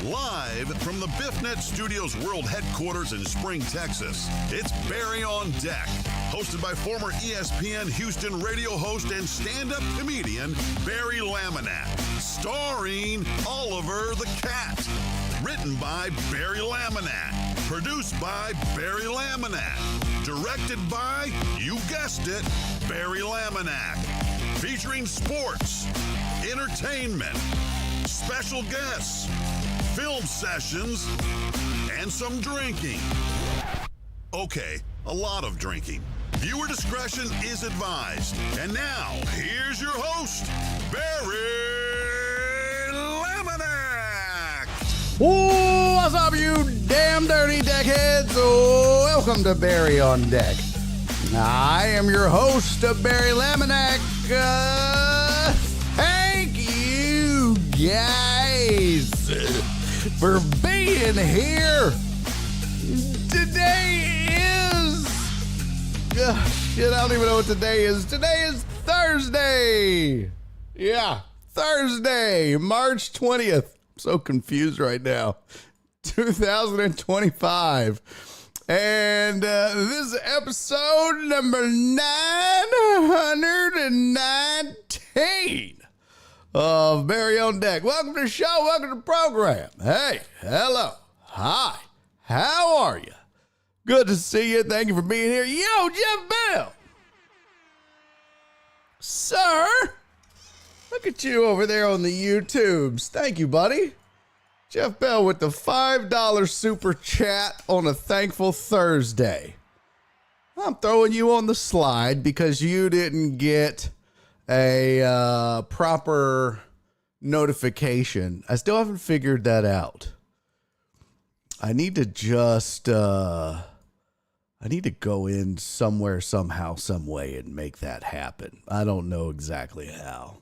Live from the BiffNet Studios World Headquarters in Spring, Texas, it's Barry on Deck. Hosted by former ESPN Houston radio host and stand-up comedian Barry Laminack. Starring Oliver the Cat. Written by Barry Laminack. Produced by Barry Laminack. Directed by, you guessed it, Barry Laminack. Featuring sports, entertainment, special guests, film sessions, and some drinking. Okay, a lot of drinking. Viewer discretion is advised. And now, here's your host, Barry Laminack. What's up, you damn dirty deckheads? Welcome to Barry on Deck. I am your host, Barry Laminack. Thank you guys for being here. Today is... shit, I don't even know what today is. Today is Thursday. Yeah, Thursday, March 20th. I'm so confused right now. 2025. And this is episode number 919 of Barry on Deck. Welcome to the show. Welcome to the program. Hey, hello. Hi. How are you? Good to see you. Thank you for being here. Yo, Jeff Bell. Sir, look at you over there on the YouTubes. Thank you, buddy. Jeff Bell with the $5 super chat on a thankful Thursday. I'm throwing you on the slide because you didn't get a proper notification. I still haven't figured that out. I need to just, I need to go in somewhere, somehow, some way and make that happen. I don't know exactly how.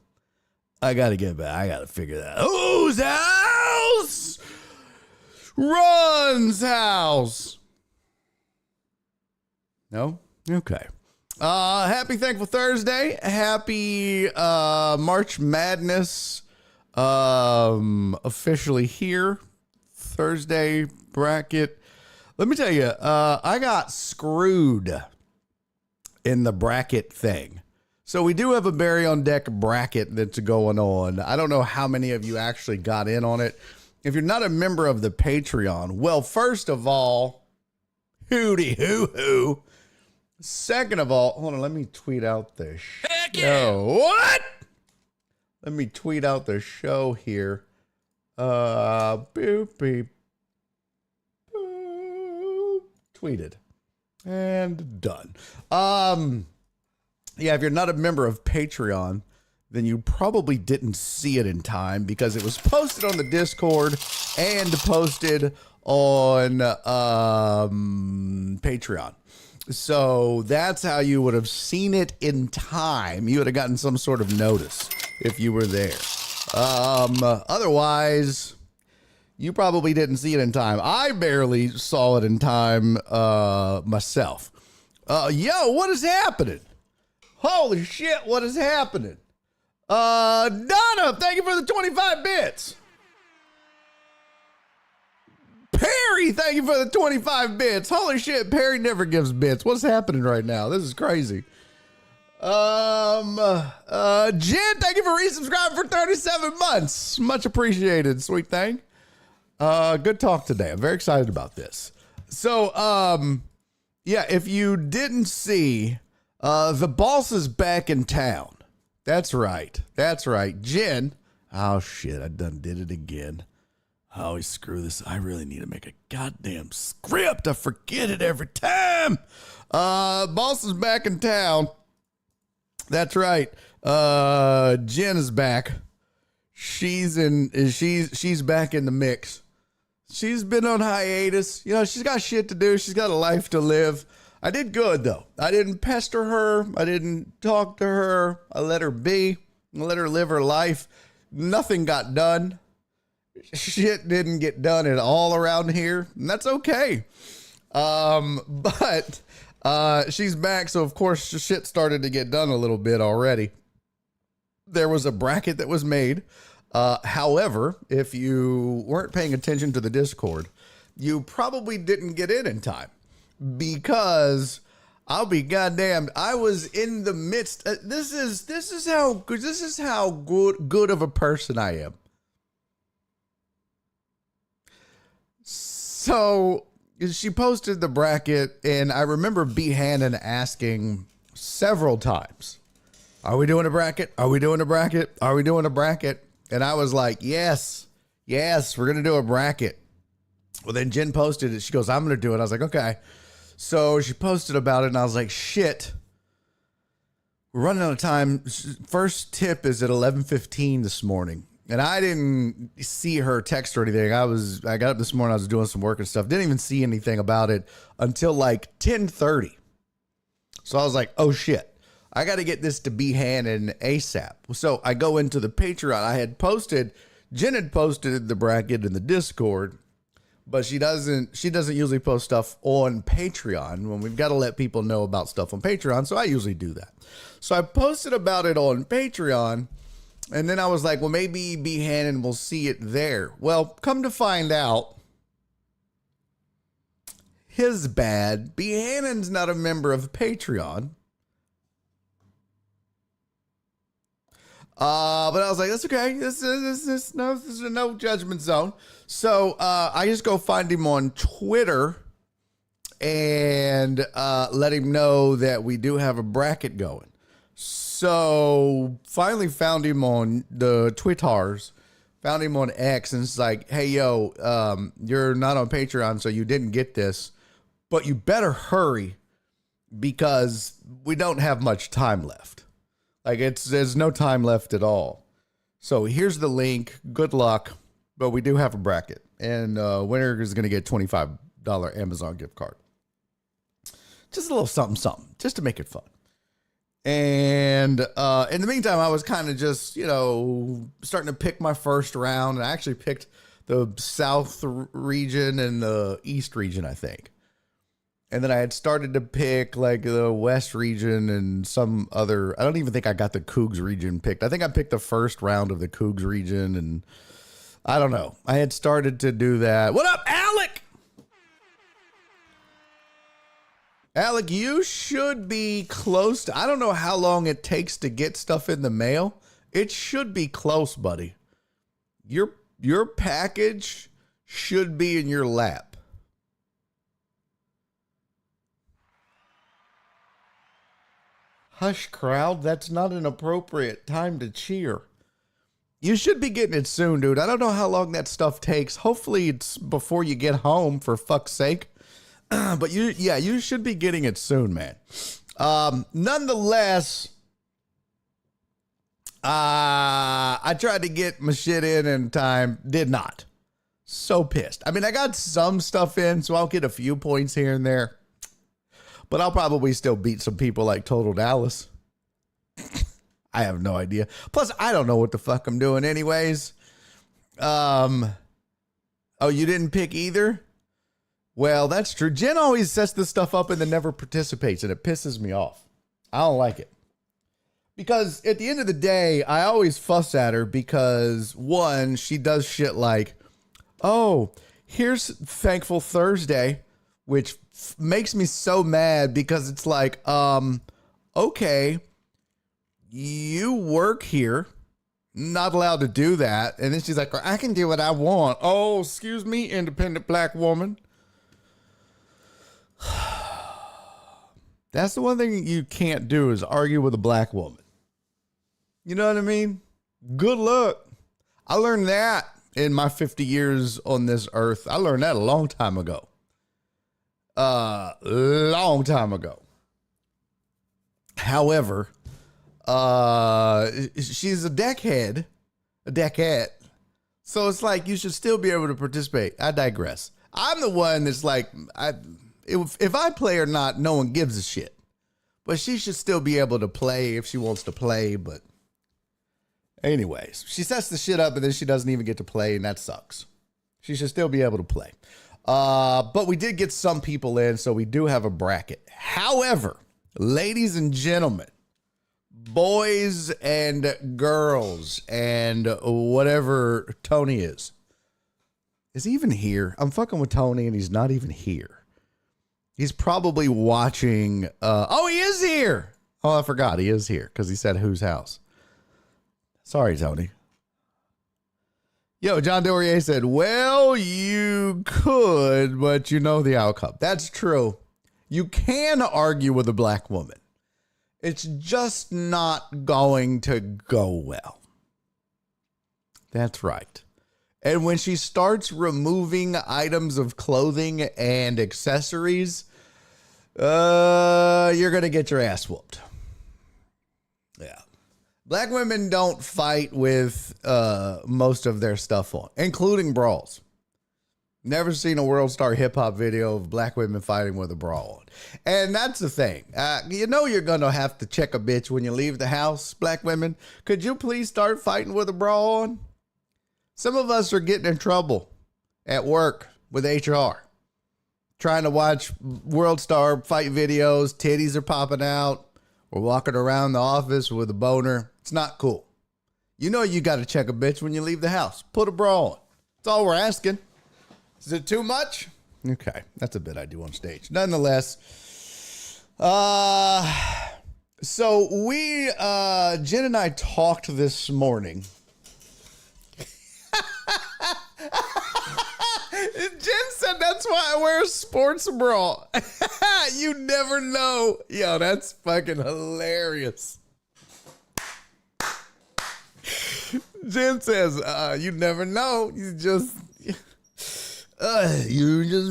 I got to get back. I got to figure that out. Whose house runs house? No? Okay. Happy Thankful Thursday. Happy March Madness officially here. Thursday bracket. Let me tell you, I got screwed in the bracket thing. So we do have a Barry on Deck bracket that's going on. I don't know how many of you actually got in on it. If you're not a member of the Patreon, well, first of all, hooty hoo-hoo. Second of all, hold on, let me tweet out the show. Heck yeah. What? Let me tweet out the show here. Boop, beep, boop. Tweeted. And done. Yeah, if you're not a member of Patreon, then you probably didn't see it in time because it was posted on the Discord and posted on Patreon. So that's how you would have seen it in time. You would have gotten some sort of notice if you were there. Otherwise, you probably didn't see it in time. I barely saw it in time myself. Yo, what is happening? Holy shit, what is happening? Donna, thank you for the 25 bits. Perry, thank you for the 25 bits. Holy shit, Perry never gives bits. What's happening right now? This is crazy. Jen, thank you for resubscribing for 37 months. Much appreciated, sweet thing. Good talk today. I'm very excited about this. So, yeah, if you didn't see... the boss is back in town. That's right. That's right. Jen. Oh, shit. I done did it again. I always screw this. I really need to make a goddamn script. I forget it every time. Boss is back in town. That's right. Jen is back. She's back in the mix. She's been on hiatus. You know, she's got shit to do. She's got a life to live. I did good, though. I didn't pester her. I didn't talk to her. I let her be. I let her live her life. Nothing got done. Shit didn't get done at all around here. And that's okay. But she's back. So, of course, shit started to get done a little bit already. There was a bracket that was made. However, if you weren't paying attention to the Discord, you probably didn't get in time because I'll be goddamned. I was in the midst. This is how good of a person I am. So she posted the bracket, and I remember B. Hannon asking several times, "Are we doing a bracket? Are we doing a bracket? Are we doing a bracket?" And I was like, yes, we're going to do a bracket. Well, then Jen posted it. She goes, "I'm going to do it." I was like, okay. So she posted about it, and I was like, shit. We're running out of time. First tip is at 11:15 this morning. And I didn't see her text or anything. I got up this morning. I was doing some work and stuff. Didn't even see anything about it until like 10:30. So I was like, oh shit. I got to get this to B. Hannon ASAP. So I go into the Patreon. Jen had posted the bracket in the Discord, but she doesn't usually post stuff on Patreon when we've got to let people know about stuff on Patreon. So I usually do that. So I posted about it on Patreon, and then I was like, well, maybe B. Hannon will see it there. Well, come to find out, his bad. B. Hannon's not a member of Patreon. But I was like, that's okay. This is no judgment zone. So I just go find him on Twitter and let him know that we do have a bracket going. So finally found him on the Twitters, found him on X, and it's like, hey, yo, you're not on Patreon, so you didn't get this, but you better hurry because we don't have much time left. Like there's no time left at all. So here's the link. Good luck. But we do have a bracket, and winner is going to get $25 Amazon gift card. Just a little something, just to make it fun. And in the meantime, I was kind of just, starting to pick my first round. And I actually picked the South region and the East region, I think. And then I had started to pick like the West region and some other. I don't even think I got the Cougs region picked. I think I picked the first round of the Cougs region, and I don't know. I had started to do that. What up, Alec? Alec, you should be close to. I don't know how long it takes to get stuff in the mail. It should be close, buddy. Your package should be in your lap. Hush, crowd. That's not an appropriate time to cheer. You should be getting it soon, dude. I don't know how long that stuff takes. Hopefully it's before you get home, for fuck's sake. But you should be getting it soon, man. Nonetheless, I tried to get my shit in time. Did not. So pissed. I mean, I got some stuff in, so I'll get a few points here and there. But I'll probably still beat some people like Total Dallas. I have no idea. Plus, I don't know what the fuck I'm doing anyways. Oh, you didn't pick either? Well, that's true. Jen always sets this stuff up and then never participates, and it pisses me off. I don't like it. Because at the end of the day, I always fuss at her because, one, she does shit like, oh, here's Thankful Thursday, which makes me so mad because it's like, okay, you work here, not allowed to do that. And then she's like, I can do what I want. Oh, excuse me, independent black woman. That's the one thing you can't do is argue with a black woman. You know what I mean? Good luck. I learned that in my 50 years on this earth. I learned that a long time ago. Long time ago. However, she's a deckhead. So it's like you should still be able to participate. I digress. I'm the one that's like, if I play or not, no one gives a shit. But she should still be able to play if she wants to play. But anyways, she sets the shit up and then she doesn't even get to play, and that sucks. She should still be able to play. But we did get some people in, so we do have a bracket. However, ladies and gentlemen, boys and girls and whatever Tony is. Is he even here? I'm fucking with Tony and he's not even here. He's probably watching. Oh, he is here. Oh, I forgot. He is here because he said whose house. Sorry, Tony. Yo, John Dorier said, well, you could, but you know the outcome. That's true. You can argue with a black woman. It's just not going to go well. That's right. And when she starts removing items of clothing and accessories, you're going to get your ass whooped. Yeah. Black women don't fight with most of their stuff on, including bras. Never seen a World Star hip hop video of black women fighting with a bra on. And that's the thing. You know you're going to have to check a bitch when you leave the house, black women. Could you please start fighting with a bra on? Some of us are getting in trouble at work with HR. Trying to watch World Star fight videos. Titties are popping out. We're walking around the office with a boner. It's not cool. You know you got to check a bitch when you leave the house. Put a bra on. That's all we're asking. Is it too much? Okay, that's a bit I do on stage. Nonetheless, so we, Jen and I talked this morning. Jen said that's why I wear a sports bra. You never know. Yo, that's fucking hilarious. Jen says, you never know. You just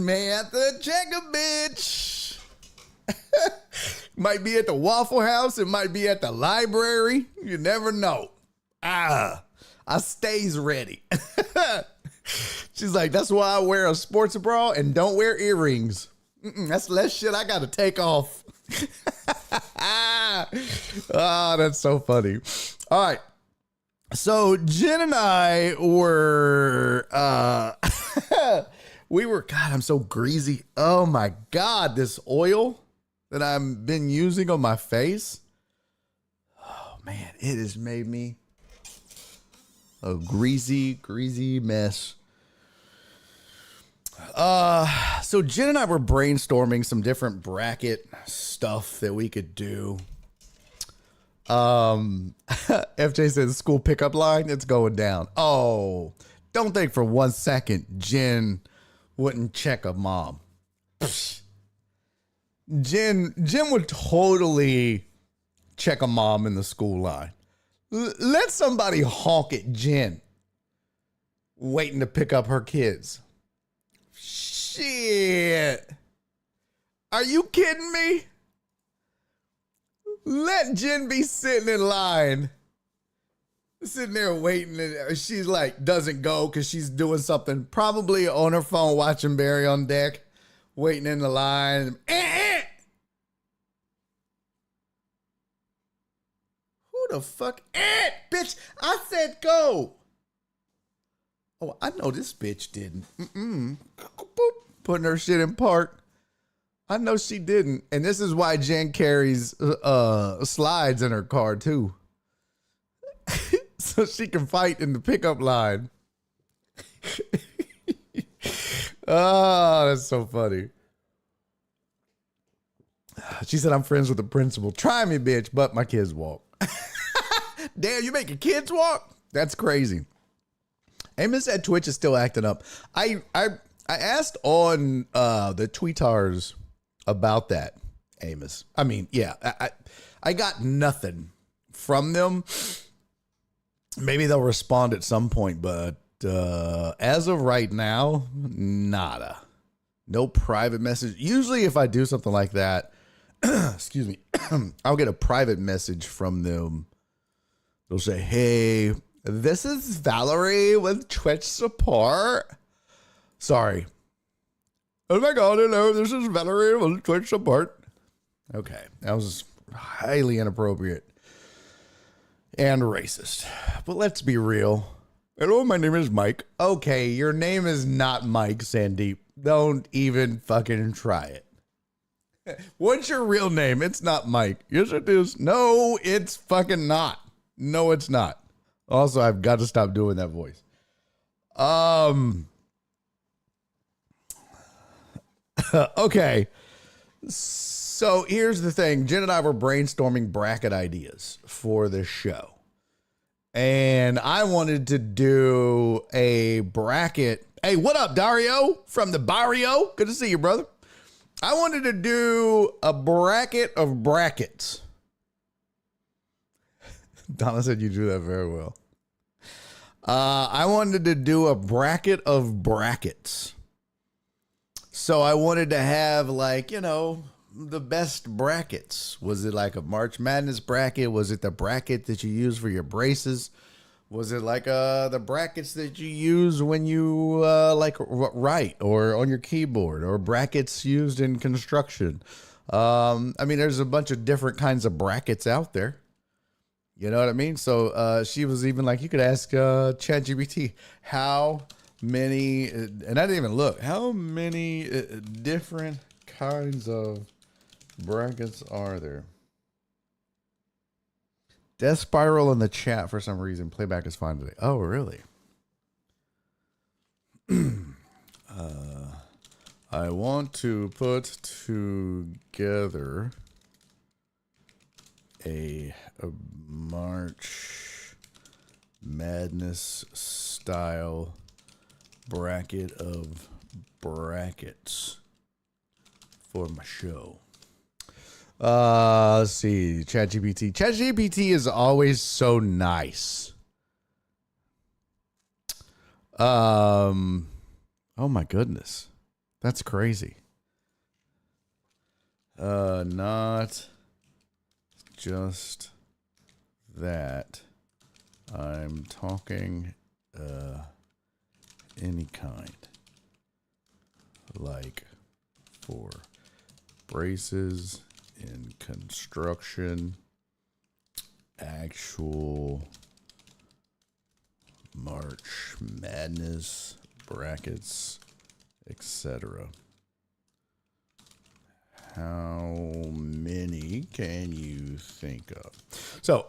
may have to check a bitch. Might be at the Waffle House. It might be at the library. You never know. I stays ready. She's like, that's why I wear a sports bra and don't wear earrings. That's less shit I got to take off. Oh, that's so funny. All right. So Jen and I were, God, I'm so greasy. Oh my God, this oil that I've been using on my face. Oh man, it has made me a greasy mess. So Jen and I were brainstorming some different bracket stuff that we could do. FJ says school pickup line, it's going down. Oh, don't think for 1 second Jen wouldn't check a mom. Psh. Jen would totally check a mom in the school line. Let somebody honk at Jen waiting to pick up her kids. Shit. Are you kidding me? Let Jen be sitting in line, sitting there waiting, and she's like, doesn't go because she's doing something, probably on her phone watching Barry on Deck, waiting in the line. Who the fuck? Bitch, I said go. Oh, I know this bitch didn't. Putting her shit in park. I know she didn't. And this is why Jen carries slides in her car, too. So she can fight in the pickup line. Oh, that's so funny. She said, I'm friends with the principal. Try me, bitch, but my kids walk. Damn, you making kids walk? That's crazy. Amos at Twitch is still acting up. I asked on the tweetars about that, Amos. I mean, yeah, I got nothing from them. Maybe they'll respond at some point, but as of right now, nada. No private message. Usually if I do something like that, excuse me, I'll get a private message from them. They'll say, hey, this is Valerie with Twitch support. Sorry. Oh my God, hello, this is Valerie with Twitch support. Okay, that was highly inappropriate and racist. But let's be real. Hello, my name is Mike. Okay, your name is not Mike, Sandeep. Don't even fucking try it. What's your real name? It's not Mike. Yes, it is. No, it's fucking not. No, it's not. Also, I've got to stop doing that voice. Okay. So here's the thing. Jen and I were brainstorming bracket ideas for this show. And I wanted to do a bracket. Hey, what up, Dario from the barrio? Good to see you, brother. I wanted to do a bracket of brackets. Donna said you do that very well. I wanted to do a bracket of brackets. So I wanted to have, like, you know, the best brackets. Was it like a March Madness bracket? Was it the bracket that you use for your braces? Was it like the brackets that you use when you write or on your keyboard, or brackets used in construction? I mean, there's a bunch of different kinds of brackets out there. You know what I mean? So she was even like, you could ask ChatGPT how many, and I didn't even look, how many different kinds of brackets are there? Death Spiral in the chat for some reason. Playback is fine today. Oh, really? I want to put together a March Madness style bracket of brackets for my show. Let's see. ChatGPT. ChatGPT is always so nice. Oh my goodness. That's crazy. Not just that. I'm talking any kind. Like for braces in construction, actual March Madness brackets, etc. How many can you think of? So,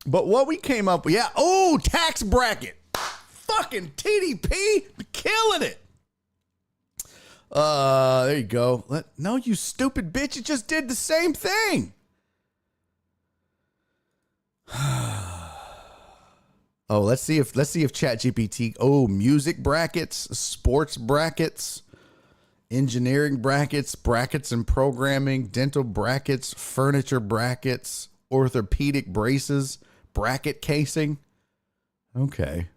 but what we came up with, tax bracket. Fucking TDP, killing it. There you go. No, you stupid bitch, it just did the same thing. Let's see if ChatGPT. Music brackets, sports brackets, engineering brackets, brackets and programming, dental brackets, furniture brackets, orthopedic braces, bracket casing. Okay.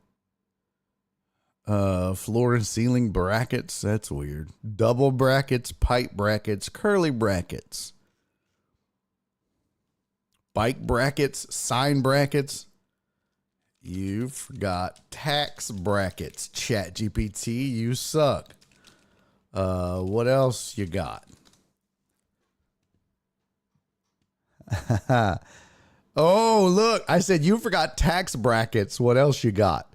Floor and ceiling brackets. That's weird. Double brackets, pipe brackets, curly brackets, bike brackets, sign brackets. You forgot tax brackets. ChatGPT, you suck. What else you got? Oh, look, I said you forgot tax brackets. What else you got?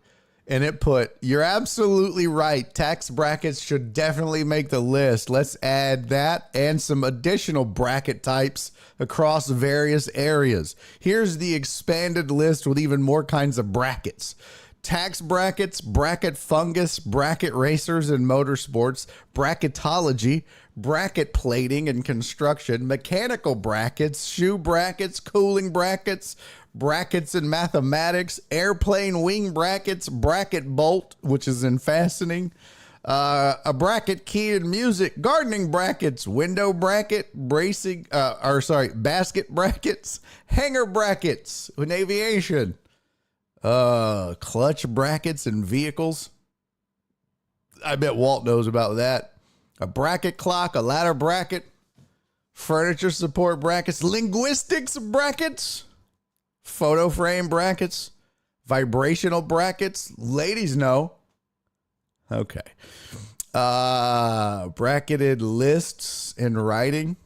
And it put, you're absolutely right. Tax brackets should definitely make the list. Let's add that and some additional bracket types across various areas. Here's the expanded list with even more kinds of brackets. Tax brackets, bracket fungus, bracket racers and motorsports, bracketology, bracket plating and construction, mechanical brackets, shoe brackets, cooling brackets, brackets in mathematics, airplane wing brackets, bracket bolt, which is in fastening, a bracket key in music, gardening brackets, window bracket, basket brackets, hanger brackets in aviation, clutch brackets in vehicles. I bet Walt knows about that. A bracket clock, a ladder bracket, furniture support brackets, linguistics brackets, photo frame brackets, vibrational brackets. Ladies know. Okay. Bracketed lists in writing,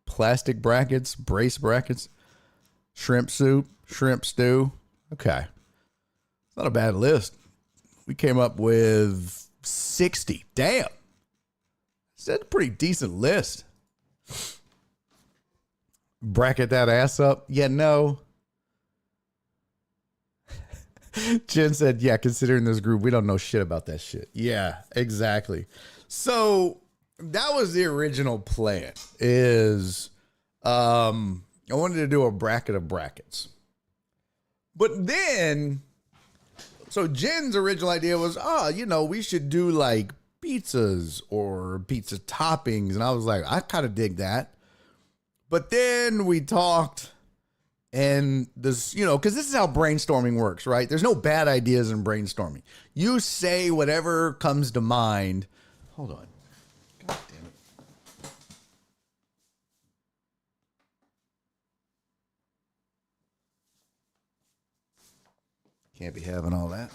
plastic brackets, brace brackets, shrimp soup, shrimp stew. Okay. It's not a bad list. We came up with 60. Damn. That's a pretty decent list. Bracket that ass up? Yeah, no. Jen said, yeah, considering this group, we don't know shit about that shit. Yeah, exactly. So that was the original plan is I wanted to do a bracket of brackets. But then, so Jen's original idea was, we should do like pizzas or pizza toppings. And I was like, I kind of dig that. But then we talked and this, because this is how brainstorming works, right? There's no bad ideas in brainstorming. You say whatever comes to mind. Hold on. God damn it. Can't be having all that.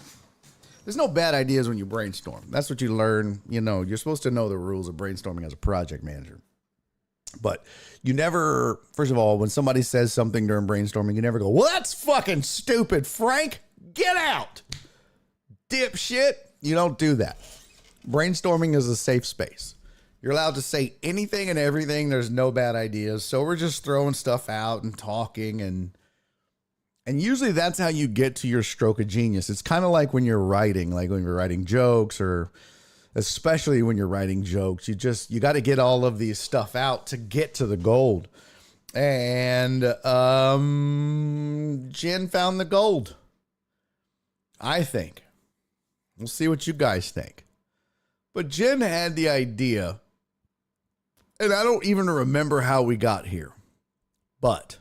There's no bad ideas when you brainstorm. That's what you learn. You're supposed to know the rules of brainstorming as a project manager. But you never, first of all, when somebody says something during brainstorming, you never go, well, that's fucking stupid, Frank. Get out. Dipshit. You don't do that. Brainstorming is a safe space. You're allowed to say anything and everything. There's no bad ideas. So we're just throwing stuff out and talking. And usually that's how you get to your stroke of genius. It's kind of like when you're writing, like when you're writing jokes or especially when you're writing jokes, you got to get all of these stuff out to get to the gold. And Jen found the gold, I think. We'll see what you guys think. But Jen had the idea, and I don't even remember how we got here, but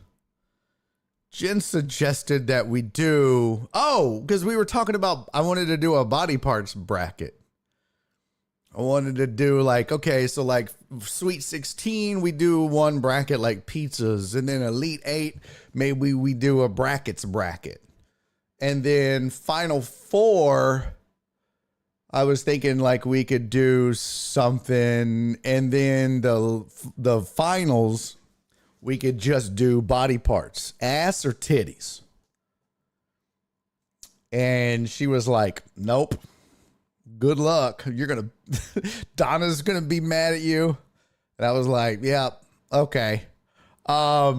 Jen suggested that we do, because we were talking about, I wanted to do a body parts bracket. I wanted to do like Sweet 16, we do one bracket like pizzas, and then Elite 8, maybe we do a brackets bracket. And then Final Four, I was thinking like we could do something, and then the finals, we could just do body parts, ass or titties. And she was like, nope. Good luck. Donna's going to be mad at you. And I was like, yeah, okay. But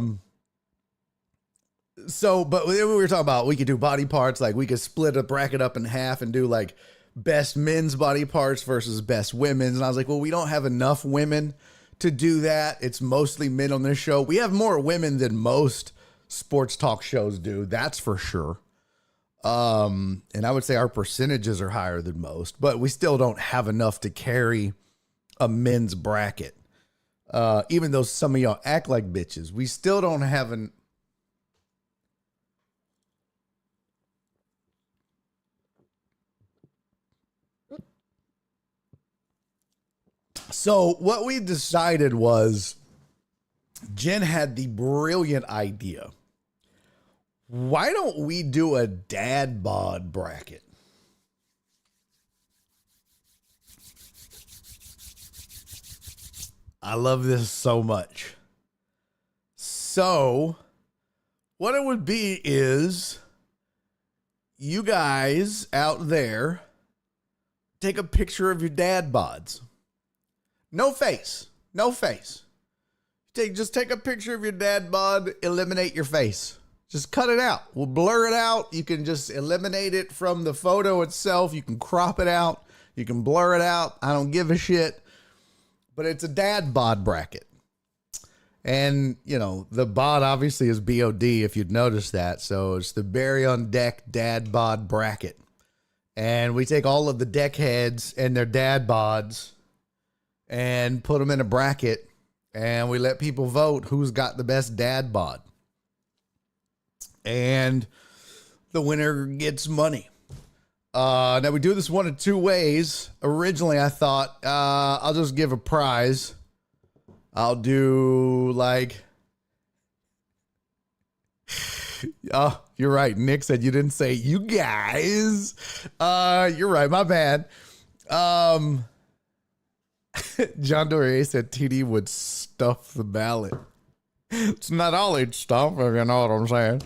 we were talking about, we could do body parts. Like we could split a bracket up in half and do like best men's body parts versus best women's. And I was like, well, we don't have enough women to do that. It's mostly men on this show. We have more women than most sports talk shows do. That's for sure. And I would say our percentages are higher than most, but we still don't have enough to carry a men's bracket. Even though some of y'all act like bitches, we still don't have an. So what we decided was Jen had the brilliant idea. Why don't we do a dadBOD bracket? I love this so much. So, what it would be is you guys out there take a picture of your dadBODs. No face. No face. Just take a picture of your dadBOD, eliminate your face. Just cut it out. We'll blur it out. You can just eliminate it from the photo itself. You can crop it out. You can blur it out. I don't give a shit. But it's a dadBOD bracket. And, the bod obviously is BOD if you'd noticed that. So it's the Barry on Deck dadBOD bracket. And we take all of the deck heads and their dadBODs and put them in a bracket. And we let people vote who's got the best dadBOD. And the winner gets money. Now we do this one of two ways. Originally, I thought I'll just give a prize. I'll do like. Oh, you're right. Nick said you didn't say you guys. You're right. My bad. John Dory said TD would stuff the ballot. It's not all each stuff, if you know what I'm saying.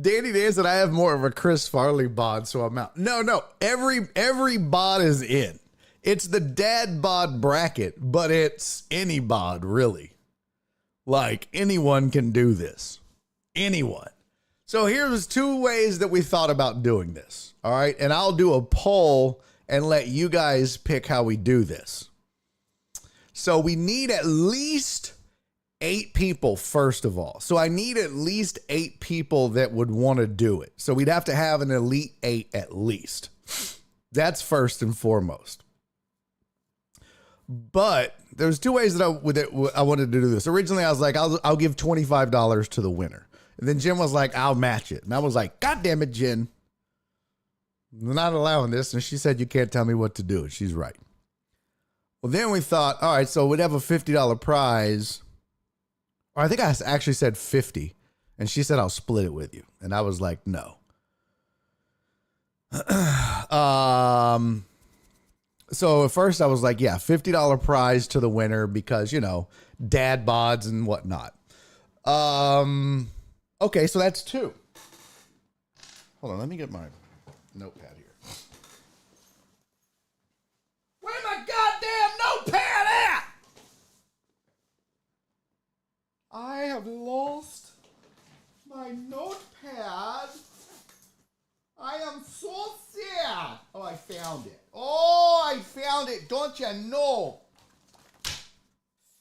Danny Dan said I have more of a Chris Farley bod, so I'm out. No. Every bod is in. It's the dad bod bracket, but it's any bod, really. Like, anyone can do this. Anyone. So here's 2 ways that we thought about doing this. All right. And I'll do a poll and let you guys pick how we do this. So we need at least 8 people, first of all. So I need at least 8 people that would want to do it. So we'd have to have an elite 8 at least. That's first and foremost. But there's 2 ways that I wanted to do this. Originally, I was like, I'll give $25 to the winner. And then Jen was like, I'll match it. And I was like, God damn it, Jen. I'm not allowing this. And she said, you can't tell me what to do. And she's right. Well, then we thought, all right, so we'd have a $50 prize. Or I think I actually said 50. And she said, I'll split it with you. And I was like, no. So at first I was like, yeah, $50 prize to the winner because, you know, dad bods and whatnot. Okay, so that's 2. Hold on, let me get my notepad here. Where's my goddamn notepad at? I have lost my notepad. I am so sad. Oh, I found it. Oh, I found it. Don't you know?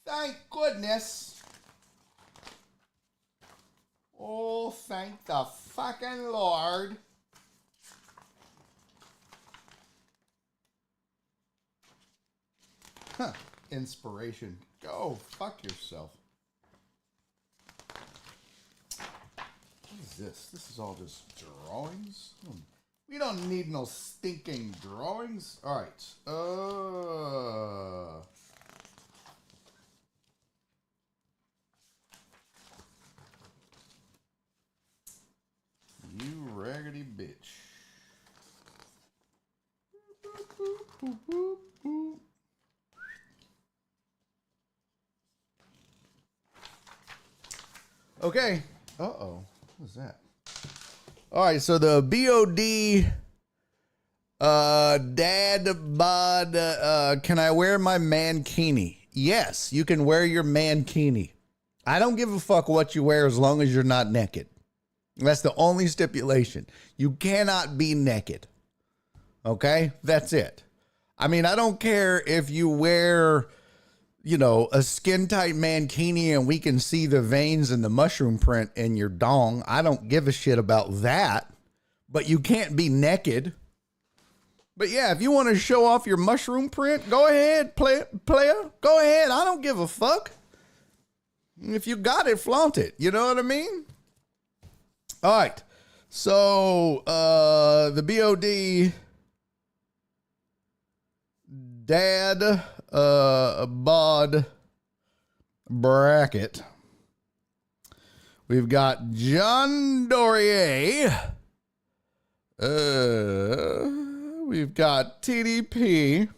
Thank goodness. Oh, thank the fucking Lord. Huh. Inspiration. Go fuck yourself. What is this? This is all just drawings? We don't need no stinking drawings. All right. You raggedy bitch. Okay. Uh-oh. What was that? All right, so the BOD dadBOD, can I wear my mankini? Yes, you can wear your mankini. I don't give a fuck what you wear as long as you're not naked. That's the only stipulation. You cannot be naked. Okay? That's it. I mean, I don't care if you wear, you know, a skin-tight mankini and we can see the veins and the mushroom print in your dong. I don't give a shit about that. But you can't be naked. But yeah, if you want to show off your mushroom print, go ahead, player. Go ahead. I don't give a fuck. If you got it, flaunt it. You know what I mean? All right. So, the BOD dadBOD bracket. We've got John Dorier. We've got TDP.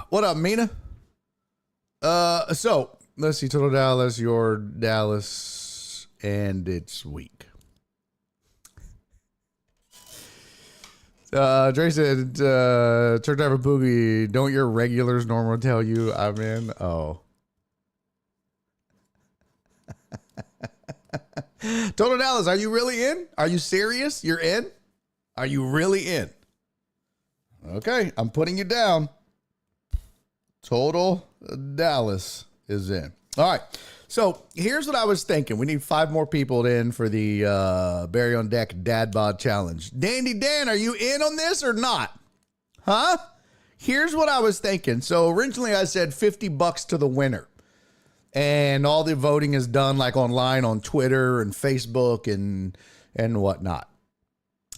What up, Mina? So let's see. Total Dallas, your Dallas, and it's weak. Dre said, Truck Driver Boogie, don't your regulars normal tell you I'm in? Oh. Total Dallas, are you really in? Are you serious? You're in? Are you really in? Okay, I'm putting you down. Total Dallas is in. All right. So here's what I was thinking. We need 5 more people in for the Barry on Deck dadBOD challenge. Dandy Dan, are you in on this or not? Huh? Here's what I was thinking. So originally I said $50 to the winner. And all the voting is done like online on Twitter and Facebook and whatnot.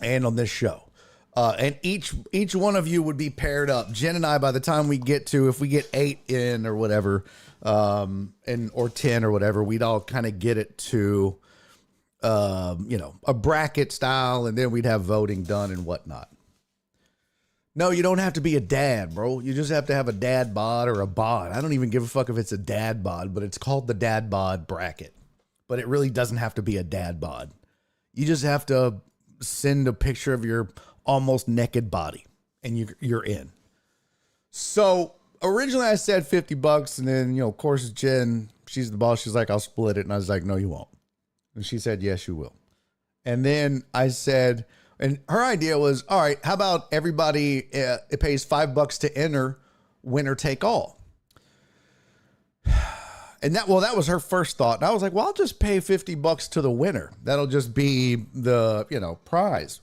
And on this show. And each one of you would be paired up. Jen and I, by the time we get to, if we get 8 in or whatever, or 10 or whatever, we'd all kind of get it to, a bracket style, and then we'd have voting done and whatnot. No, you don't have to be a dad, bro. You just have to have a dadBOD or a bod. I don't even give a fuck if it's a dadBOD, but it's called the dadBOD bracket. but it really doesn't have to be a dad bod. You just have to send a picture of your almost naked body and you're in. So originally I said $50, and then, of course, Jen, she's the boss. She's like, I'll split it. And I was like, no, you won't. And she said, yes, you will. And then I said, and her idea was, all right, how about everybody, it pays $5 to enter, winner take all. And that was her first thought. And I was like, well, I'll just pay $50 to the winner. That'll just be the, prize.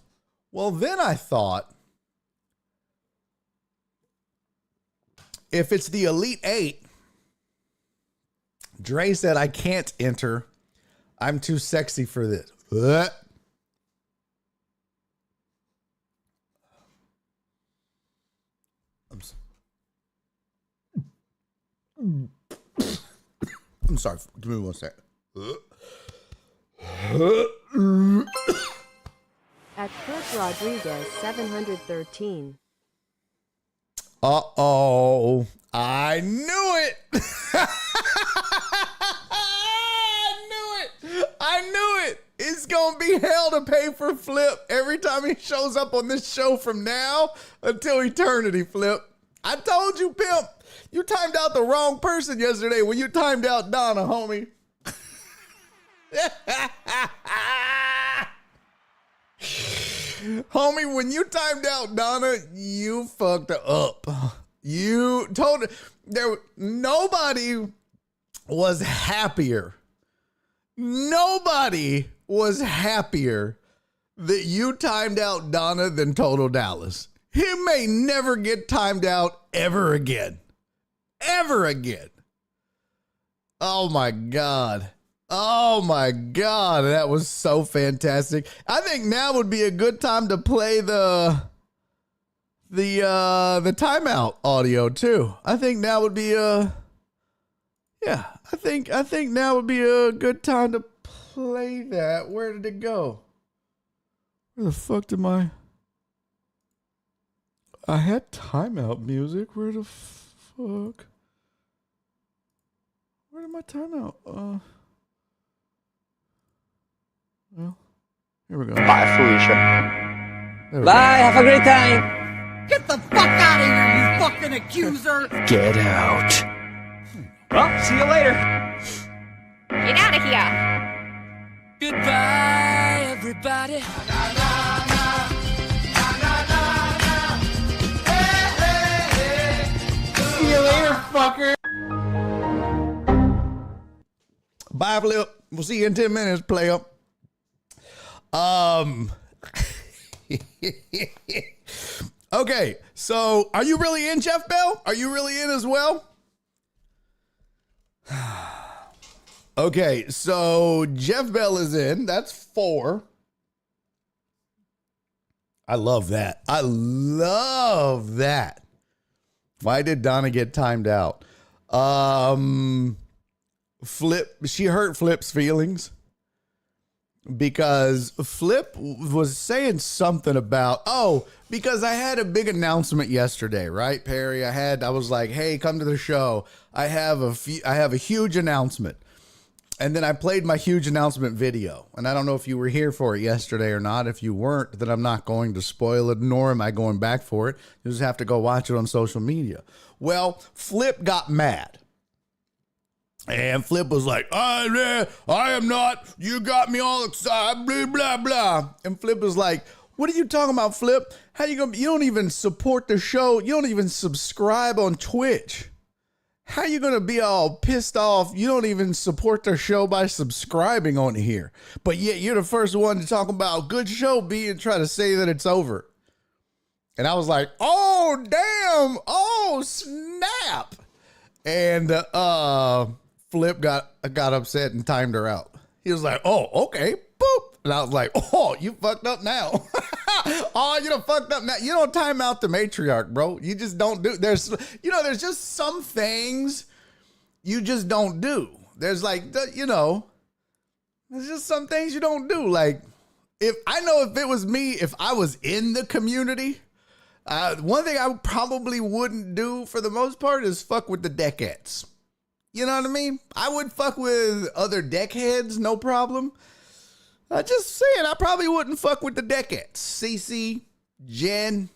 Well, then I thought, if it's the Elite Eight, Dre said, I can't enter. I'm too sexy for this. What? I'm sorry. Give me 1 second. At Kurt Rodriguez 713. Uh-oh. I knew it. I knew it. It's going to be hell to pay for Flip every time he shows up on this show from now until eternity, Flip. I told you, pimp. You timed out the wrong person yesterday when you timed out Donna, homie. Homie, when you timed out Donna, you fucked up. You told nobody was happier. Nobody was happier that you timed out Donna than Total Dallas. He may never get timed out ever again. Ever again. Oh my God. Oh my God. That was so fantastic. I think now would be a good time to play the timeout audio too. I think now would be I think now would be a good time to play that. Where did it go? Where the fuck did I had timeout music. Where the fuck? Where did my timeout? Well, here we go. Bye, Felicia. Bye, have a great time. Get the fuck out of here, you fucking accuser! Get out. Well, see you later. Get out of here. Goodbye, everybody. See you later, fucker. Bye, Flip. We'll see you in 10 minutes, player. Okay, so are you really in, Jeff Bell? Are you really in as well? Okay, so Jeff Bell is in. That's 4. I love that. I love that. Why did Donna get timed out? Flip, she hurt Flip's feelings because Flip was saying something about, because I had a big announcement yesterday, right, Perry? I was like, hey, come to the show. I have a huge announcement. And then I played my huge announcement video. And I don't know if you were here for it yesterday or not. If you weren't, then I'm not going to spoil it, nor am I going back for it. You just have to go watch it on social media. Well, Flip got mad. And Flip was like, I am not. You got me all excited, blah, blah, blah. And Flip was like, what are you talking about, Flip? How you gonna? You don't even support the show. You don't even subscribe on Twitch. How you going to be all pissed off? You don't even support the show by subscribing on here. But yet you're the first one to talk about good show B and try to say that it's over. And I was like, oh, damn. Oh, snap. And Flip got upset and timed her out. He was like, oh, okay. Boop. And I was like, oh, you fucked up now. Oh, you done fucked up now. You don't time out the matriarch, bro. You just don't do. There's just some things you just don't do. There's like, there's just some things you don't do. Like, if it was me, if I was in the community, one thing I probably wouldn't do for the most part is fuck with the deckheads. You know what I mean? I would fuck with other deckheads, no problem. Just saying, I probably wouldn't fuck with the deckheads. Cece, Jen,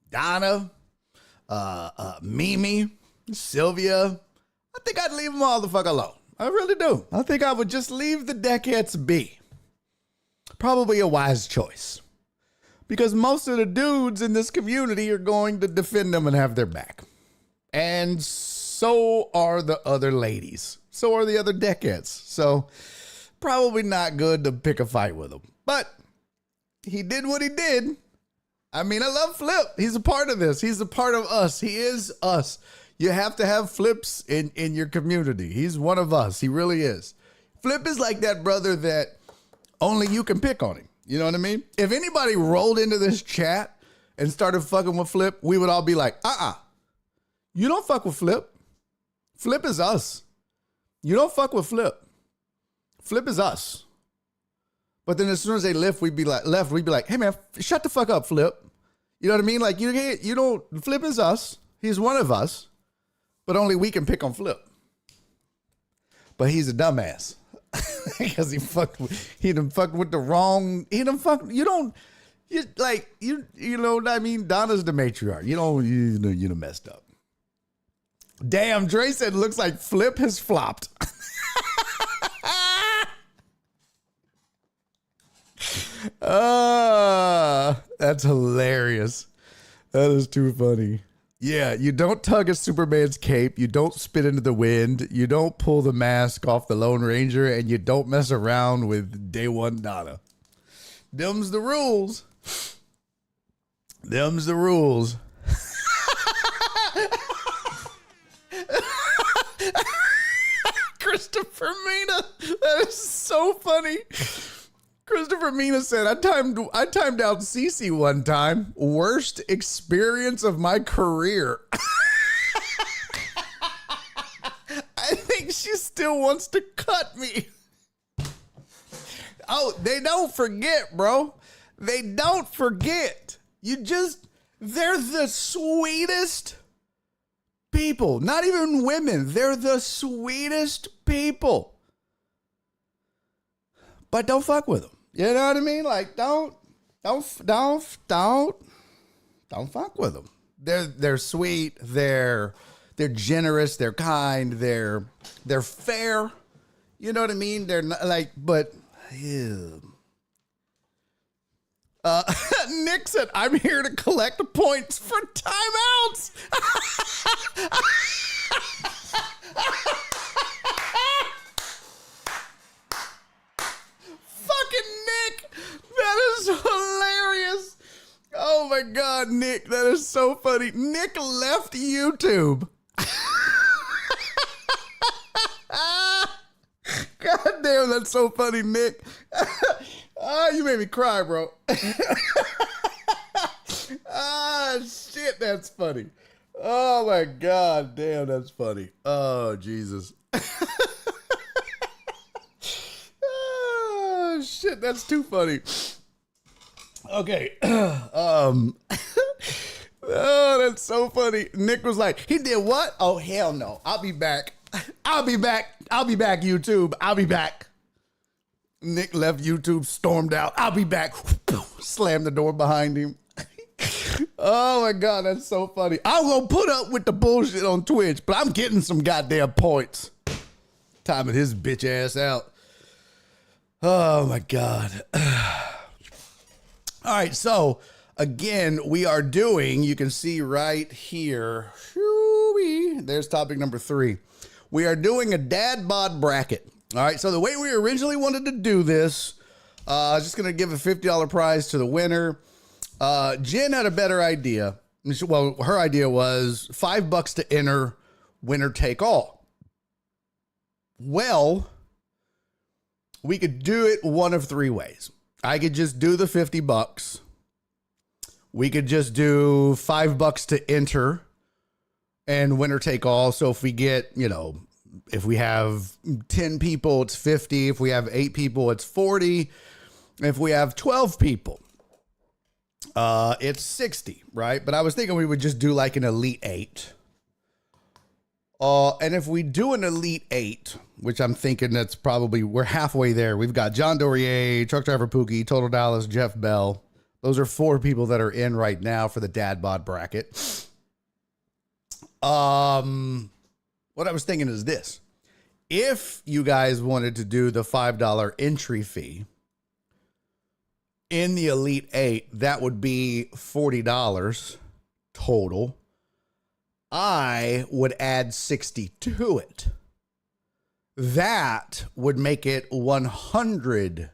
Donna, Mimi, Sylvia. I think I'd leave them all the fuck alone. I really do. I think I would just leave the deckheads be. Probably a wise choice. Because most of the dudes in this community are going to defend them and have their back. And so are the other ladies. So are the other deckheads. So probably not good to pick a fight with him. But he did what he did. I mean, I love Flip. He's a part of this. He's a part of us. He is us. You have to have Flips in your community. He's one of us. He really is. Flip is like that brother that only you can pick on him. You know what I mean? If anybody rolled into this chat and started fucking with Flip, we would all be like, you don't fuck with Flip. Flip is us. You don't fuck with Flip. Flip is us. But then as soon as they we'd be like, hey man, shut the fuck up, Flip. You know what I mean? Like you don't, Flip is us. He's one of us, but only we can pick on Flip. But he's a dumbass. Because he done fucked with the wrong, you know what I mean? Donna's the matriarch. You done messed up. Damn, Dre said looks like Flip has flopped. That's hilarious. That is too funny. Yeah, you don't tug at Superman's cape. You don't spit into the wind. You don't pull the mask off the Lone Ranger. And you don't mess around with Day One Donna. Them's the rules. Them's the rules. Christopher Mina. That is so funny. Christopher Mina said, I timed out Cece one time. Worst experience of my career. I think she still wants to cut me. Oh, they don't forget, bro. They don't forget. They're the sweetest people. Not even women. They're the sweetest people. But don't fuck with them. You know what I mean? Like, don't fuck with them. They're sweet. They're generous. They're kind. They're fair. You know what I mean? They're not like, but ew. Nick said, I'm here to collect points for timeouts. Fucking Nick. That is hilarious. Oh my God, Nick. That is so funny. Nick left YouTube. God damn, that's so funny, Nick. You made me cry, bro. Shit, that's funny. Oh my God, damn, that's funny. Oh, Jesus. Oh, shit, that's too funny. Okay. Oh, that's so funny. Nick was like, he did what? Oh, hell no. I'll be back. I'll be back, YouTube. I'll be back. Nick left YouTube, stormed out. I'll be back. Slammed the door behind him. Oh my God, that's so funny. I'm gonna put up with the bullshit on Twitch, but I'm getting some goddamn points. Timing his bitch ass out. Oh my God. All right, so again, we are doing, you can see right here, there's topic number 3. We are doing a dadBOD bracket. All right, so the way we originally wanted to do this, I was just going to give a $50 prize to the winner. Jen had a better idea. Well, her idea was $5 to enter, winner take all. Well, we could do it one of 3 ways. I could just do the $50. We could just do $5 to enter and winner take all. So if we get, if we have 10 people, it's 50. If we have 8 people, it's 40. If we have 12 people, it's 60, right? But I was thinking we would just do like an Elite 8. And if we do an Elite 8, which I'm thinking that's probably, we're halfway there. We've got John Dorier, Truck Driver Pookie, Total Dallas, Jeff Bell. Those are 4 people that are in right now for the dadBOD bracket. What I was thinking is this. If you guys wanted to do the $5 entry fee in the Elite 8, that would be $40 total. I would add 60 to it. That would make it $100.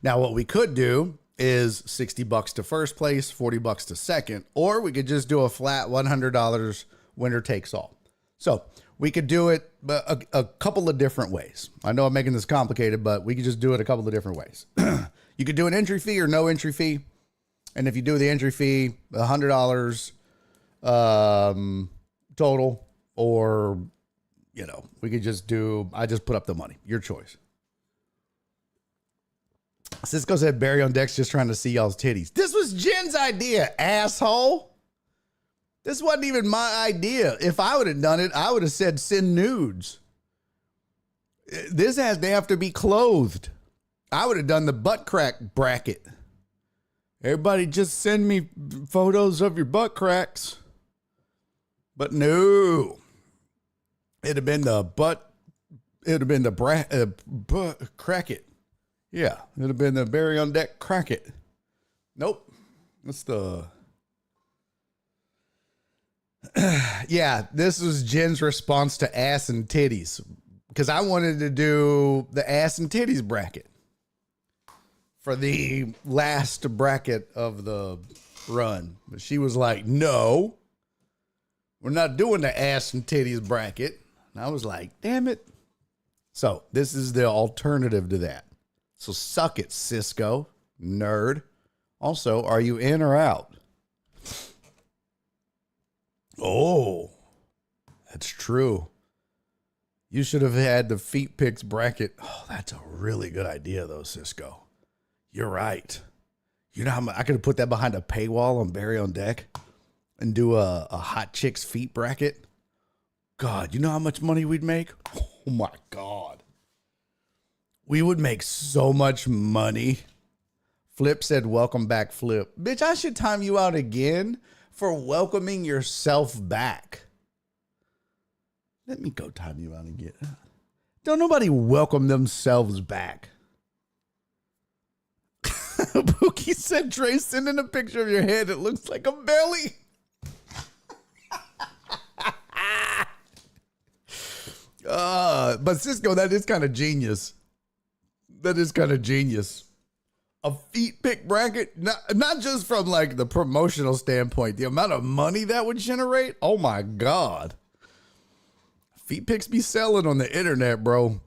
Now, what we could do is $60 to first place, $40 to second, or we could just do a flat $100 winner takes all. So we could do it a couple of different ways. I know I'm making this complicated, but we could just do it a couple of different ways. You could do an entry fee or no entry fee. And if you do the entry fee, $100 total, or, you know, we could just do, I just put up the money. Your choice. Cisco said Barry on deck's just trying to see y'all's titties. This was Jen's idea, asshole. This wasn't even my idea. If I would have done it, I would have said send nudes. They have to be clothed. I would have done the butt crack bracket. Everybody just send me photos of your butt cracks. But no. It'd have been the butt. It would have been the butt crack it. Yeah, it would have been the Barry on deck crack it. Nope. What's the... Yeah, this was Jen's response to ass and titties. Because I wanted to do the ass and titties bracket for the last bracket of the run. But she was like, no, we're not doing the ass and titties bracket. And I was like, damn it. So this is the alternative to that. So suck it, Cisco, nerd. Also, are you in or out? Oh, that's true. You should have had the feet picks bracket. Oh, that's a really good idea, though, Cisco. You're right. You know how much I could have put that behind a paywall on Barry on Deck and do a hot chicks feet bracket. God, you know how much money we'd make? Oh my God. We would make so much money. Flip said, welcome back, Flip. Bitch, I should time you out again for welcoming yourself back. Let me go time you out again. Don't nobody welcome themselves back. Pookie said, Trey, send in a picture of your head. It looks like a belly. But Cisco, that is kind of genius. That is kind of genius. A feet pick bracket, not just from like the promotional standpoint, the amount of money that would generate. Oh my God. Feet picks be selling on the internet, bro.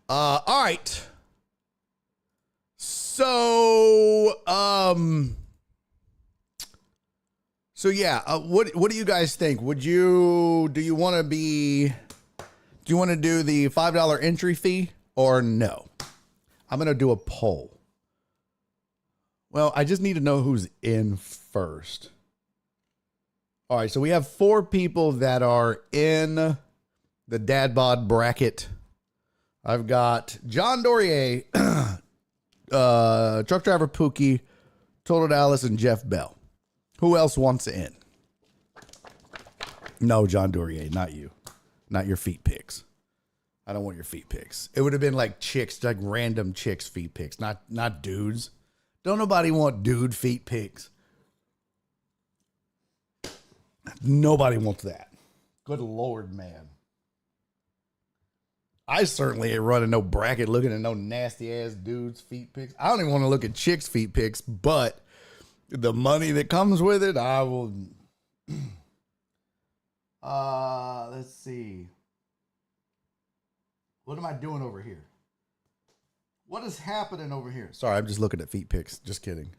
All right. So yeah, what do you guys think? Do you want to do the $5 entry fee or no? I'm going to do a poll. Well, I just need to know who's in first. All right, so we have 4 people that are in the dadBOD bracket. I've got John Dorier, Truck Driver Pookie, Total Dallas, and Jeff Bell. Who else wants in? No, John Dorier, not you. Not your feet pics. I don't want your feet pics. It would have been like chicks, like random chicks' feet pics, not dudes. Don't nobody want dude feet pics. Nobody wants that. Good Lord, man. I certainly ain't running no bracket looking at no nasty ass dudes' feet pics. I don't even want to look at chicks' feet pics, but the money that comes with it, I will. Let's see. What am I doing over here? What is happening over here? Sorry, I'm just looking at feet pics. Just kidding.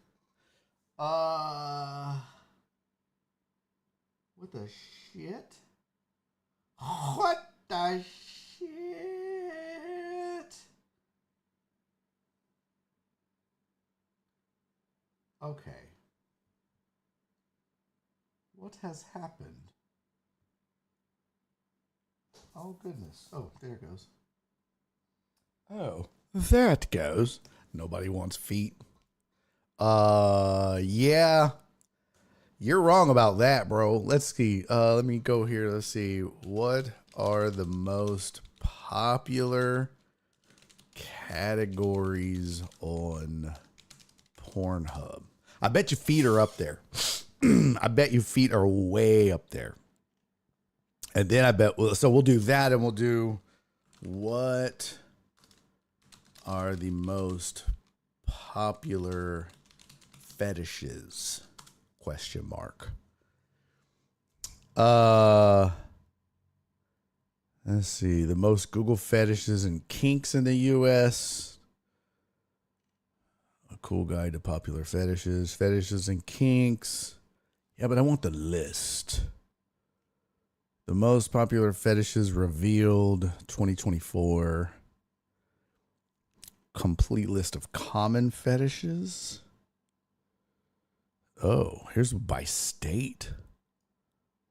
What the shit? What the shit? Okay. What has happened? Oh, goodness. Oh, there it goes. Oh, there it goes. Nobody wants feet. Yeah. You're wrong about that, bro. Let's see. Let me go here. Let's see. What are the most popular categories on Pornhub? I bet your feet are up there. I bet your feet are way up there. And then I bet, so we'll do that, and we'll do what are the most popular fetishes? Question mark. Let's see. The most Google fetishes and kinks in the U.S. A cool guide to popular fetishes. Fetishes and kinks. Yeah, but I want the list. The most popular fetishes revealed 2024. Complete list of common fetishes. Oh, here's by state.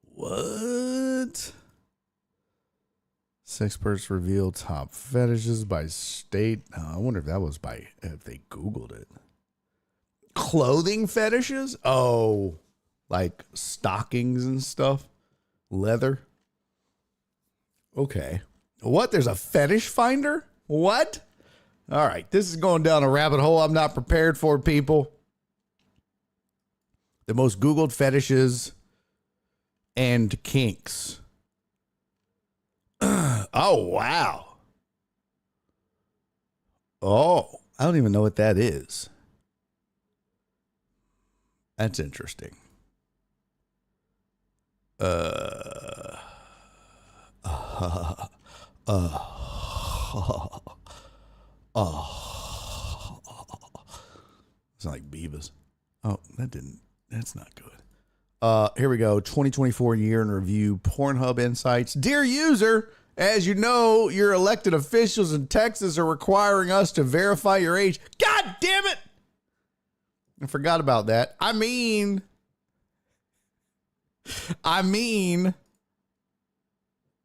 What? Sexperts reveal top fetishes by state. I wonder if that was by, if they Googled it. Clothing fetishes? Oh, like stockings and stuff. Leather. Okay. What? There's a fetish finder? What? All right. This is going down a rabbit hole I'm not prepared for, people. The most Googled fetishes and kinks. Oh, wow. Oh, I don't even know what that is. That's interesting. It's like Beavis. Oh, that's not good. Here we go. 2024 year in review. Pornhub insights. Dear user, as you know, your elected officials in Texas are requiring us to verify your age. God damn it! I forgot about that. I mean,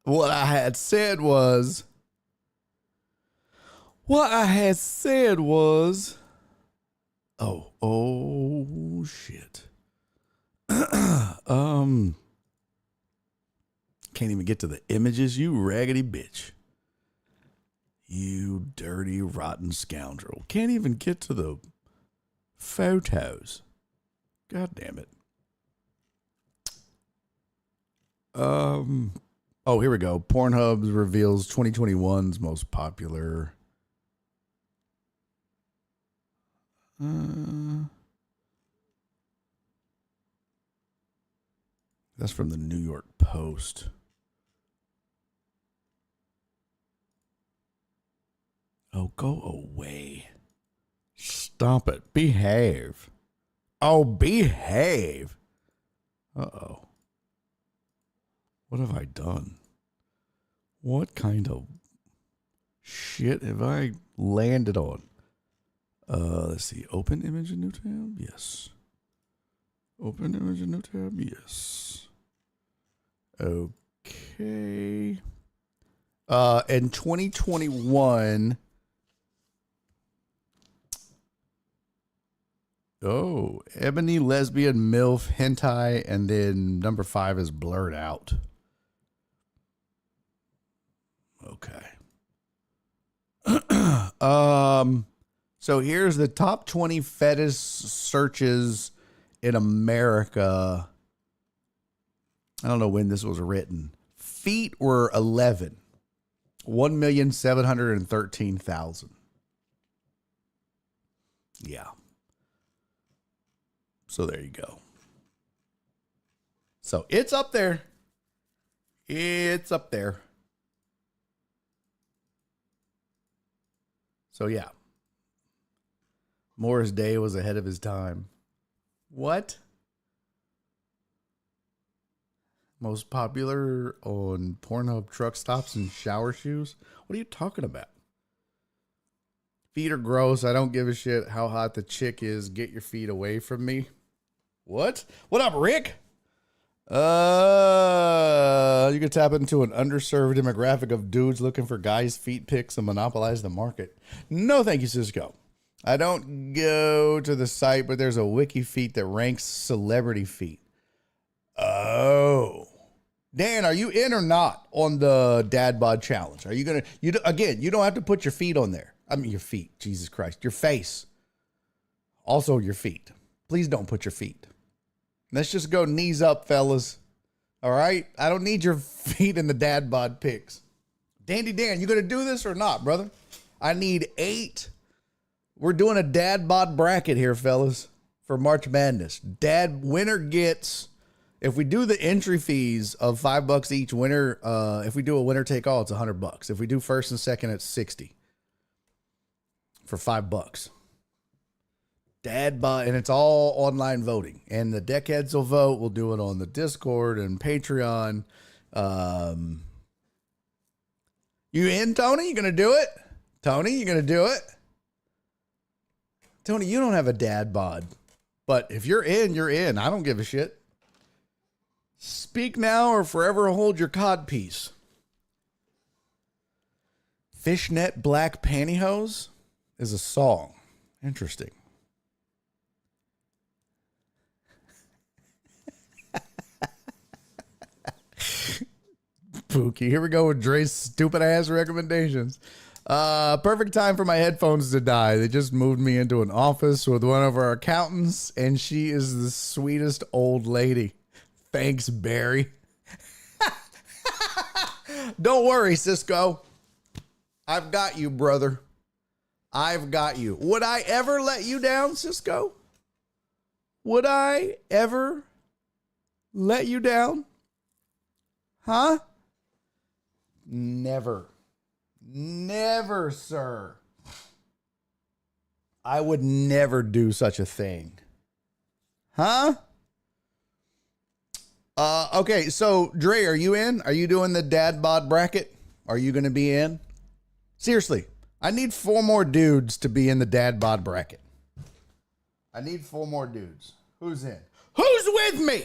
what I had said was, oh shit. Can't even get to the images, you raggedy bitch. You dirty, rotten scoundrel. Can't even get to the photos. God damn it. Oh, here we go. Pornhub reveals 2021's most popular. That's from the New York Post. Oh, go away. Stop it. Behave. Oh, behave. Uh-oh. What have I done? What kind of shit have I landed on? Let's see. Open image in new tab? Yes. Open image in new tab? Yes. Okay. In 2021. Oh, ebony, lesbian, MILF, hentai, and then number 5 is blurred out. Okay. So here's the top 20 fetish searches in America. I don't know when this was written. Feet were 11. 1,713,000. Yeah. So there you go. So it's up there. It's up there. So yeah. Morris Day was ahead of his time. What? Most popular on Pornhub truck stops and shower shoes? What are you talking about? Feet are gross. I don't give a shit how hot the chick is. Get your feet away from me. What? What up, Rick? You could tap into an underserved demographic of dudes looking for guys' feet pics and monopolize the market. No, thank you, Cisco. I don't go to the site, but there's a wiki feet that ranks celebrity feet. Oh. Dan, are you in or not on the dadBOD challenge? Are you going to, you don't have to put your feet on there. I mean, your feet, Jesus Christ, your face. Also your feet. Please don't put your feet. Let's just go knees up, fellas. All right? I don't need your feet in the dadBOD pics. Dandy Dan, you going to do this or not, brother? I need 8. We're doing a dadBOD bracket here, fellas, for March Madness. Winner gets, if we do the entry fees of $5 each, winner, if we do a winner take all, it's $100. If we do first and second, it's 60 for $5. dadBOD, and it's all online voting. And the deckheads will vote. We'll do it on the Discord and Patreon. You in, Tony? You gonna do it? Tony, you gonna do it? Tony, you don't have a dadBOD. But if you're in, you're in. I don't give a shit. Speak now or forever hold your codpiece. Fishnet Black Pantyhose is a song. Interesting. Pookie. Here we go with Dre's stupid ass recommendations. Perfect time for my headphones to die. They just moved me into an office with one of our accountants, and she is the sweetest old lady. Thanks, Barry. Don't worry, Cisco. I've got you, brother. I've got you. Would I ever let you down, Cisco? Would I ever let you down? Huh? Never. Never, sir. I would never do such a thing. Huh? Okay, so Dre, are you in? Are you doing the dadBOD bracket? Are you going to be in? Seriously, I need 4 more dudes to be in the dadBOD bracket. I need 4 more dudes. Who's in? Who's with me?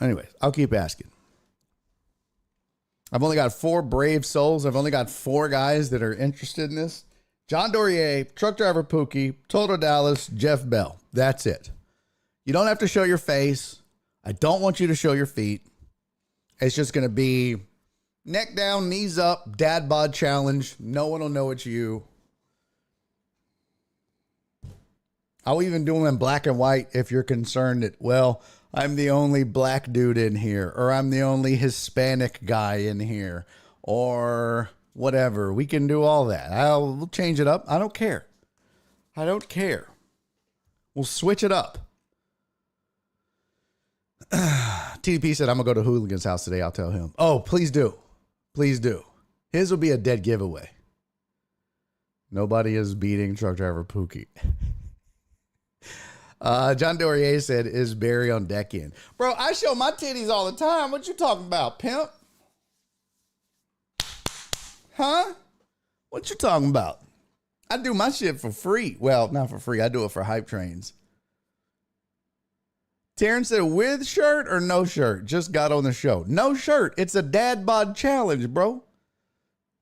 Anyways, I'll keep asking. I've only got 4 brave souls. I've only got 4 guys that are interested in this. John Dorier, Truck Driver Pookie, Toto Dallas, Jeff Bell. That's it. You don't have to show your face. I don't want you to show your feet. It's just going to be neck down, knees up, dadBOD challenge. No one will know it's you. I'll even do them in black and white if you're concerned that, well, I'm the only black dude in here, or I'm the only Hispanic guy in here, or whatever. We can do all that. We'll change it up. I don't care. I don't care. We'll switch it up. TDP said, I'm going to go to Hooligan's house today. I'll tell him. Oh, please do. Please do. His will be a dead giveaway. Nobody is beating Truck Driver Pookie. John Dorier said, is Barry on deck in? Bro, I show my titties all the time. What you talking about, pimp? Huh? What you talking about? I do my shit for free. Well, not for free. I do it for hype trains. Terrence said, with shirt or no shirt? Just got on the show. No shirt. It's a dadBOD challenge, bro.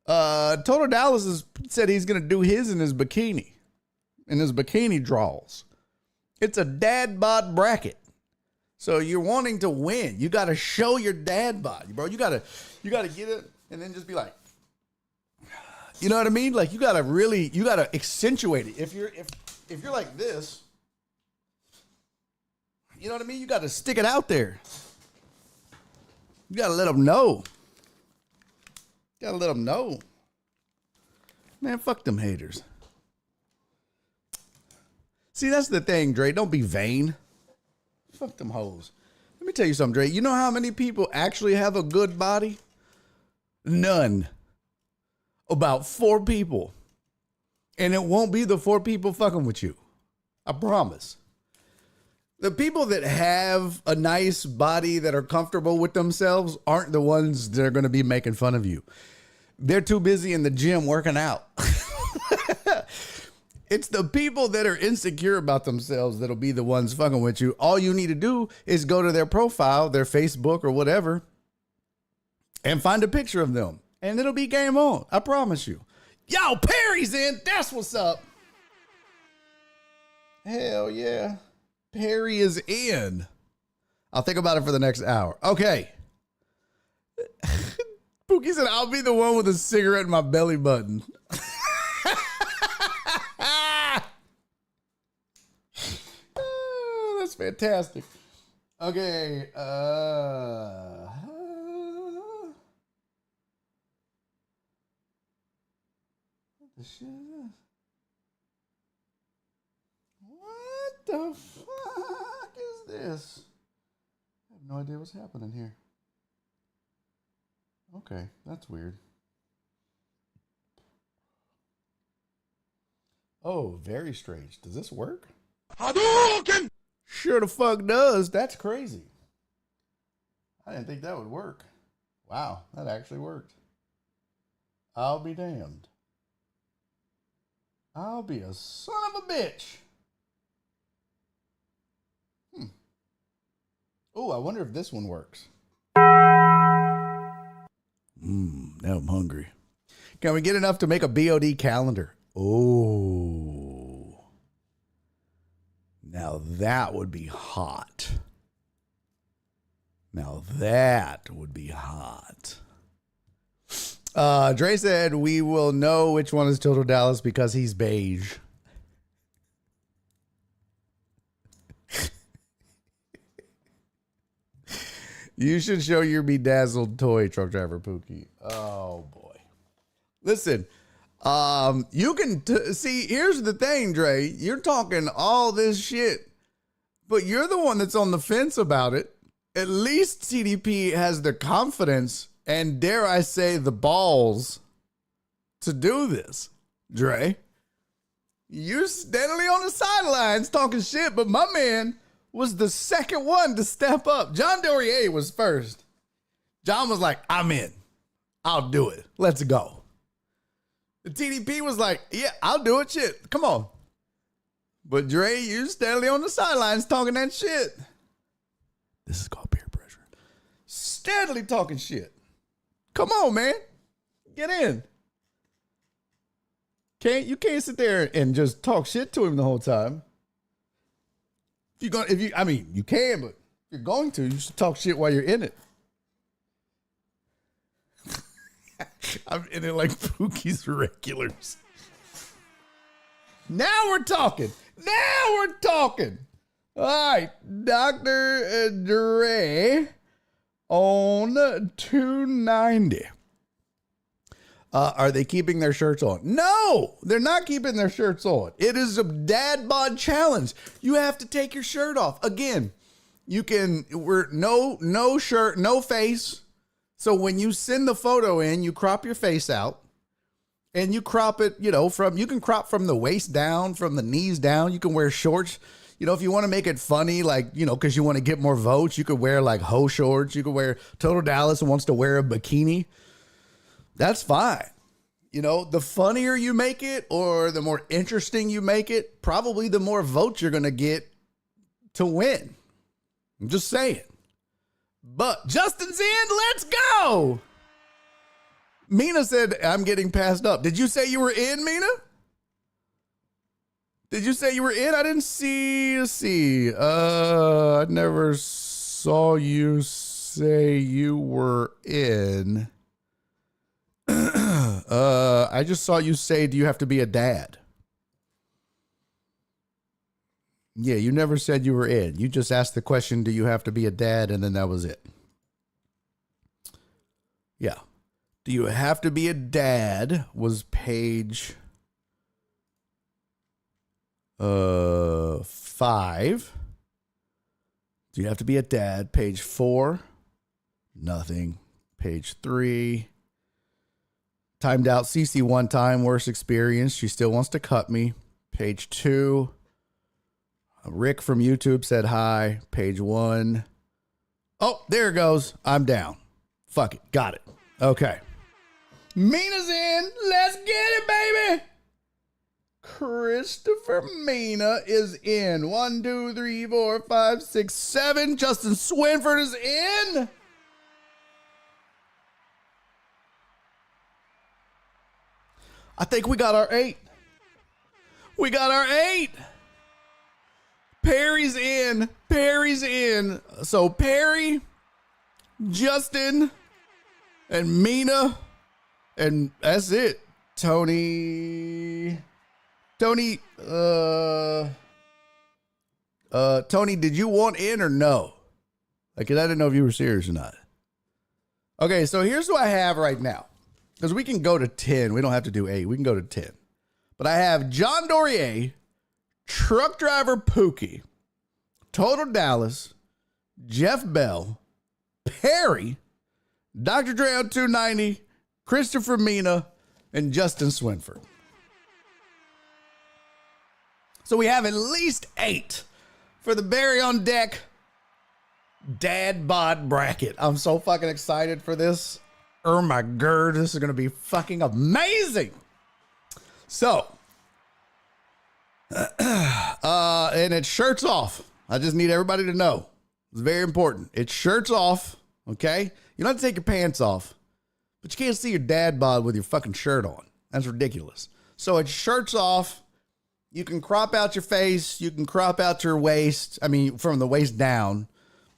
Toto Dallas said he's going to do his in his bikini draws. It's a dadBOD bracket. So you're wanting to win. You got to show your dadBOD, bro. You got to get it and then just be like, you know what I mean? Like you got to accentuate it. If you're like this, you know what I mean? You got to stick it out there. You got to let them know. You got to let them know. Man, fuck them haters. See, that's the thing, Dre. Don't be vain. Fuck them hoes. Let me tell you something, Dre. You know how many people actually have a good body? None. About 4 people. And it won't be the 4 people fucking with you. I promise. The people that have a nice body that are comfortable with themselves aren't the ones that are going to be making fun of you. They're too busy in the gym working out. It's the people that are insecure about themselves that'll be the ones fucking with you. All you need to do is go to their profile, their Facebook or whatever, and find a picture of them. And it'll be game on. I promise you. Yo, Perry's in. That's what's up. Hell yeah. Perry is in. I'll think about it for the next hour. Okay. Pookie said, I'll be the one with a cigarette in my belly button. Oh, that's fantastic. Okay. What the shit is this? What the fuck is this? I have no idea what's happening here. Okay, that's weird. Oh, very strange. Does this work? Hadouken! Sure the fuck does. That's crazy. I didn't think that would work. Wow, that actually worked. I'll be damned. I'll be a son of a bitch. Oh, I wonder if this one works. Now I'm hungry. Can we get enough to make a BOD calendar? Oh. Now that would be hot. Now that would be hot. Dre said we will know which one is Total Dallas because he's beige. You should show your bedazzled toy, truck driver Pookie. Oh boy. Listen, you can see, here's the thing, Dre. You're talking all this shit, but you're the one that's on the fence about it. At least CDP has the confidence and, dare I say, the balls to do this, Dre. You're steadily on the sidelines talking shit, but my man was the second one to step up. John Dorier was first. John was like, I'm in. I'll do it. Let's go. The TDP was like, yeah, I'll do it. Shit. Come on. But Dre, you're steadily on the sidelines talking that shit. This is called peer pressure. Steadily talking shit. Come on, man. Get in. You can't sit there and just talk shit to him the whole time. You can, but if you're going to, you should talk shit while you're in it. I'm in it like Pookie's regulars. Now we're talking. All right, Dr. Dre on 290. Are they keeping their shirts on? No, they're not keeping their shirts on. It is a dadBOD challenge. You have to take your shirt off. Again, we're no shirt, no face. So when you send the photo in, you crop your face out and you crop it, you can crop from the waist down, from the knees down. You can wear shorts. If you want to make it funny, like, because you want to get more votes, you could wear like hoe shorts. You could wear Total Dallas wants to wear a bikini. That's fine. The funnier you make it or the more interesting you make it, probably the more votes you're going to get to win. I'm just saying. But Justin's in. Let's go. Mina said, I'm getting passed up. Did you say you were in, Mina? Did you say you were in? I didn't see. Let's see. I never saw you say you were in. I just saw you say, do you have to be a dad? Yeah, you never said you were in. You just asked the question, do you have to be a dad? And then that was it. Yeah. Do you have to be a dad was page 5. Do you have to be a dad? Page 4. Nothing. Page 3. Timed out CC one time, worst experience. She still wants to cut me. Page 2. Rick from YouTube said hi. Page 1. Oh, there it goes. I'm down. Fuck it. Got it. Okay. Mina's in. Let's get it, baby. Christopher Mina is in. 1, 2, 3, 4, 5, 6, 7. Justin Swinford is in. I think we got our 8. We got our 8. Perry's in. Perry's in. So Perry, Justin, and Mina, and that's it. Tony, Tony, did you want in or no? Like, 'cause I didn't know if you were serious or not. Okay, so here's what I have right now. Because we can go to 10. We don't have to do 8. We can go to 10. But I have John Dorier, Truck Driver Pookie, Total Dallas, Jeff Bell, Perry, Dr. Dre on 290, Christopher Mina, and Justin Swinford. So we have at least 8 for the Barry on Deck dadBOD bracket. I'm so fucking excited for this. Oh my god, this is going to be fucking amazing. So, and it's shirts off. I just need everybody to know. It's very important. It's shirts off, okay? You don't have to take your pants off, but you can't see your dadBOD with your fucking shirt on. That's ridiculous. So it's shirts off. You can crop out your face. You can crop out your waist. I mean, from the waist down.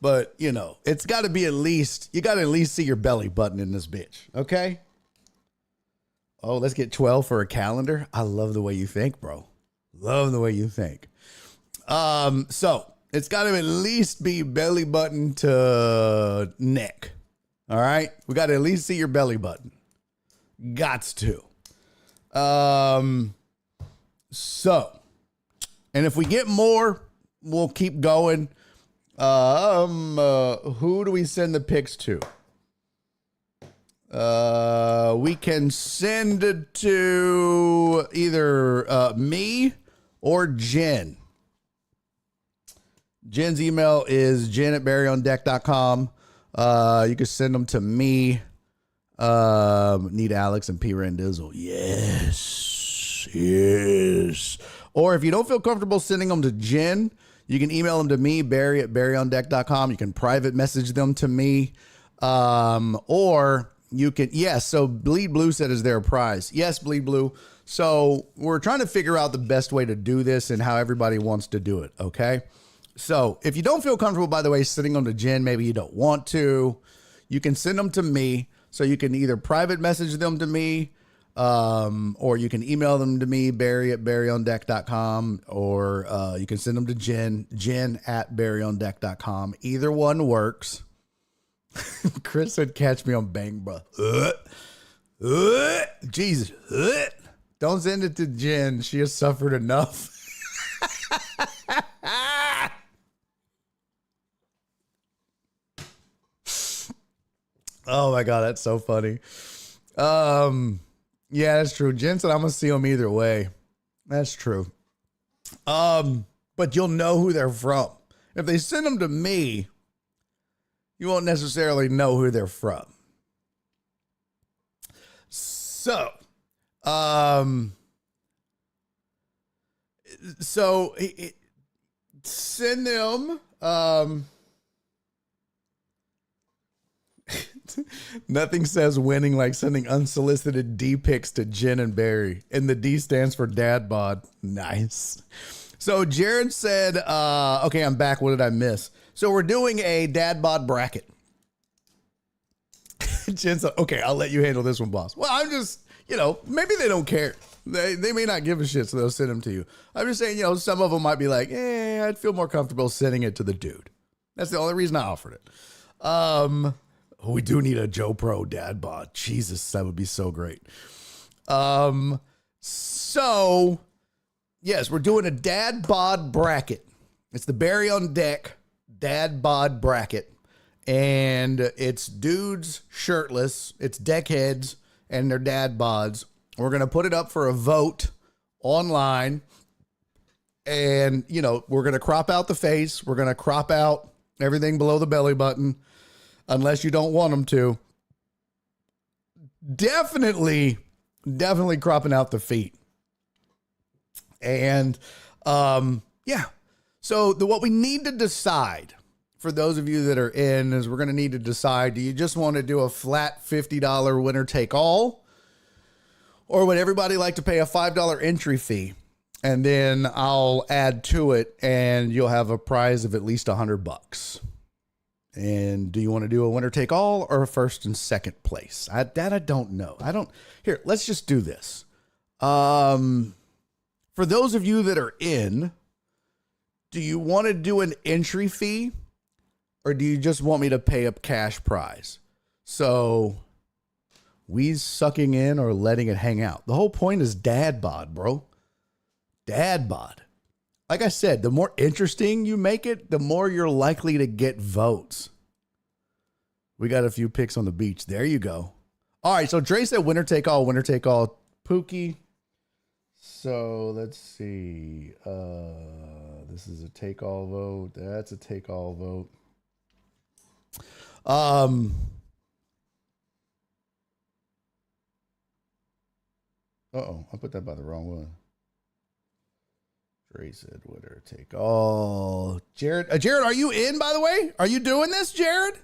But, you know, it's got to be at least, you got to at least see your belly button in this bitch, okay? Oh, let's get 12 for a calendar. I love the way you think, bro. Love the way you think. So it's got to at least be belly button to neck. All right? We got to at least see your belly button. Gots to. So, and if we get more, we'll keep going. Who do we send the pics to? We can send it to either me or Jen. Jen's email is jen@barryondeck.com. You can send them to me. Need Alex and P. Randizzle. Yes. Or if you don't feel comfortable sending them to Jen, you can email them to me, barry@barryondeck.com. You can private message them to me. Or you can, so Bleed Blue said, is there a prize? Yes, Bleed Blue. So we're trying to figure out the best way to do this and how everybody wants to do it, okay? So if you don't feel comfortable, by the way, sending them to Jen, maybe you don't want to, you can send them to me. So you can either private message them to me, or you can email them to me, barry@barryondeck.com, or you can send them to jen@barryondeck.com. Either one works. Chris would catch me on Bang, bro. Jesus. Don't send it to Jen. She has suffered enough. Oh my God, that's so funny. Yeah, that's true. Jen said I'm gonna see them either way. That's true. But you'll know who they're from. If they send them to me, you won't necessarily know who they're from. So, send them. Nothing says winning like sending unsolicited D pics to Jen and Barry. And the D stands for dadBOD. Nice. So Jared said, okay, I'm back. What did I miss? So we're doing a dadBOD bracket. Jen said, okay, I'll let you handle this one, boss. Well, I'm just, maybe they don't care. They may not give a shit, so they'll send them to you. I'm just saying, some of them might be like, I'd feel more comfortable sending it to the dude. That's the only reason I offered it. We do need a Joe Pro dadBOD. Jesus, that would be so great. So, yes, we're doing a dadBOD bracket. It's the Barry on Deck dadBOD bracket. And it's dudes shirtless. It's deckheads and their dadBODs. We're going to put it up for a vote online. And, we're going to crop out the face. We're going to crop out everything below the belly button. Unless you don't want them to. Definitely cropping out the feet. And yeah. So what we need to decide for those of you that are in is we're going to need to decide, do you just want to do a flat $50 winner take all? Or would everybody like to pay a $5 entry fee? And then I'll add to it and you'll have a prize of at least $100. And do you want to do a winner take all or a first and second place? I don't know. Here, let's just do this. For those of you that are in, do you want to do an entry fee or do you just want me to pay a cash prize? So we sucking in or letting it hang out. The whole point is dadBOD, bro. dadBOD. Like I said, the more interesting you make it, the more you're likely to get votes. We got a few picks on the beach. There you go. All right, so Dre said winner take all, Pookie. So let's see. This is a take all vote. That's a take all vote. Uh-oh, I put that by the wrong one. Dre said winner take all. Jared, are you in, by the way? Are you doing this, Jared?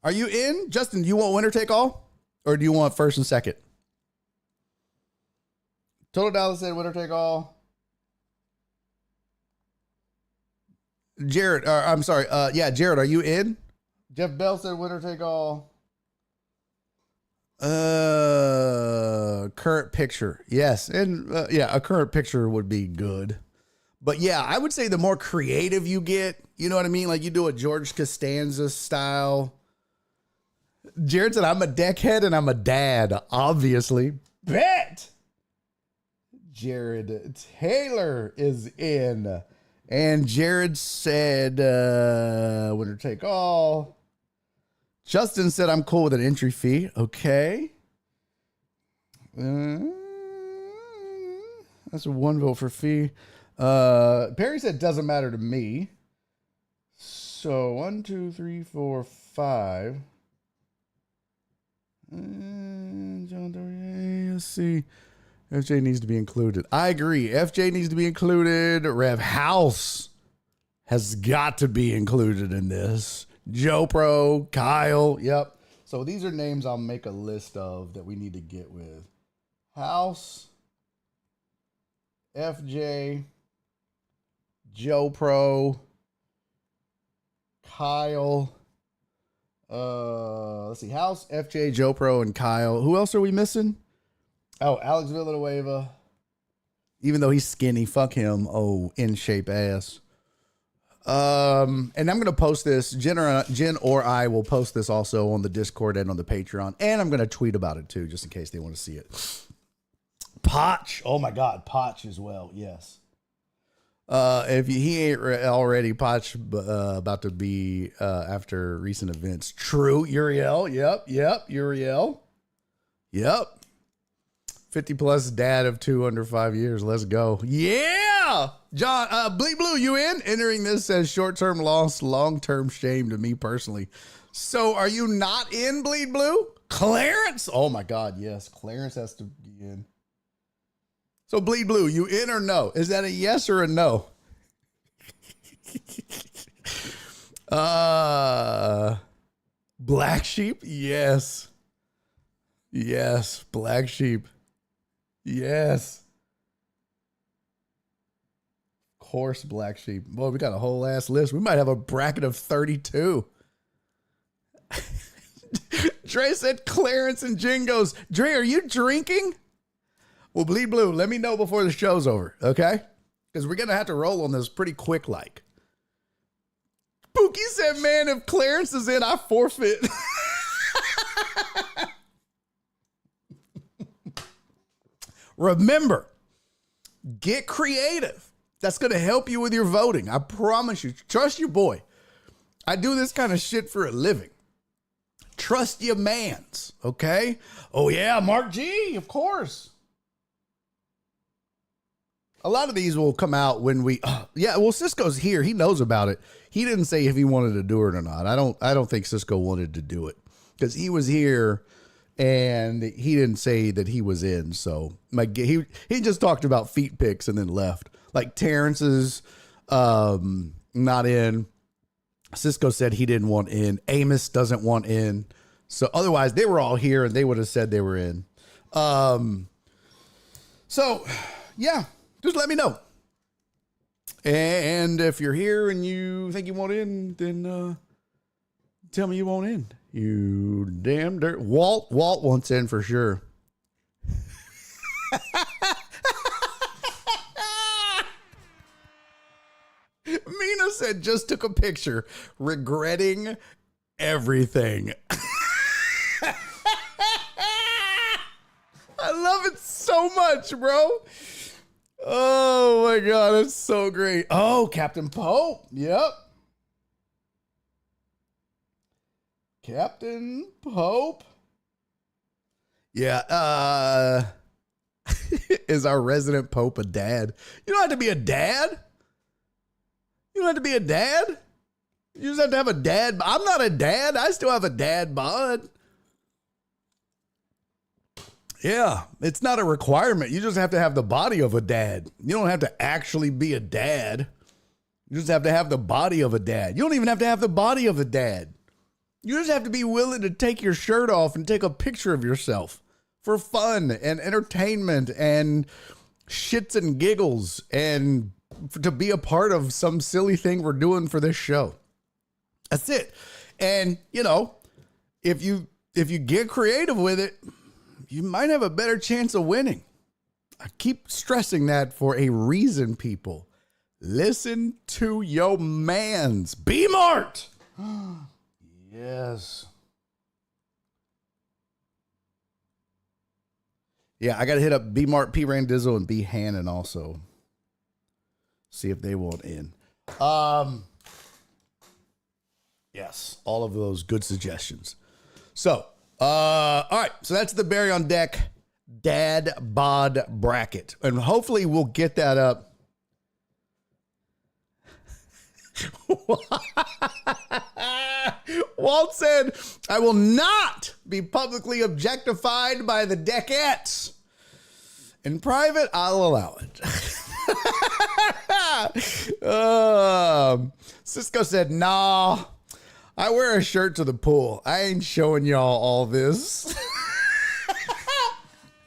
Are you in? Justin, do you want winner take all? Or do you want first and second? Total Dallas said winner take all. Jared, I'm sorry. Yeah, Jared, are you in? Jeff Bell said winner take all. Current picture. Yes. And yeah, a current picture would be good. But yeah, I would say the more creative you get, you know what I mean? Like you do a George Costanza style. Jared said, I'm a deckhead and I'm a dad, obviously. Bet. Jared Taylor is in. And Jared said, winner take all. Justin said, I'm cool with an entry fee. Okay. That's a one vote for fee. Perry said, doesn't matter to me. So 1, 2, 3, 4, 5. Let's see. FJ needs to be included. I agree. FJ needs to be included. Rev House has got to be included in this. Joe Pro, Kyle. Yep. So these are names I'll make a list of that we need to get with. House, FJ, Joe Pro, Kyle. Let's see. House, FJ, Joe Pro, and Kyle. Who else are we missing? Oh, Alex Villanueva. Even though he's skinny, fuck him. Oh, in shape ass. And I'm going to post this. Jen or I will post this also on the Discord and on the Patreon. And I'm going to tweet about it too, just in case they want to see it. Potch. Oh my God. Potch as well. Yes. If he ain't already, Potch about to be after recent events. True. Uriel. Yep. Uriel. Yep. 50 plus dad of 2 under 5 years. Let's go. Yeah. John, Bleed Blue, you in? Entering this says short-term loss, long-term shame to me personally. So are you not in, Bleed Blue? Clarence? Oh my God, yes. Clarence has to be in. So Bleed Blue, you in or no? Is that a yes or a no? Black Sheep? Yes. Yes, Black Sheep. Yes. Of course, Black Sheep. Boy, we got a whole ass list. We might have a bracket of 32. Dre said Clarence and Jingos. Dre, are you drinking? Well, Bleed Blue, let me know before the show's over, okay? Because we're going to have to roll on this pretty quick like. Pookie said, man, if Clarence is in, I forfeit. Remember, get creative. That's going to help you with your voting. I promise you. Trust your boy. I do this kind of shit for a living. Trust your mans, okay? Oh, yeah, Mark G, of course. A lot of these will come out when we... yeah, well, Cisco's here. He knows about it. He didn't say if he wanted to do it or not. I don't think Cisco wanted to do it because he was here and he didn't say that he was in. So he just talked about feet pics and then left. Like Terrence is not in. Cisco said he didn't want in. Amos doesn't want in. So otherwise they were all here and they would have said they were in. So yeah, just let me know. And if you're here and you think you want in, then tell me you want in. You damn dirt. Walt wants in for sure. Mina said, just took a picture, regretting everything. I love it so much, bro. Oh my God, it's so great. Oh, Captain Pope. Yep. Captain Pope. Yeah, is our resident Pope a dad? You don't have to be a dad. You don't have to be a dad. You just have to have a dad. I'm not a dad. I still have a dadBOD. Yeah, it's not a requirement. You just have to have the body of a dad. You don't have to actually be a dad. You just have to have the body of a dad. You don't even have to have the body of a dad. You just have to be willing to take your shirt off and take a picture of yourself for fun and entertainment and shits and giggles and to be a part of some silly thing we're doing for this show. That's it. And, you know, if you get creative with it, you might have a better chance of winning. I keep stressing that for a reason, people. Listen to your mans. Be Mart. Yes. Yeah, I got to hit up B Mart, P Randizzle, and B Hannon also. See if they want in. Yes, all of those good suggestions. So, all right. So that's the Barry on Deck dadBOD bracket. And hopefully we'll get that up. Walt said, I will not be publicly objectified by the Deckettes. In private, I'll allow it. Cisco said, nah, I wear a shirt to the pool. I ain't showing y'all all this.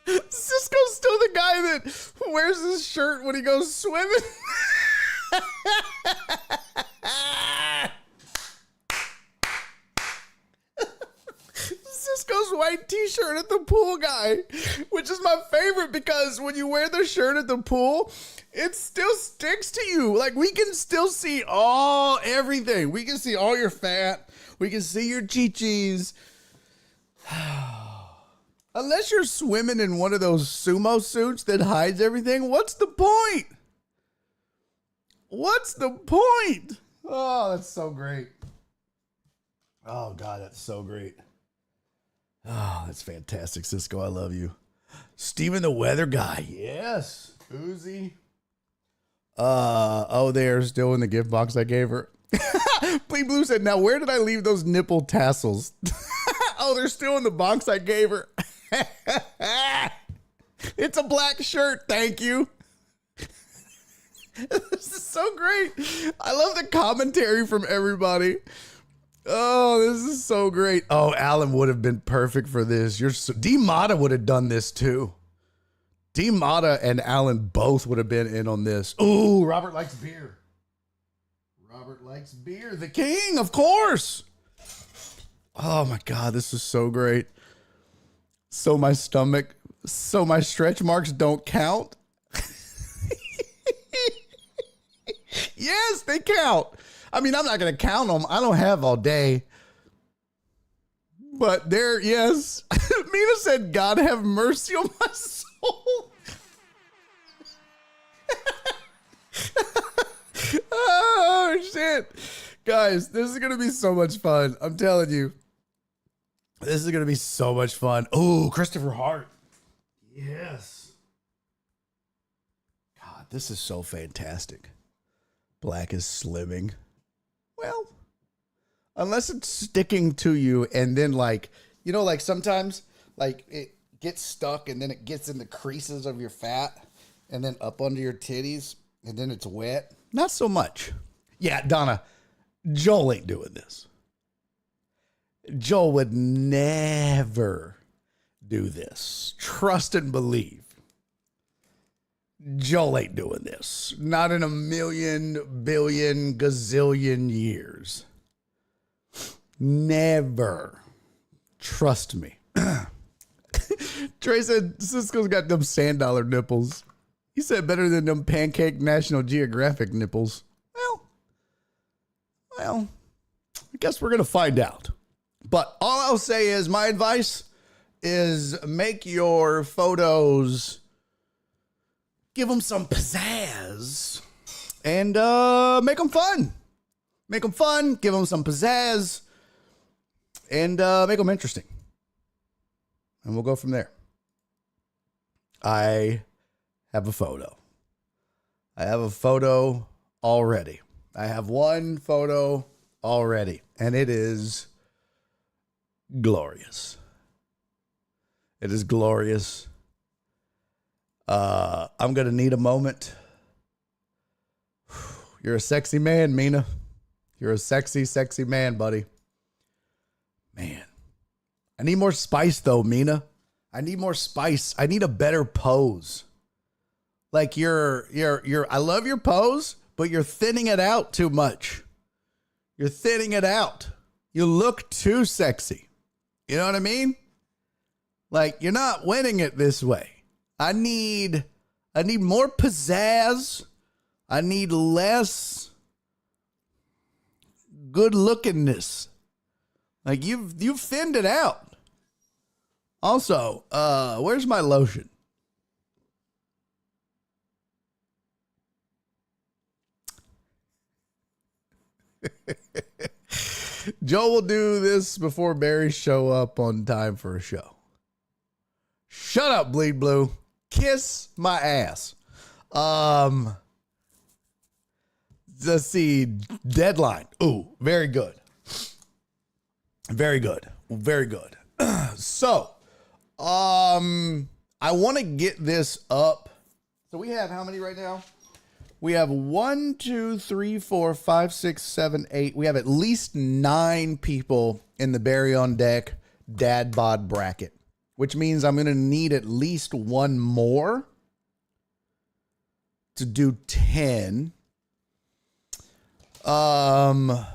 Cisco's still the guy that wears his shirt when he goes swimming. Cisco's white t-shirt at the pool guy, which is my favorite because when you wear the shirt at the pool, it still sticks to you. Like we can still see everything. We can see all your fat. We can see your chi-chis. Unless you're swimming in one of those sumo suits that hides everything, what's the point? What's the point? Oh, that's so great. Oh, God, that's so great. Oh, that's fantastic, Cisco. I love you. Steven the weather guy. Yes. Uzi. They're still in the gift box I gave her. Bleed Blue said, now where did I leave those nipple tassels? Oh, they're still in the box I gave her. It's a black shirt. Thank you. This is so great. I love the commentary from everybody. Oh, this is so great. Oh, Alan would have been perfect for this. D-Mata would have done this too. D-Mata and Alan both would have been in on this. Ooh, Robert likes beer. Robert likes beer. The king, of course. Oh my God, this is so great. So my stomach, so my stretch marks don't count. Yes, they count. I mean, I'm not going to count them. I don't have all day. But there, yes. Mina said, God have mercy on my soul. Oh, shit. Guys, this is going to be so much fun. I'm telling you. This is going to be so much fun. Oh, Christopher Hart. Yes. God, this is so fantastic. Black is slimming. Well, unless it's sticking to you and then like, you know, like sometimes like it gets stuck and then it gets in the creases of your fat and then up under your titties and then it's wet. Not so much. Yeah, Donna, Joel ain't doing this. Joel would never do this. Trust and believe. Joel ain't doing this. Not in a million, billion, gazillion years. Never. Trust me. Trey said Cisco's got them sand dollar nipples. He said better than them pancake National Geographic nipples. Well, I guess we're going to find out. But all I'll say is my advice is make your photos, give them some pizzazz, and make them fun. Make them fun, give them some pizzazz, and make them interesting. And we'll go from there. I have a photo. I have a photo already. I have one photo already, and it is glorious. It is glorious. I'm going to need a moment. You're a sexy man, Mina. You're a sexy, sexy man, buddy. Man. I need more spice, though, Mina. I need more spice. I need a better pose. Like I love your pose, but you're thinning it out too much. You're thinning it out. You look too sexy. You know what I mean? Like, you're not winning it this way. I need more pizzazz. I need less good lookingness. Like, you've thinned it out. Also, where's my lotion? Joe will do this before Barry show up on time for a show. Shut up, Bleed Blue. Kiss my ass. Let's see. Deadline. Ooh, very good. Very good. Very good. So, I want to get this up. So we have how many right now? We have 1, 2, 3, 4, 5, 6, 7, 8. We have at least 9 people in the Barry on Deck dadBOD bracket, which means I'm going to need at least one more to do 10. So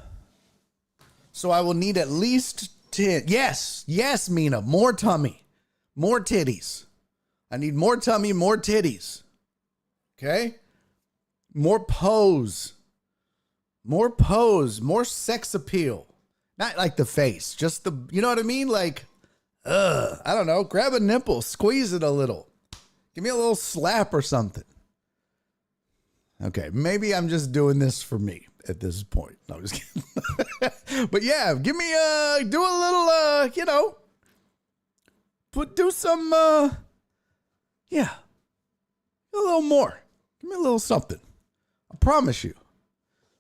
I will need at least 10. Yes, Mina, more tummy, more titties. I need more tummy, more titties. Okay? More pose, more sex appeal. Not like the face, just the, you know what I mean? Like, I don't know, grab a nipple, squeeze it a little. Give me a little slap or something. Okay, maybe I'm just doing this for me at this point. No, I'm just kidding. But yeah, give me do a little, do some, a little more. Give me a little something. I promise you.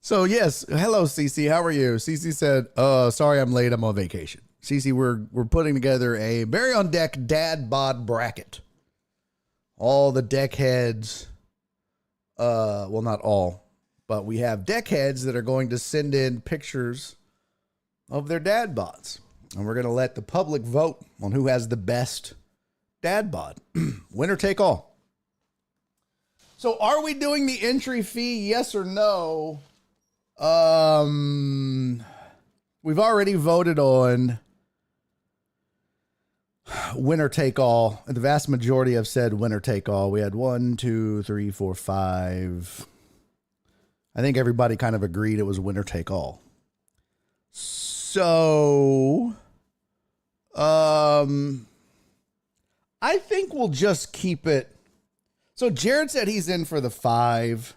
So yes, hello Cece, how are you? Cece said, sorry I'm late, I'm on vacation. Cece, we're putting together a Barry on Deck dadBOD bracket. All the deck heads, well not all, but we have deck heads that are going to send in pictures of their dadBODs. And we're going to let the public vote on who has the best dadBOD. Winner take all. So are we doing the entry fee? Yes or no? We've already voted on winner take all. The vast majority have said winner take all. We had 1, 2, 3, 4, 5. I think everybody kind of agreed it was winner take all. So, I think we'll just keep it. So Jared said he's in for the 5.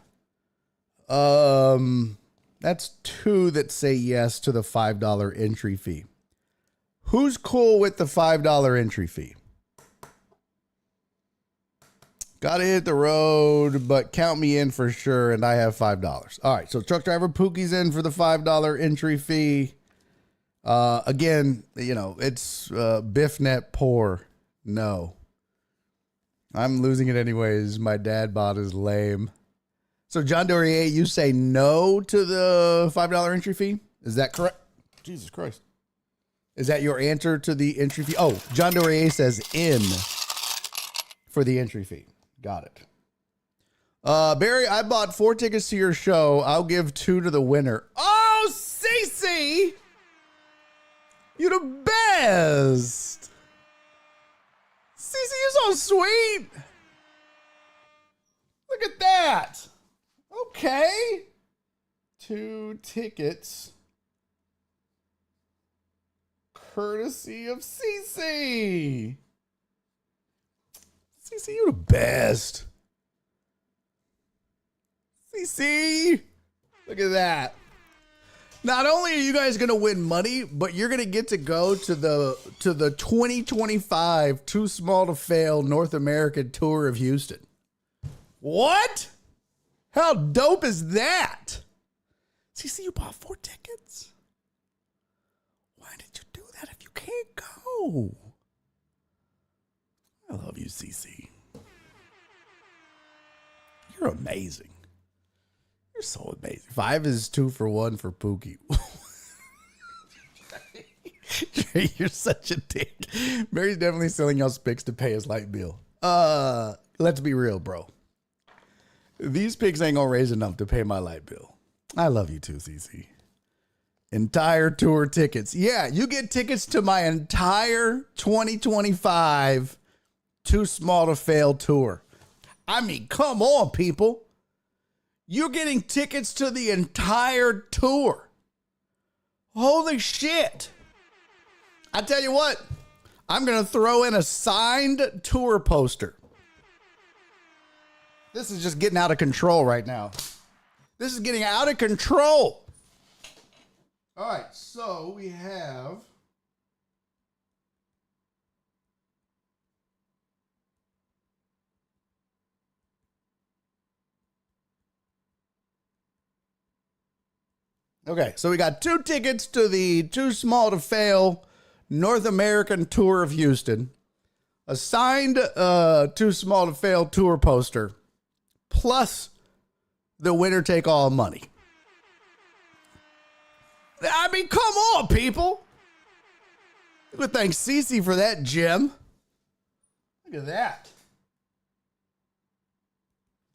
That's 2 that say yes to the $5 entry fee. Who's cool with the $5 entry fee? Gotta hit the road, but count me in for sure, and I have $5. All right, so truck driver Pookie's in for the $5 entry fee. Again, it's BiffNet poor No. I'm losing it anyways. My dadBOD is lame. So, John Doe 88, you say no to the $5 entry fee? Is that correct? Jesus Christ. Is that your answer to the entry fee? Oh, John Doe 88 says in for the entry fee. Got it. Barry, I bought 4 tickets to your show. I'll give 2 to the winner. Oh, Cece! You the best! Cece, you're so sweet! Look at that! Okay. 2 tickets. Courtesy of Cece. Cece, you the best. Cece, look at that. Not only are you guys going to win money, but you're going to get to go to the 2025 Too Small to Fail North American Tour of Houston. What? How dope is that? Cece, you bought 4 tickets? Why did you do that if you can't go? I love you, Cece. You're amazing. You're so amazing. 5 is 2 for 1 for Pookie. Trey, you're such a dick. Mary's definitely selling y'all pics to pay his light bill. Let's be real, bro. These pics ain't gonna raise enough to pay my light bill. I love you too, CC. Entire tour tickets. Yeah, you get tickets to my entire 2025 Too Small to Fail tour. I mean, come on, people. You're getting tickets to the entire tour. Holy shit. I tell you what, I'm going to throw in a signed tour poster. This is just getting out of control right now. This is getting out of control. All right, so we have... Okay, so we got 2 tickets to the Too Small to Fail North American Tour of Houston, a signed Too Small to Fail tour poster, plus the winner take all money. I mean, come on, people. You would thank Cece for that gem. Look at that.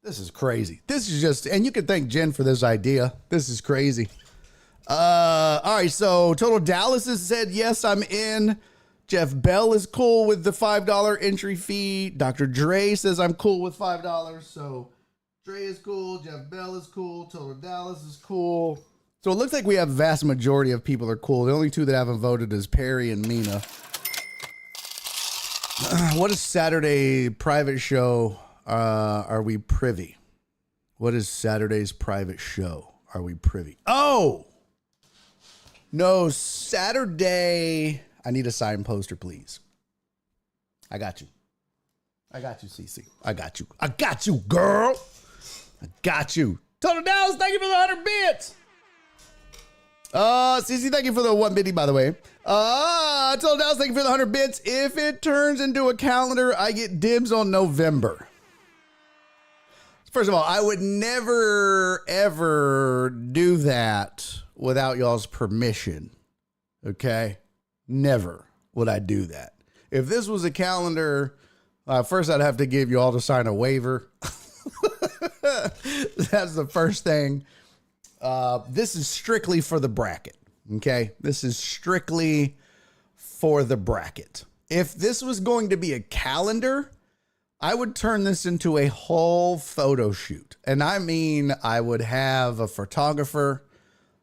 This is crazy. This is just, and you can thank Jen for this idea. This is crazy. All right, so Total Dallas has said, yes, I'm in. Jeff Bell is cool with the $5 entry fee. Dr. Dre says I'm cool with $5. So Dre is cool. Jeff Bell is cool. Total Dallas is cool. So it looks like we have a vast majority of people are cool. The only 2 that haven't voted is Perry and Mina. What is Saturday private show? Are we privy? What is Saturday's private show? Are we privy? Oh! No, Saturday. I need a signed poster, please. I got you. I got you, Cece. I got you. I got you, girl. I got you. Total Dallas, thank you for the 100 bits. Cece, thank you for the 1 bitty, by the way. Total Dallas, thank you for the 100 bits. If it turns into a calendar, I get dibs on November. First of all, I would never, ever do that without y'all's permission. Okay? Never would I do that. If this was a calendar, first I'd have to give you all to sign a waiver. That's the first thing. This is strictly for the bracket. Okay? This is strictly for the bracket. If this was going to be a calendar, I would turn this into a whole photo shoot. And I mean, I would have a photographer.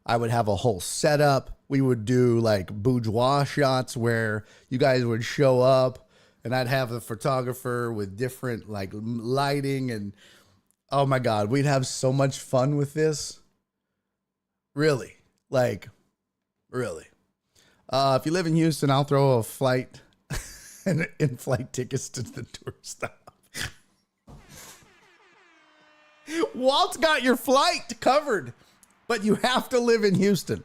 I would have a whole setup. We would do like boudoir shots where you guys would show up and I'd have the photographer with different like lighting and oh my God, we'd have so much fun with this. Really? Like, really? If you live in Houston, I'll throw a flight and in-flight tickets to the tour stop. Walt's got your flight covered, but you have to live in Houston.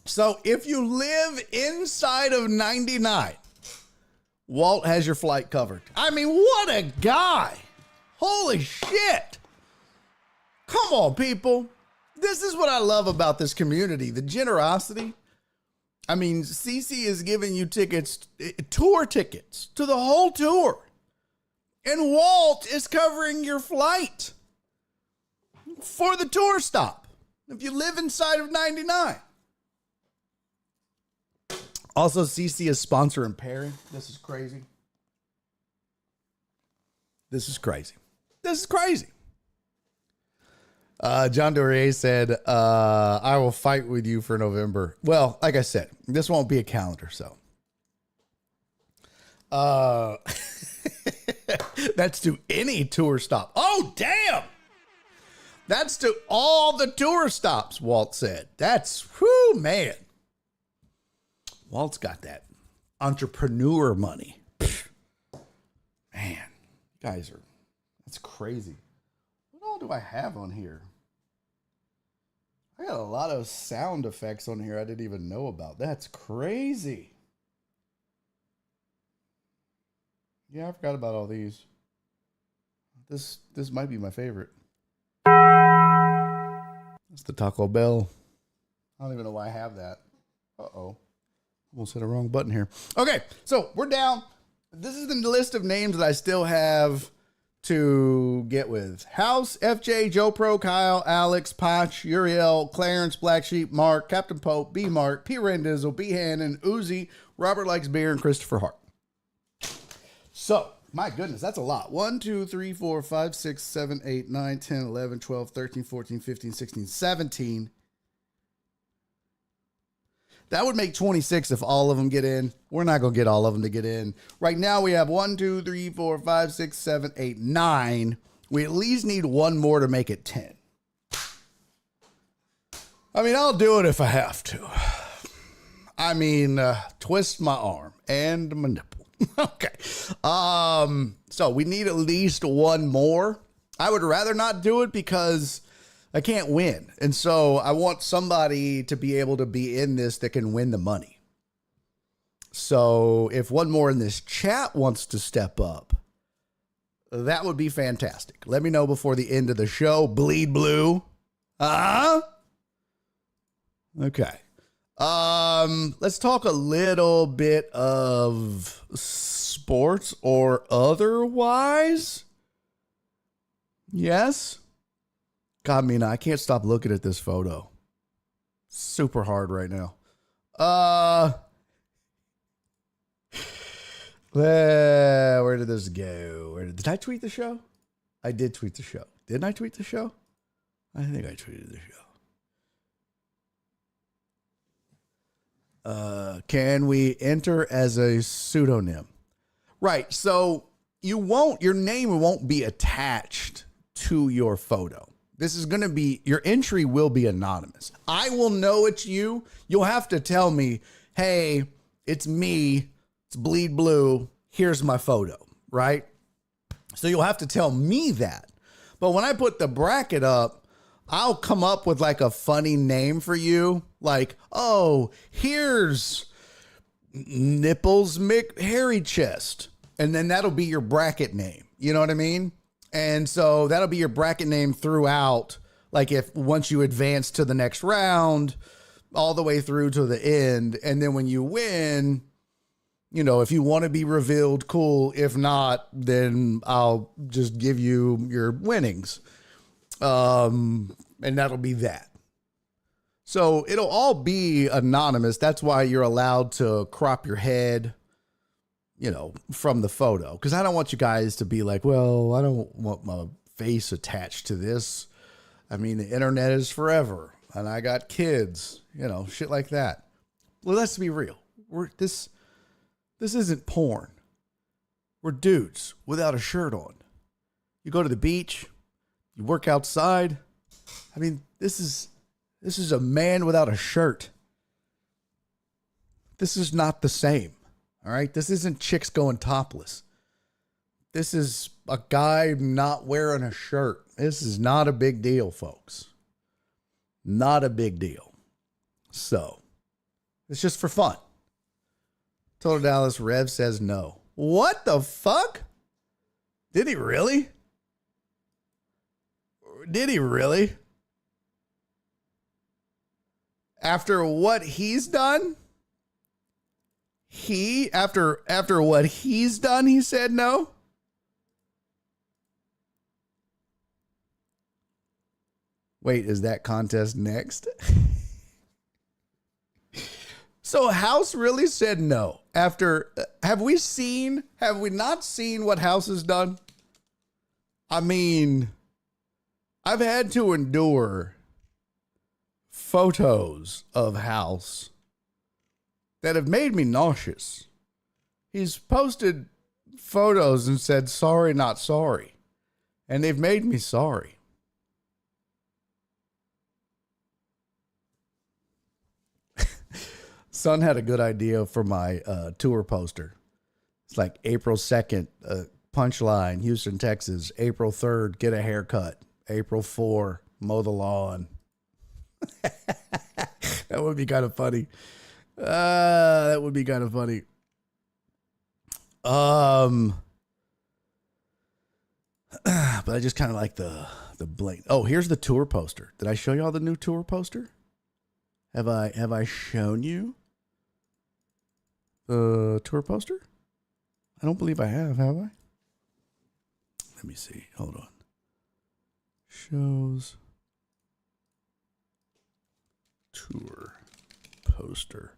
So if you live inside of 99, Walt has your flight covered. I mean, what a guy. Holy shit. Come on, people. This is what I love about this community, the generosity. I mean, Cece is giving you tickets, tour tickets to the whole tour. And Walt is covering your flight for the tour stop if you live inside of 99. Also, Cece is sponsoring Perry. This is crazy. This is crazy. This is crazy. John Dorier said, I will fight with you for November. Well, like I said, this won't be a calendar, so. That's to any tour stop. Oh, damn. That's to all the tour stops, Walt said. That's, whoo, man. Walt's got that entrepreneur money. Man, guys are, that's crazy. What all do I have on here? I got a lot of sound effects on here I didn't even know about. That's crazy. Yeah, I forgot about all these. This might be my favorite. It's the Taco Bell. I don't even know why I have that. Uh-oh. Almost hit a wrong button here. Okay, so we're down. This is the list of names that I still have to get with. House, FJ, Joe Pro, Kyle, Alex, Potch, Uriel, Clarence, Black Sheep, Mark, Captain Pope, B Mark, P Randizzle, B Hannon, Uzi, Robert Likes Beer, and Christopher Hart. So, my goodness, that's a lot. 1, 2, 3, 4, 5, 6, 7, 8, 9, 10, 11, 12, 13, 14, 15, 16, 17. That would make 26 if all of them get in. We're not going to get all of them to get in. Right now we have 1, 2, 3, 4, 5, 6, 7, 8, 9. We at least need one more to make it 10. I mean, I'll do it if I have to. I mean, twist my arm and my nipple. Okay. So we need at least one more. I would rather not do it because I can't win. And so I want somebody to be able to be in this that can win the money. So if one more in this chat wants to step up, that would be fantastic. Let me know before the end of the show. Bleed blue. Okay. Let's talk a little bit of sports or otherwise. Yes. God, Mina, I can't stop looking at this photo. Super hard right now. Where did this go? Did I tweet the show? I did tweet the show. Didn't I tweet the show? I think I tweeted the show. Can we enter as a pseudonym? Right. So your name won't be attached to your photo. This is going to be, your entry will be anonymous. I will know it's you. You'll have to tell me, hey, it's me. It's Bleed Blue. Here's my photo, right? So you'll have to tell me that. But when I put the bracket up, I'll come up with like a funny name for you. Like, oh, here's Nipples Hairy Chest. And then that'll be your bracket name. You know what I mean? And so that'll be your bracket name throughout. Like if once you advance to the next round, all the way through to the end. And then when you win, you know, if you want to be revealed, cool. If not, then I'll just give you your winnings. And that'll be that. So it'll all be anonymous. That's why you're allowed to crop your head, you know, from the photo. Because I don't want you guys to be like, well, I don't want my face attached to this. I mean, the internet is forever. And I got kids, you know, shit like that. Well, let's be real. This isn't porn. We're dudes without a shirt on. You go to the beach. You work outside. I mean, this is a man without a shirt. This is not the same. All right. This isn't chicks going topless. This is a guy not wearing a shirt. This is not a big deal, folks. Not a big deal. So it's just for fun. Total Dallas Rev says no. What the fuck? Did he really? Did he really? After what he's done? After what he's done, he said no? Wait, is that contest next? So House really said no. After, have we not seen what House has done? I mean, I've had to endure photos of House that have made me nauseous. He's posted photos and said, sorry, not sorry. And they've made me sorry. Son had a good idea for my tour poster. It's like April 2nd, Punchline, Houston, Texas. April 3rd, get a haircut. April 4, mow the lawn. That would be kind of funny. That would be kind of funny. But I just kind of like the blank. Oh, here's the tour poster. Did I show y'all the new tour poster? Have I shown you the tour poster? I don't believe I have I? Let me see. Hold on. Shows tour poster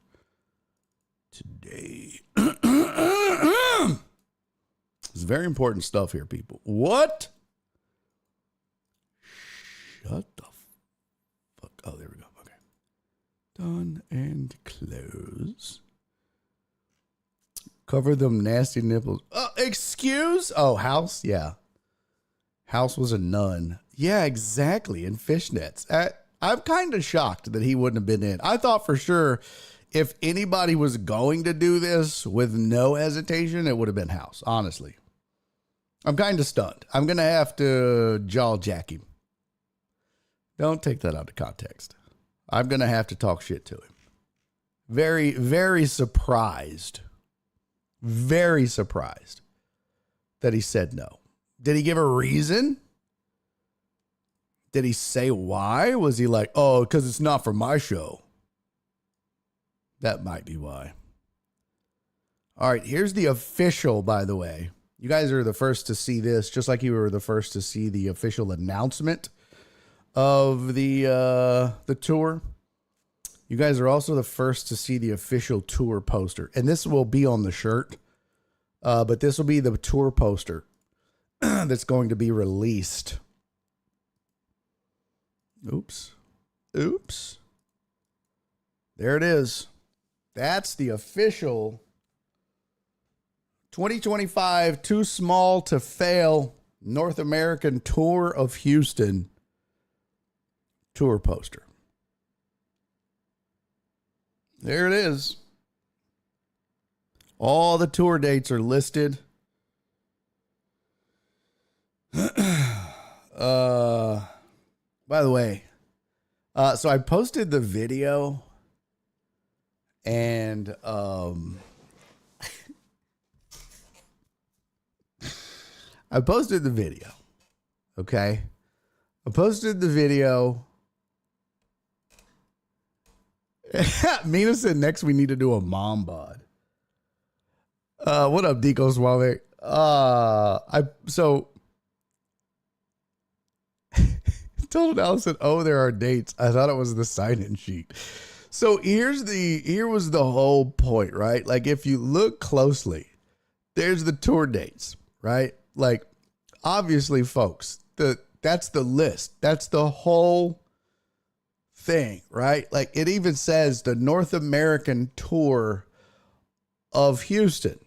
today. It's very important stuff here, people. What? Shut the fuck. Oh, there we go. Okay. Done and close. Cover them nasty nipples. Excuse? Oh, House? Yeah. House was a nun. Yeah, exactly. In fishnets. I'm kind of shocked that he wouldn't have been in. I thought for sure if anybody was going to do this with no hesitation, it would have been House, honestly. I'm kind of stunned. I'm going to have to jaw jack him. Don't take that out of context. I'm going to have to talk shit to him. Very, very surprised. Very surprised that he said no. Did he give a reason? Did he say why? Was he like, oh, because it's not for my show? That might be why. All right, here's the official, by the way. You guys are the first to see this, just like you were the first to see the official announcement of the tour. You guys are also the first to see the official tour poster. And this will be on the shirt. But this will be the tour poster that's going to be released. Oops. There it is. That's the official 2025 Too Small to Fail North American Tour of Houston tour poster. There it is. All the tour dates are listed. By the way, so I posted the video and I posted the video. Okay. I posted the video. Mina said next we need to do a mom bod. What up, Deco Suave? So told Allison, oh, there are dates. I thought it was the sign-in sheet. So here was the whole point, right? Like if you look closely, there's the tour dates, right? Like obviously, folks, that's the list. That's the whole thing, right? Like it even says the North American Tour of Houston.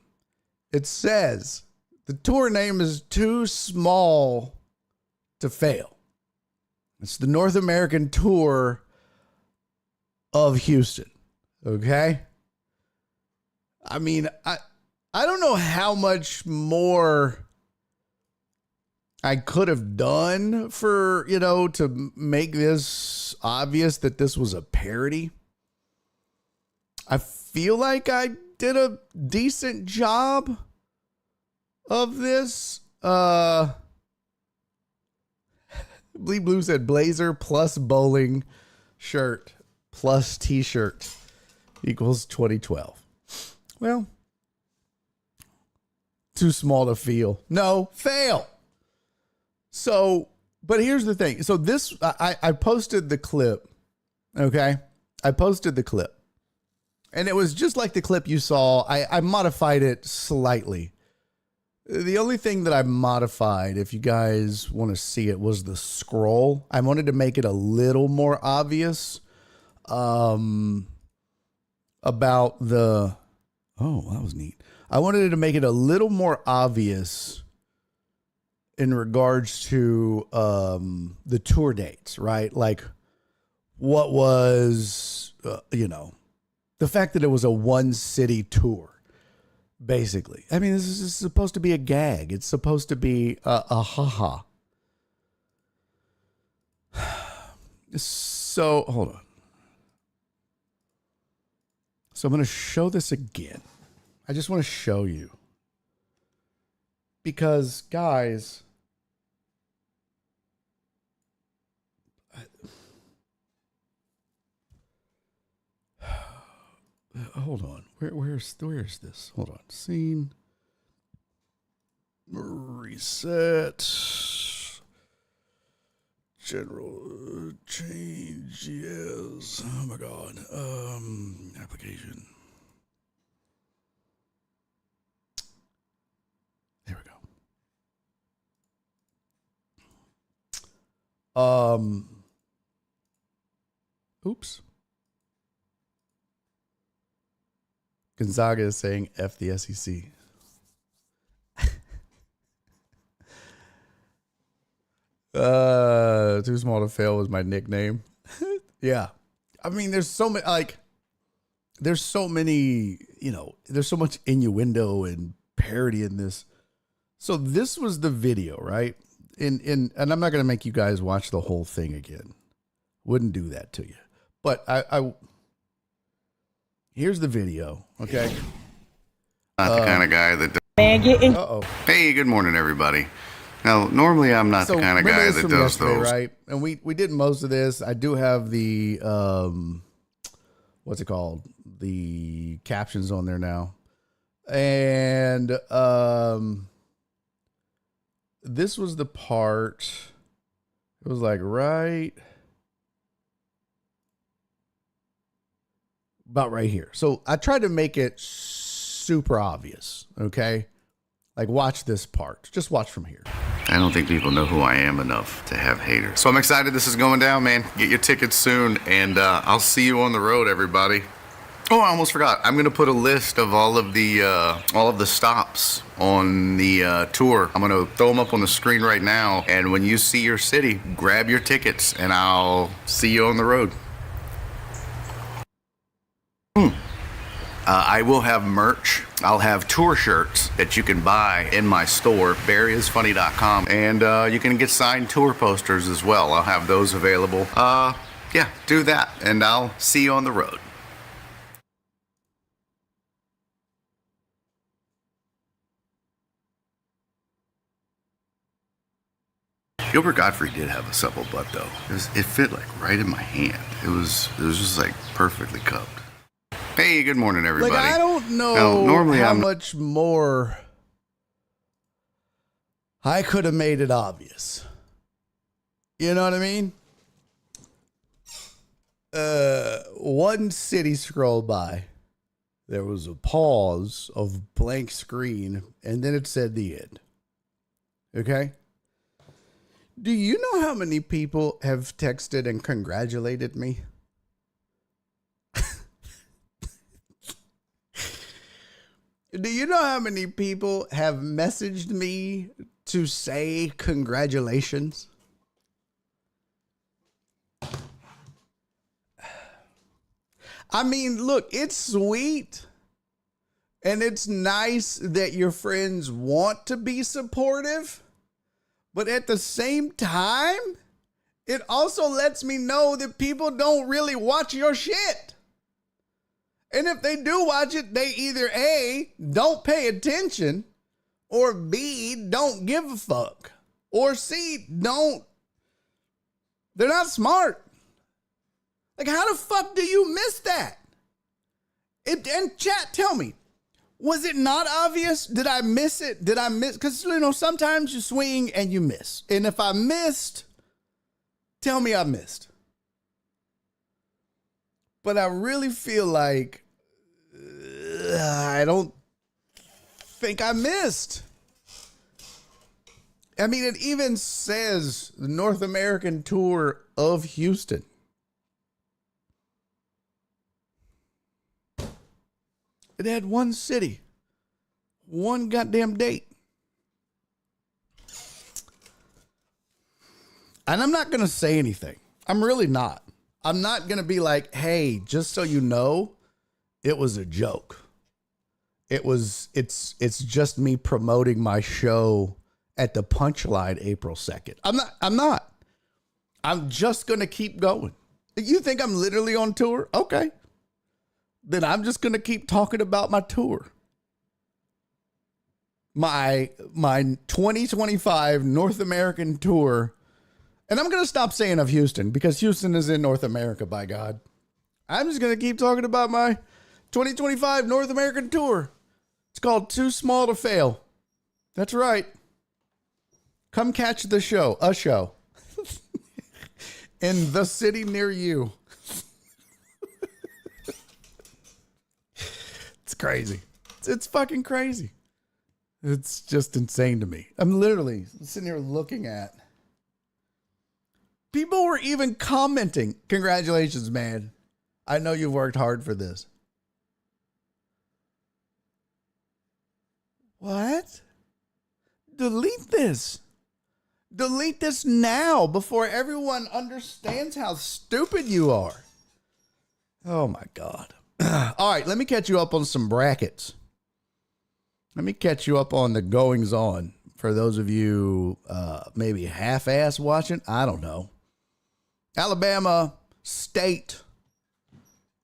It says the tour name is Too Small to Fail. It's the North American Tour of Houston. Okay? I mean, I don't know how much more I could have done for, to make this obvious that this was a parody. I feel like I did a decent job of this. Bleed Blue said blazer plus bowling shirt plus t-shirt equals 2012. Well, too small to feel. No, fail. So, but here's the thing. So this, I posted the clip. Okay. I posted the clip and it was just like the clip you saw. I modified it slightly. The only thing that I modified, if you guys want to see it, was the scroll. I wanted to make it a little more obvious about the... Oh, that was neat. I wanted to make it a little more obvious in regards to the tour dates, right? Like what was, the fact that it was a one-city tour. Basically, I mean, this is supposed to be a gag. It's supposed to be a haha. So hold on. So I'm going to show this again. I just want to show you because, guys, hold on. Where's this? Hold on. Scene. Reset. General changes. Oh my God. Application. There we go. Oops. Gonzaga is saying F the SEC. Too small to fail was my nickname. Yeah. I mean, there's so many, there's so much innuendo and parody in this. So this was the video, right? And I'm not going to make you guys watch the whole thing again. Wouldn't do that to you. But I here's the video, okay? Not the kind of guy that... Uh-oh. Hey, good morning, everybody. Now, normally I'm not the kind of guy that does those. Right? And we did most of this. I do have the, what's it called? The captions on there now. And this was the part, it was like about right here. So I tried to make it super obvious, okay? Like, watch this part. Just watch from here. I don't think people know who I am enough to have haters. So I'm excited this is going down, man. Get your tickets soon, and I'll see you on the road, everybody. Oh, I almost forgot. I'm going to put a list of all of the stops on the tour. I'm going to throw them up on the screen right now, and when you see your city, grab your tickets, and I'll see you on the road. I will have merch. I'll have tour shirts that you can buy in my store, barryisfunny.com, and you can get signed tour posters as well. I'll have those available. Yeah, do that, and I'll see you on the road. Gilbert Gottfried did have a supple butt, though. It fit like right in my hand. It was just like perfectly cupped. Hey, good morning, everybody. Like, I don't know normally how much more I could have made it obvious. You know what I mean? One city scrolled by. There was a pause of blank screen, and then it said the end. Okay? Do you know how many people have texted and congratulated me? Do you know how many people have messaged me to say congratulations? I mean, look, it's sweet and it's nice that your friends want to be supportive, but at the same time, it also lets me know that people don't really watch your shit. And if they do watch it, they either A, don't pay attention, or B, don't give a fuck, or C, they're not smart. Like, how the fuck do you miss that? And chat, tell me, was it not obvious? Did I miss it? Because, sometimes you swing and you miss. And if I missed, tell me I missed. But I really feel like I don't think I missed. I mean, it even says the North American tour of Houston. It had one city, one goddamn date. And I'm not going to say anything. I'm really not. I'm not going to be like, hey, just so you know, it was a joke. It's just me promoting my show at the Punchline April 2nd. I'm not. I'm just going to keep going. You think I'm literally on tour? Okay. Then I'm just going to keep talking about my tour. My 2025 North American tour. And I'm going to stop saying of Houston because Houston is in North America, by God. I'm just going to keep talking about my 2025 North American tour. It's called Too Small to Fail. That's right. Come catch the show, a show, in the city near you. It's crazy. It's fucking crazy. It's just insane to me. I'm literally sitting here looking at. People were even commenting. Congratulations, man. I know you've worked hard for this. What? Delete this. Delete this now before everyone understands how stupid you are. Oh my God. All right, let me catch you up on some brackets. Let me catch you up on the goings on for those of you maybe half-ass watching. I don't know. Alabama State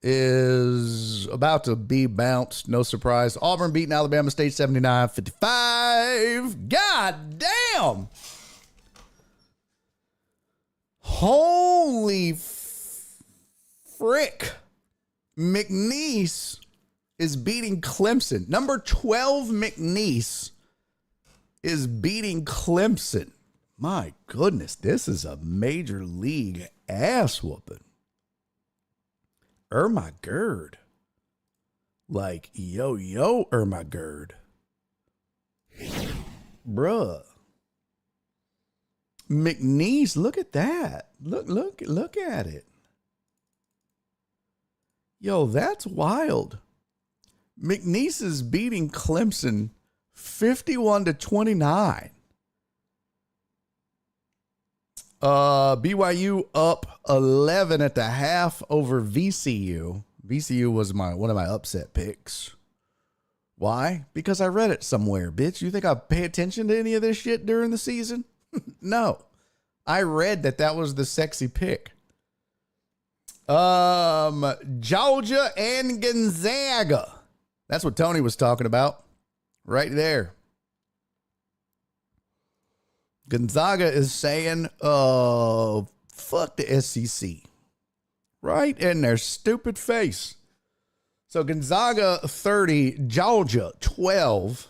is about to be bounced. No surprise. Auburn beating Alabama State 79-55. God damn. Holy frick. McNeese is beating Clemson. Number 12 McNeese is beating Clemson. My goodness, this is a major league ass whooping. My Gerd. Like, yo, my Gerd. Bruh. McNeese, look at that. Look at it. Yo, that's wild. McNeese is beating Clemson 51-29. BYU up 11 at the half over VCU. VCU was one of my upset picks. Why? Because I read it somewhere, bitch. You think I pay attention to any of this shit during the season? No. I read that was the sexy pick. Georgia and Gonzaga. That's what Tony was talking about. Right there. Gonzaga is saying, fuck the SEC. Right in their stupid face. So Gonzaga 30, Georgia 12.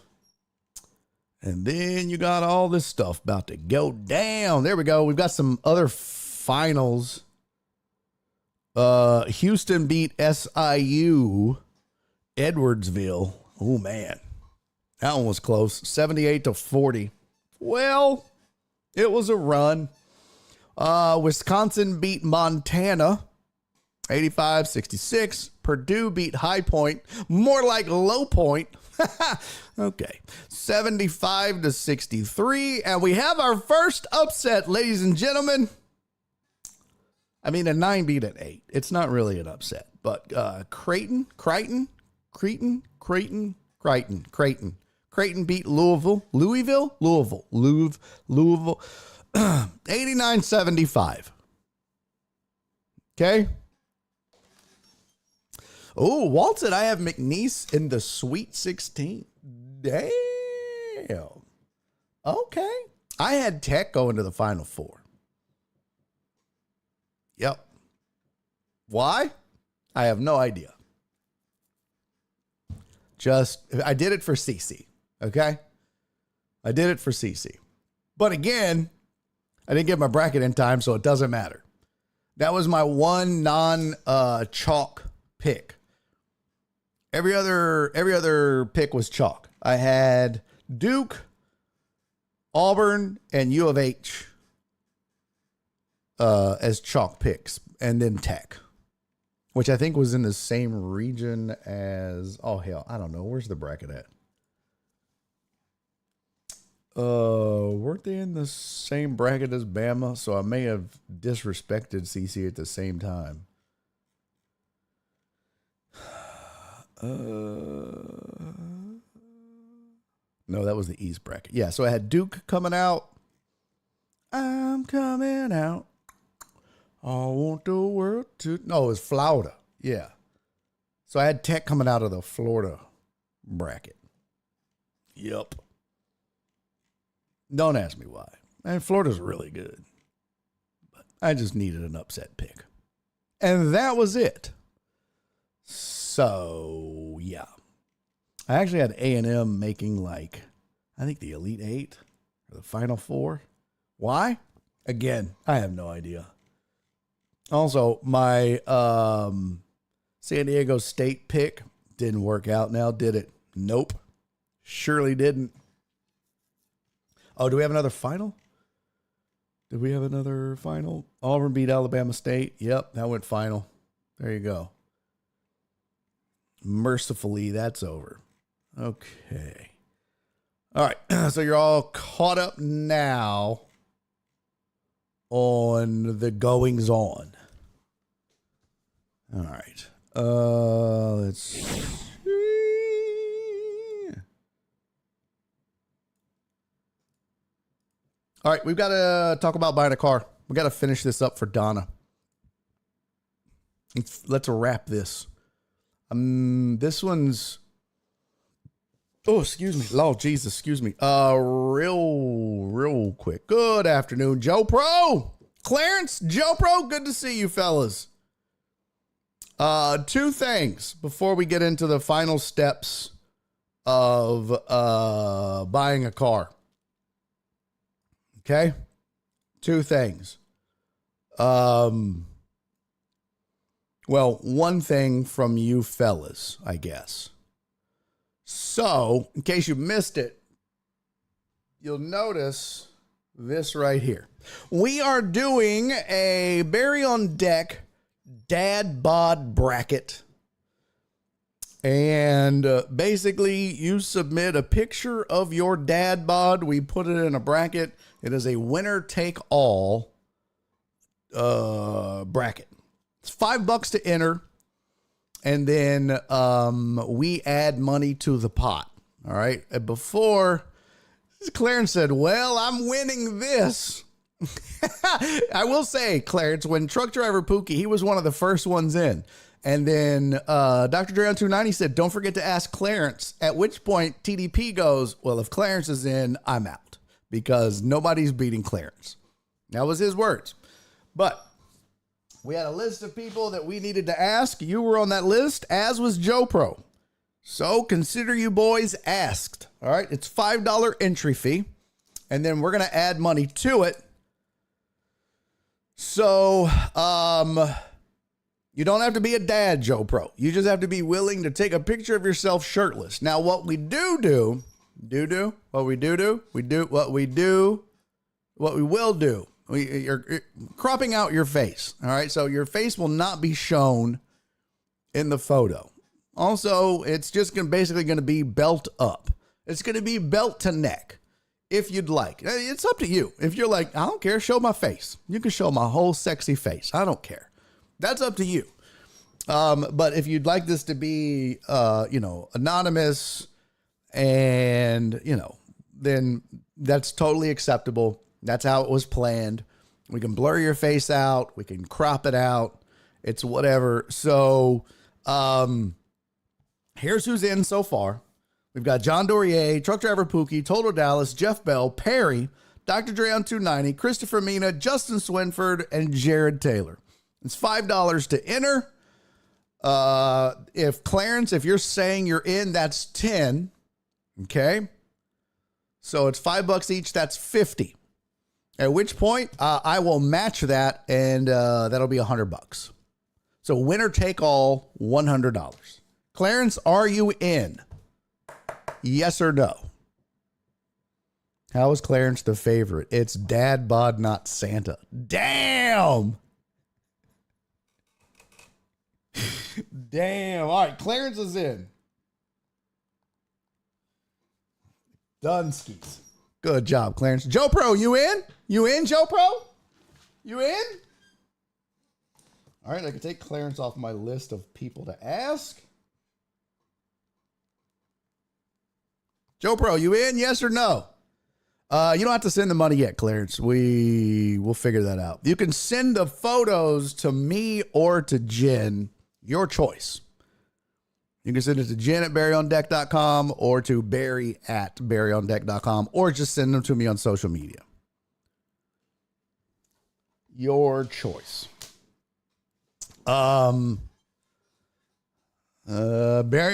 And then you got all this stuff about to go down. There we go. We've got some other finals. Houston beat SIU. Edwardsville. Oh, man. That one was close. 78-40. Well, it was a run. Wisconsin beat Montana. 85-66. Purdue beat High Point. More like Low Point. Okay. 75-63. And we have our first upset, ladies and gentlemen. I mean, a 9 beat an 8. It's not really an upset. But Creighton beat Louisville. 89-75. Okay. Oh, Walt said I have McNeese in the Sweet 16. Damn. Damn. Okay. I had Tech go into the Final Four. Yep. Why? I have no idea. I did it for CC. Okay? I did it for CC. But again, I didn't get my bracket in time, so it doesn't matter. That was my one non-chalk pick. Every other pick was chalk. I had Duke, Auburn, and U of H as chalk picks, and then Tech, which I think was in the same region as, oh hell, I don't know. Where's the bracket at? Weren't they in the same bracket as Bama? So I may have disrespected CC at the same time. No, that was the East bracket. Yeah, so I had Duke coming out. I'm coming out. I want the world to... No, it was Florida. Yeah. So I had Tech coming out of the Florida bracket. Yep. Don't ask me why. And Florida's really good. But I just needed an upset pick. And that was it. So, yeah. I actually had A&M making like, I think the Elite Eight or the Final Four. Why? Again, I have no idea. Also, my San Diego State pick didn't work out now, did it? Nope. Surely didn't. Oh, do we have another final? Did we have another final? Auburn beat Alabama State. Yep, that went final. There you go. Mercifully, that's over. Okay. All right. So you're all caught up now on the goings on. All right. Let's see. All right, we've got to talk about buying a car. We got to finish this up for Donna. Let's wrap this. This one's. Oh, excuse me. Lord Jesus, excuse me. Real quick. Good afternoon, Joe Pro. Clarence, Joe Pro, good to see you fellas. Two things before we get into the final steps of buying a car. Okay? Two things. Well, one thing from you fellas, I guess. So, in case you missed it, you'll notice this right here. We are doing a Barry on Deck dadBOD bracket. And basically, you submit a picture of your dadBOD. We put it in a bracket. It is a winner-take-all bracket. It's $5 to enter. And then we add money to the pot. All right. Before, Clarence said, well, I'm winning this. I will say, Clarence, when Truck Driver Pookie, he was one of the first ones in. And then Dr. Dre on 290 said, don't forget to ask Clarence, at which point TDP goes, well, if Clarence is in, I'm out because nobody's beating Clarence. That was his words. But we had a list of people that we needed to ask. You were on that list, as was Joe Pro. So consider you boys asked. All right. It's $5 entry fee. And then we're going to add money to it. So, you don't have to be a dad, Joe Pro. You just have to be willing to take a picture of yourself shirtless. Now, what we will do, you're cropping out your face. All right. So your face will not be shown in the photo. Also, it's just basically going to be belt up. It's going to be belt to neck. If you'd like, it's up to you. If you're like, I don't care, show my face. You can show my whole sexy face. I don't care. That's up to you. But if you'd like this to be, anonymous and, then that's totally acceptable. That's how it was planned. We can blur your face out. We can crop it out. It's whatever. So, here's who's in so far. We've got John Dorier, Truck Driver Pookie, Total Dallas, Jeff Bell, Perry, Dr. Dre on 290, Christopher Mina, Justin Swinford, and Jared Taylor. It's $5 to enter. If Clarence, if you're saying you're in, that's 10. Okay. So it's $5 each. That's 50. At which point I will match that, and that'll be $100. So winner take all, $100. Clarence, are you in? Yes or no? How is Clarence the favorite? It's dadBOD, not Santa. Damn. Damn. All right, Clarence is in. Dunskies. Good job, Clarence. Joe Pro, you in? You in, Joe Pro? You in? All right, I can take Clarence off my list of people to ask. Joe Pro, you in? Yes or no? You don't have to send the money yet, Clarence. We'll figure that out. You can send the photos to me or to Jen. Your choice. You can send it to Jen at barryondeck.com or to Barry at barryondeck.com, or just send them to me on social media. Your choice. Barry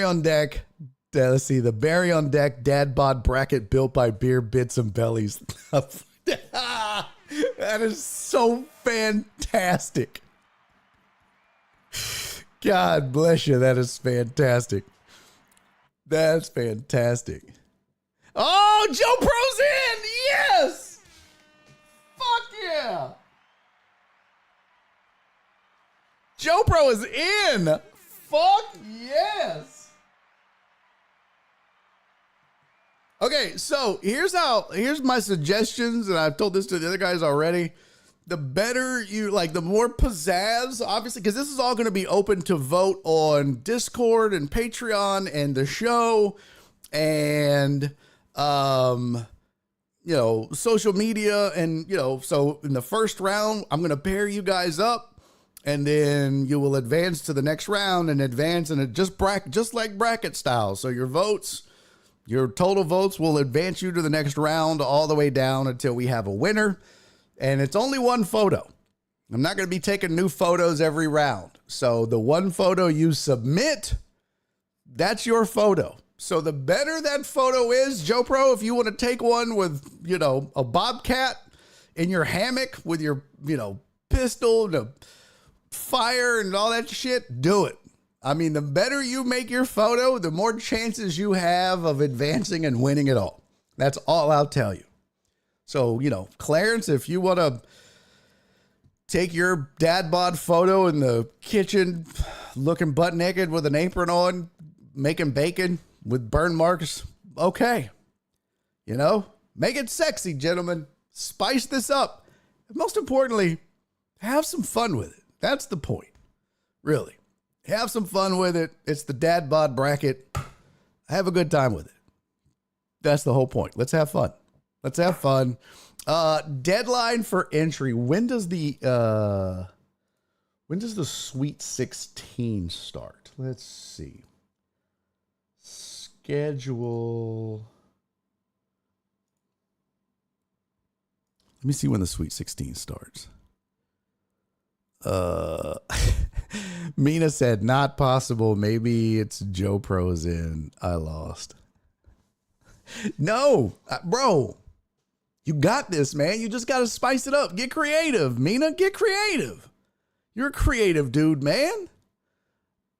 on Deck. Let's see, the Barry on Deck dadBOD bracket built by Beer Bits and Bellies. That is so fantastic. God bless you. That is fantastic. That's fantastic. Oh, Joe Pro's in. Yes. Fuck yeah. Joe Pro is in. Fuck yes. Okay, so here's my suggestions, and I've told this to the other guys already. The better you, like, the more pizzazz, obviously, because this is all going to be open to vote on Discord and Patreon and the show and, social media. And, so in the first round, I'm going to pair you guys up, and then you will advance to the next round and advance, and it just like bracket style. So your total votes will advance you to the next round all the way down until we have a winner. And it's only one photo. I'm not going to be taking new photos every round. So the one photo you submit, that's your photo. So the better that photo is, Joe Pro, if you want to take one with, a bobcat in your hammock with your, pistol, the fire and all that shit, do it. I mean, the better you make your photo, the more chances you have of advancing and winning it all. That's all I'll tell you. So, Clarence, if you want to take your dadBOD photo in the kitchen, looking butt naked with an apron on, making bacon with burn marks, okay. Make it sexy, gentlemen. Spice this up. Most importantly, have some fun with it. That's the point. Really. Have some fun with it. It's the dadBOD bracket. Have a good time with it. That's the whole point. Let's have fun. Let's have fun. Deadline for entry. When does the Sweet 16 start? Let's see. Schedule. Let me see when the Sweet 16 starts. Mina said, not possible. Maybe it's Joe Pro's in. I lost. No, bro. You got this, man. You just got to spice it up. Get creative, Mina. Get creative. You're a creative dude, man.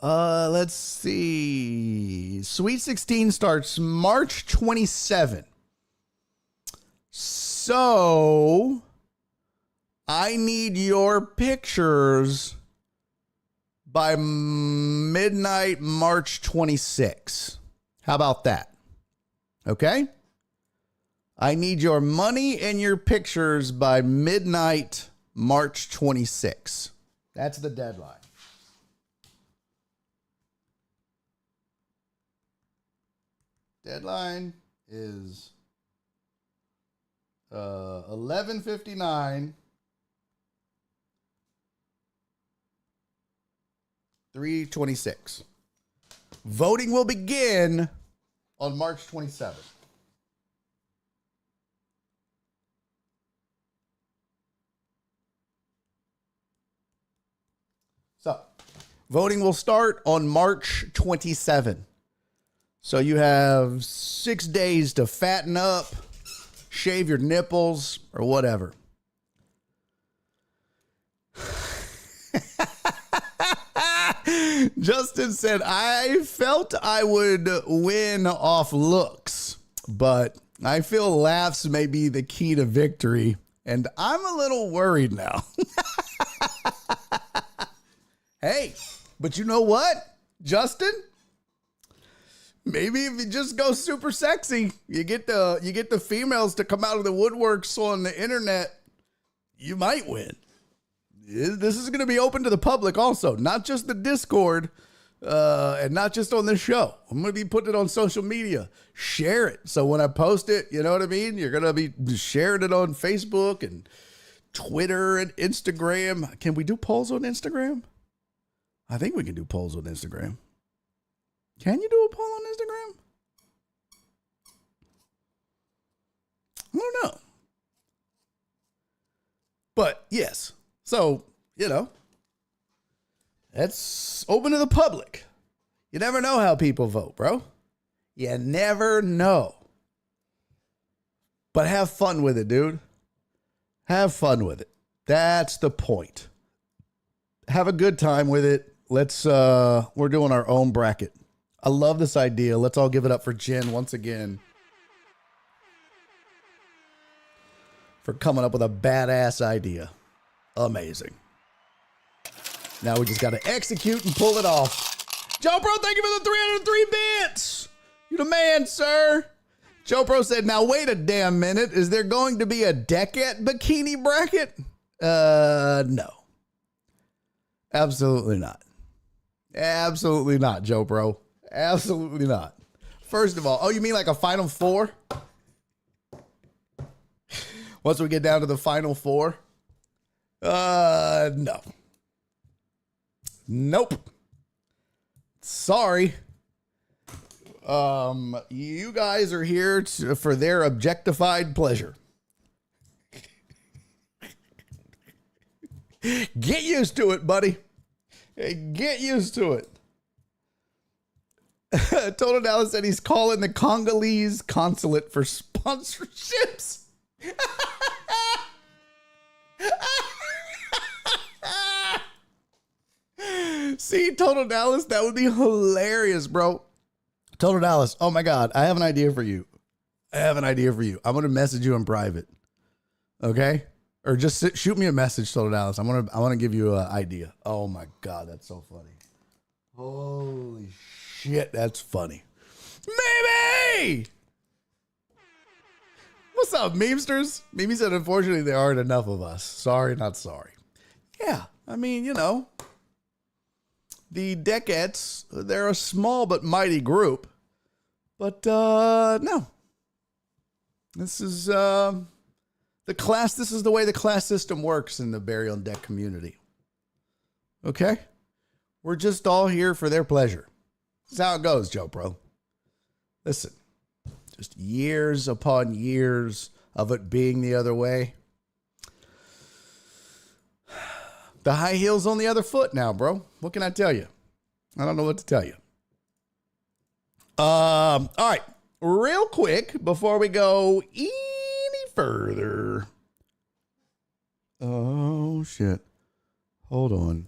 Let's see. Sweet 16 starts March 27. So I need your pictures by midnight, March 26. How about that? Okay? I need your money and your pictures by midnight, March 26. That's the deadline. Deadline is 11:59. 3:26. Voting will begin on March 27th. So, voting will start on March 27th. So you have 6 days to fatten up, shave your nipples, or whatever. Justin said, I felt I would win off looks, but I feel laughs may be the key to victory, and I'm a little worried now. Hey, but you know what, Justin? Maybe if you just go super sexy, you get the females to come out of the woodworks on the internet, you might win. This is going to be open to the public also, not just the Discord, and not just on this show. I'm going to be putting it on social media. Share it. So when I post it, you know what I mean? You're going to be sharing it on Facebook and Twitter and Instagram. Can we do polls on Instagram? I think we can do polls on Instagram. Can you do a poll on Instagram? I don't know. But yes. So, you know, that's open to the public. You never know how people vote, bro. You never know. But have fun with it, dude. Have fun with it. That's the point. Have a good time with it. We're doing our own bracket. I love this idea. Let's all give it up for Jen once again for coming up with a badass idea. Amazing. Now we just got to execute and pull it off. Joe Pro, thank you for the 303 bits. You the man, sir. Joe Pro said, now wait a damn minute. Is there going to be a decade bikini bracket? No. Absolutely not. Absolutely not, Joe Pro. Absolutely not. First of all, oh, you mean like a final four? Once we get down to the final four? No. Nope. Sorry. You guys are here for their objectified pleasure. Get used to it, buddy. Hey, get used to it. Total Dallas said he's calling the Congolese consulate for sponsorships. See, Total Dallas, that would be hilarious, bro. Total Dallas, oh my God, I have an idea for you. I'm going to message you in private. Okay? Or just shoot me a message, Total Dallas. I want to give you an idea. Oh my God, that's so funny. Holy shit, that's funny. Mimi! What's up, memesters? Mimi said, unfortunately, there aren't enough of us. Sorry, not sorry. Yeah, I mean, you know, the Deckets, they're a small but mighty group. But, no. This is the way the class system works in the Burial and Deck community. Okay? We're just all here for their pleasure. This is how it goes, Joe Pro. Listen, just years upon years of it being the other way. The high heel's on the other foot now, bro. What can I tell you? I don't know what to tell you. All right. Real quick, before we go any further. Oh, shit. Hold on.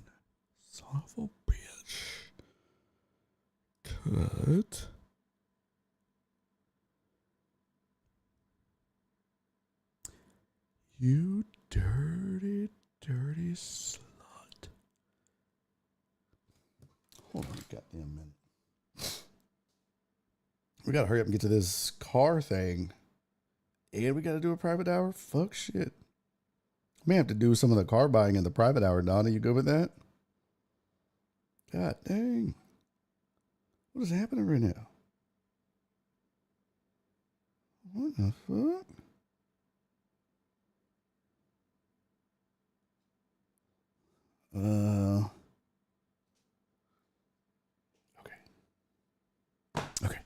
Son of a bitch. Cut. You dirty, dirty slut. Hold on a goddamn minute. We gotta hurry up and get to this car thing. And we gotta do a private hour? Fuck shit. May have to do some of the car buying in the private hour, Donna. You good with that? God dang. What is happening right now? What the fuck? Okay.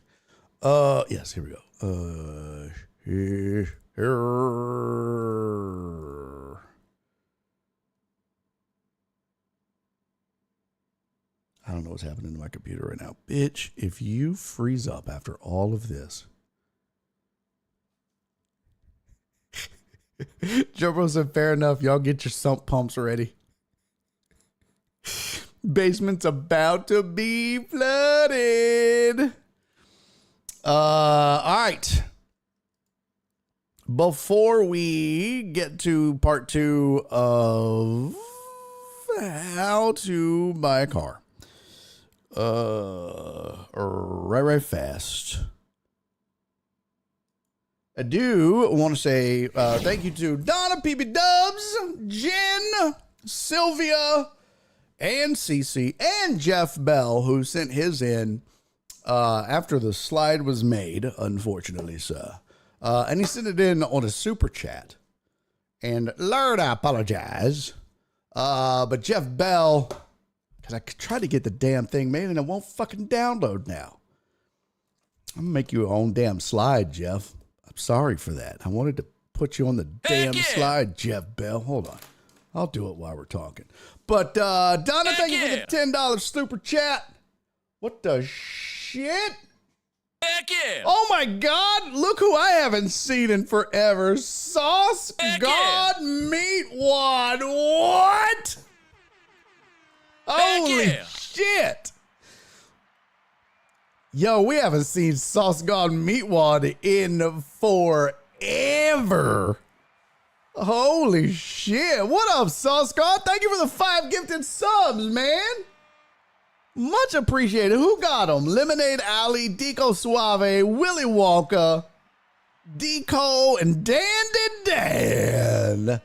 Yes, here we go. Here. I don't know what's happening to my computer right now. Bitch, if you freeze up after all of this. Joe Bro said, fair enough. Y'all get your sump pumps ready. Basement's about to be flooded. All right. Before we get to part 2 of how to buy a car, right fast. I do want to say thank you to Donna, PB Dubs, Jen, Sylvia, and Cece, and Jeff Bell, who sent his in after the slide was made, unfortunately, sir. And he sent it in on a super chat. And Lord, I apologize. But Jeff Bell, because I tried to get the damn thing made and it won't fucking download now. I'm going to make you your own damn slide, Jeff. I'm sorry for that. I wanted to put you on the damn slide, Jeff Bell. Hold on. I'll do it while we're talking. But Donna, thank you for the $10 super chat. What the shit? Heck yeah! Oh my God! Look who I haven't seen in forever. Sauce God Meatwad. What? Holy shit! Yo, we haven't seen Sauce God Meatwad in forever. Holy shit! What up, Sauce God? Thank you for the 5 gifted subs, man. Much appreciated. Who got them? Lemonade Alley, Deco Suave, Willy Wonka, Deco, and Dan.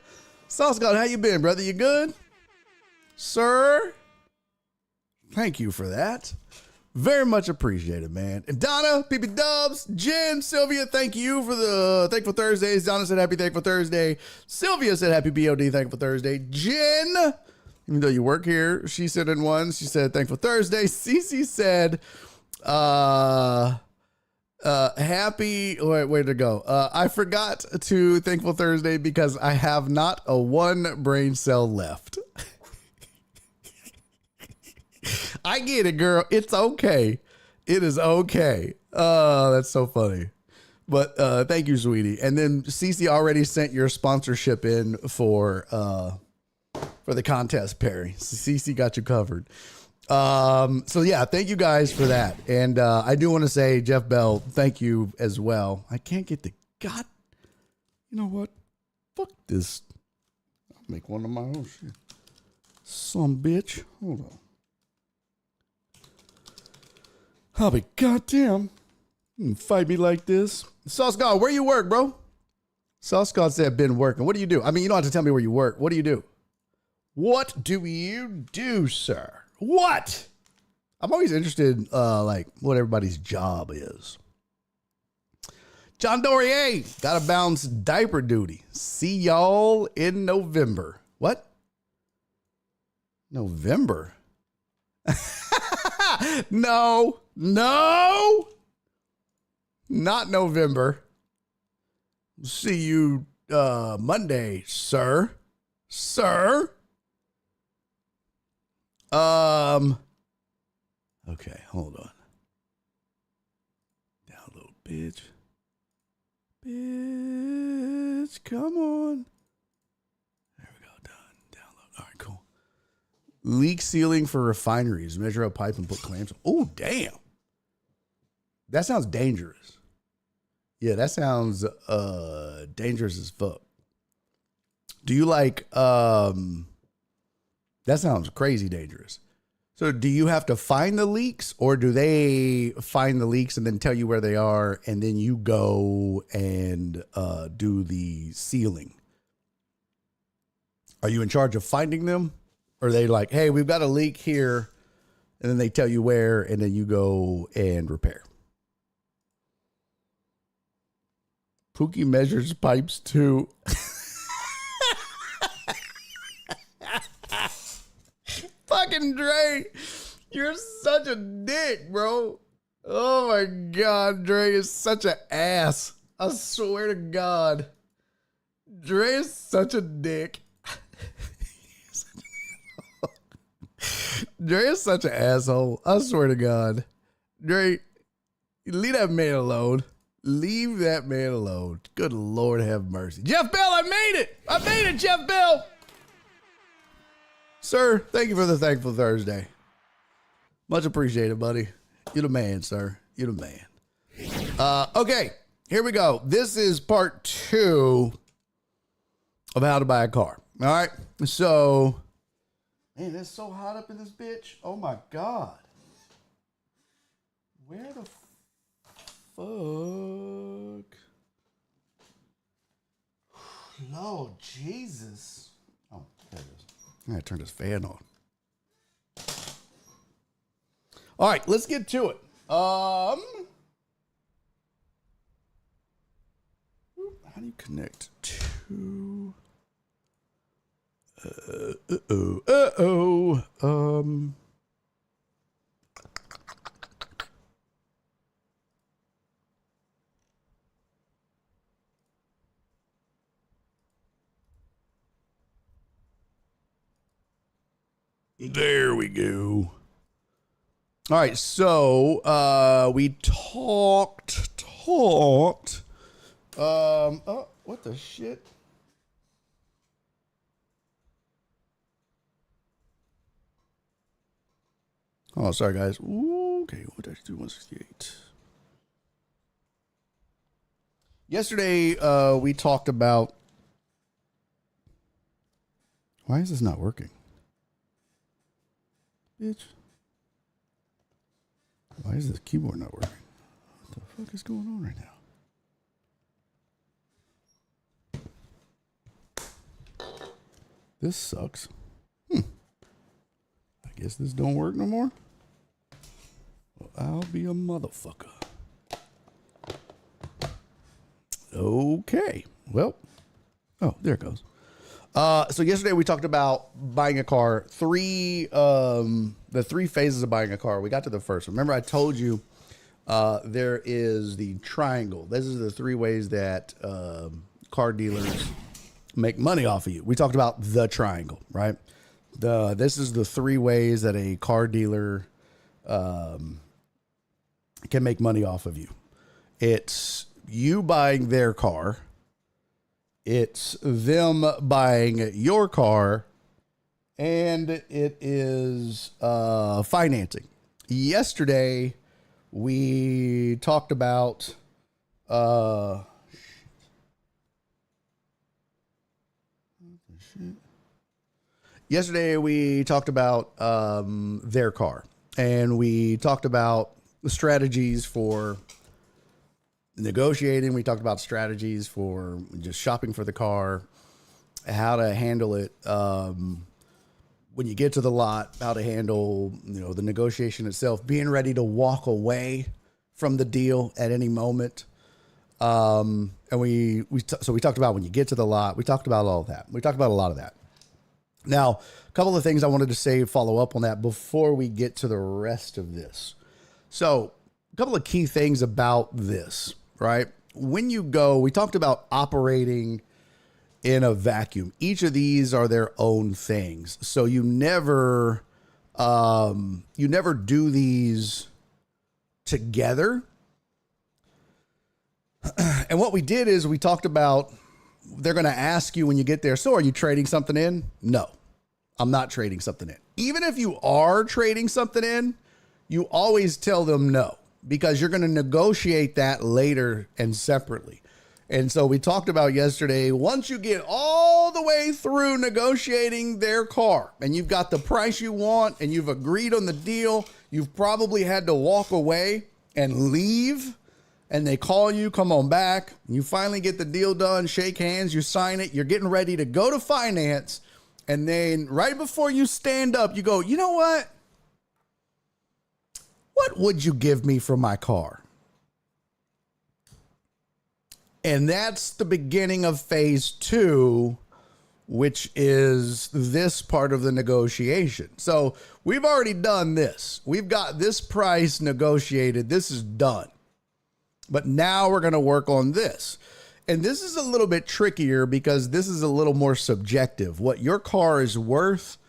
Sauce God, how you been, brother? You good? Sir? Thank you for that. Very much appreciated, man. And Donna, PB Dubs, Jen, Sylvia, thank you for the Thankful Thursdays. Donna said happy Thankful Thursday. Sylvia said happy BOD Thankful Thursday. Jen, even though you work here, she said in one, she said Thankful Thursday. Cece said, happy, where to go? I forgot to Thankful Thursday because I have not a one brain cell left. I get it, girl. It's okay. It is okay. That's so funny. But thank you, sweetie. And then Cece already sent your sponsorship in for the contest, Perry. Cece got you covered. So yeah, thank you guys for that. And I do want to say, Jeff Bell, thank you as well. I can't get the God. You know what? Fuck this. I'll make one of my own shit. Some bitch. Hold on. I'll be goddamn. You fight me like this. Sauce God, where you work, bro? Sauce God said, been working. What do you do? I mean, you don't have to tell me where you work. What do you do? What do you do, sir? What? I'm always interested, like, what everybody's job is. John Dorier, gotta bounce diaper duty. See y'all in November. What? November? No, not November. See you Monday, sir. Okay, hold on. Download, bitch. Come on. There we go, done. Download. All right, cool. Leak sealing for refineries. Measure a pipe and put clamps. Oh, damn. That sounds dangerous. Yeah, that sounds dangerous as fuck. Do you like that sounds crazy dangerous. So do you have to find the leaks, or do they find the leaks and then tell you where they are and then you go and do the sealing? Are you in charge of finding them? Or are they like, hey, we've got a leak here, and then they tell you where, and then you go and repair? Pookie measures pipes too. Fucking Dre, you're such a dick, bro. Oh my God, Dre is such an ass. I swear to God. Dre is such a dick. Dre is such an asshole. I swear to God. Dre, leave that man alone. Leave that man alone. Good Lord have mercy. Jeff Bell, I made it. I made it, Jeff Bell. Sir, thank you for the Thankful Thursday. Much appreciated, buddy. You're the man, sir. You're the man. Okay, here we go. This is part 2 of how to buy a car. All right. So, man, it's so hot up in this bitch. Oh my God. Where the fuck? Lord Jesus. Oh, there it is. I gotta turn this fan on. All right, let's get to it. How do you connect to? There we go. All right, so we talked. Oh, what the shit? Oh, sorry, guys. Ooh, okay, 132, 168. Yesterday, we talked about. Why is this not working? Bitch. Why is this keyboard not working? What the fuck is going on right now? This sucks. I guess this don't work no more. Well, I'll be a motherfucker. Okay. Well. Oh, there it goes. So yesterday we talked about buying a car. The 3 phases of buying a car. We got to the first. Remember, I told you there is the triangle. This is the 3 ways that car dealers make money off of you. We talked about the triangle, right? This is the 3 ways that a car dealer can make money off of you. It's you buying their car. It's them buying your car, and it is financing. Yesterday, we talked about their car, and we talked about the strategies for negotiating. We talked about strategies for just shopping for the car, how to handle it when you get to the lot, how to handle the negotiation itself, being ready to walk away from the deal at any moment. And we talked about when you get to the lot. We talked about all of that. We talked about a lot of that. Now, a couple of things I wanted to say, follow up on that before we get to the rest of this. So, a couple of key things about this. Right? When you go, we talked about operating in a vacuum. Each of these are their own things. So you never do these together. And what we did is we talked about, they're going to ask you when you get there, so are you trading something in? No, I'm not trading something in. Even if you are trading something in, you always tell them no, because you're going to negotiate that later and separately. And so we talked about yesterday, once you get all the way through negotiating their car and you've got the price you want and you've agreed on the deal, you've probably had to walk away and leave, and they call you, come on back. You finally get the deal done, shake hands, you sign it, you're getting ready to go to finance. And then right before you stand up, you go, you know what? What would you give me for my car? And that's the beginning of phase 2, which is this part of the negotiation. So we've already done this. We've got this price negotiated. This is done. But now we're going to work on this. And this is a little bit trickier because this is a little more subjective. What your car is worth,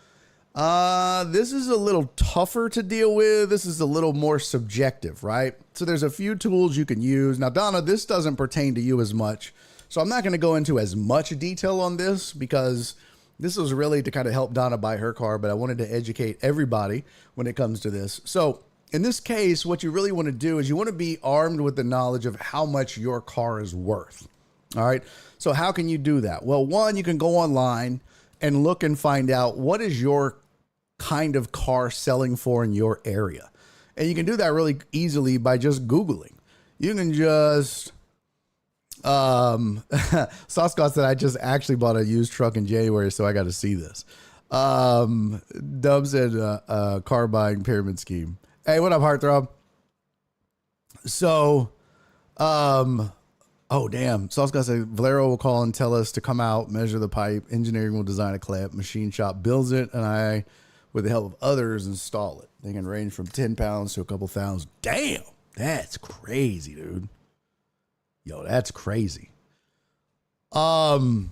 this is a little tougher to deal with. This is a little more subjective, right? So there's a few tools you can use. Now, Donna, this doesn't pertain to you as much. So I'm not going to go into as much detail on this because this was really to kind of help Donna buy her car, but I wanted to educate everybody when it comes to this. So in this case, what you really want to do is you want to be armed with the knowledge of how much your car is worth. All right. So how can you do that? Well, one, you can go online and look and find out what is your kind of car selling for in your area. And you can do that really easily by just Googling. You can just, Sauce Scott said, I just actually bought a used truck in January, so I got to see this. Dub said, car buying pyramid scheme. Hey, what up, Heartthrob? So, oh, damn. Sauce Scott said, Valero will call and tell us to come out, measure the pipe. Engineering will design a clamp. Machine shop builds it, and I, with the help of others, install it. They can range from 10 pounds to a couple thousand. Damn, that's crazy, dude. Yo, that's crazy. So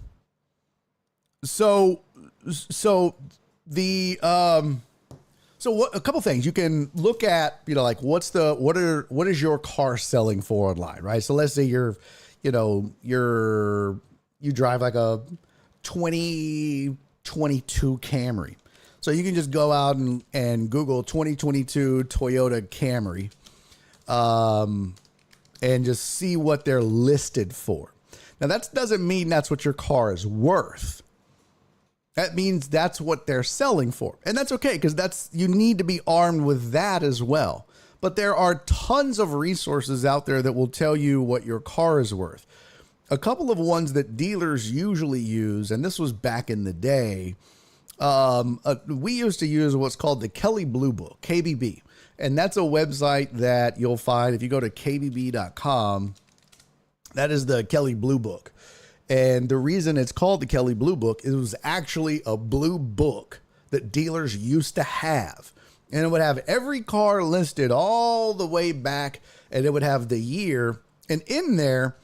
what, a couple things you can look at, you know, like what is your car selling for online, right? So let's say you drive like a 2022 Camry. So you can just go out and Google 2022 Toyota Camry, and just see what they're listed for. Now that doesn't mean that's what your car is worth. That means that's what they're selling for. And that's okay, because you need to be armed with that as well. But there are tons of resources out there that will tell you what your car is worth. A couple of ones that dealers usually use, and this was back in the day, we used to use what's called the Kelley Blue Book, KBB. And that's a website that you'll find if you go to kbb.com. That is the Kelley Blue Book. And the reason it's called the Kelley Blue Book, it was actually a blue book that dealers used to have. And it would have every car listed all the way back, and it would have the year. And in there,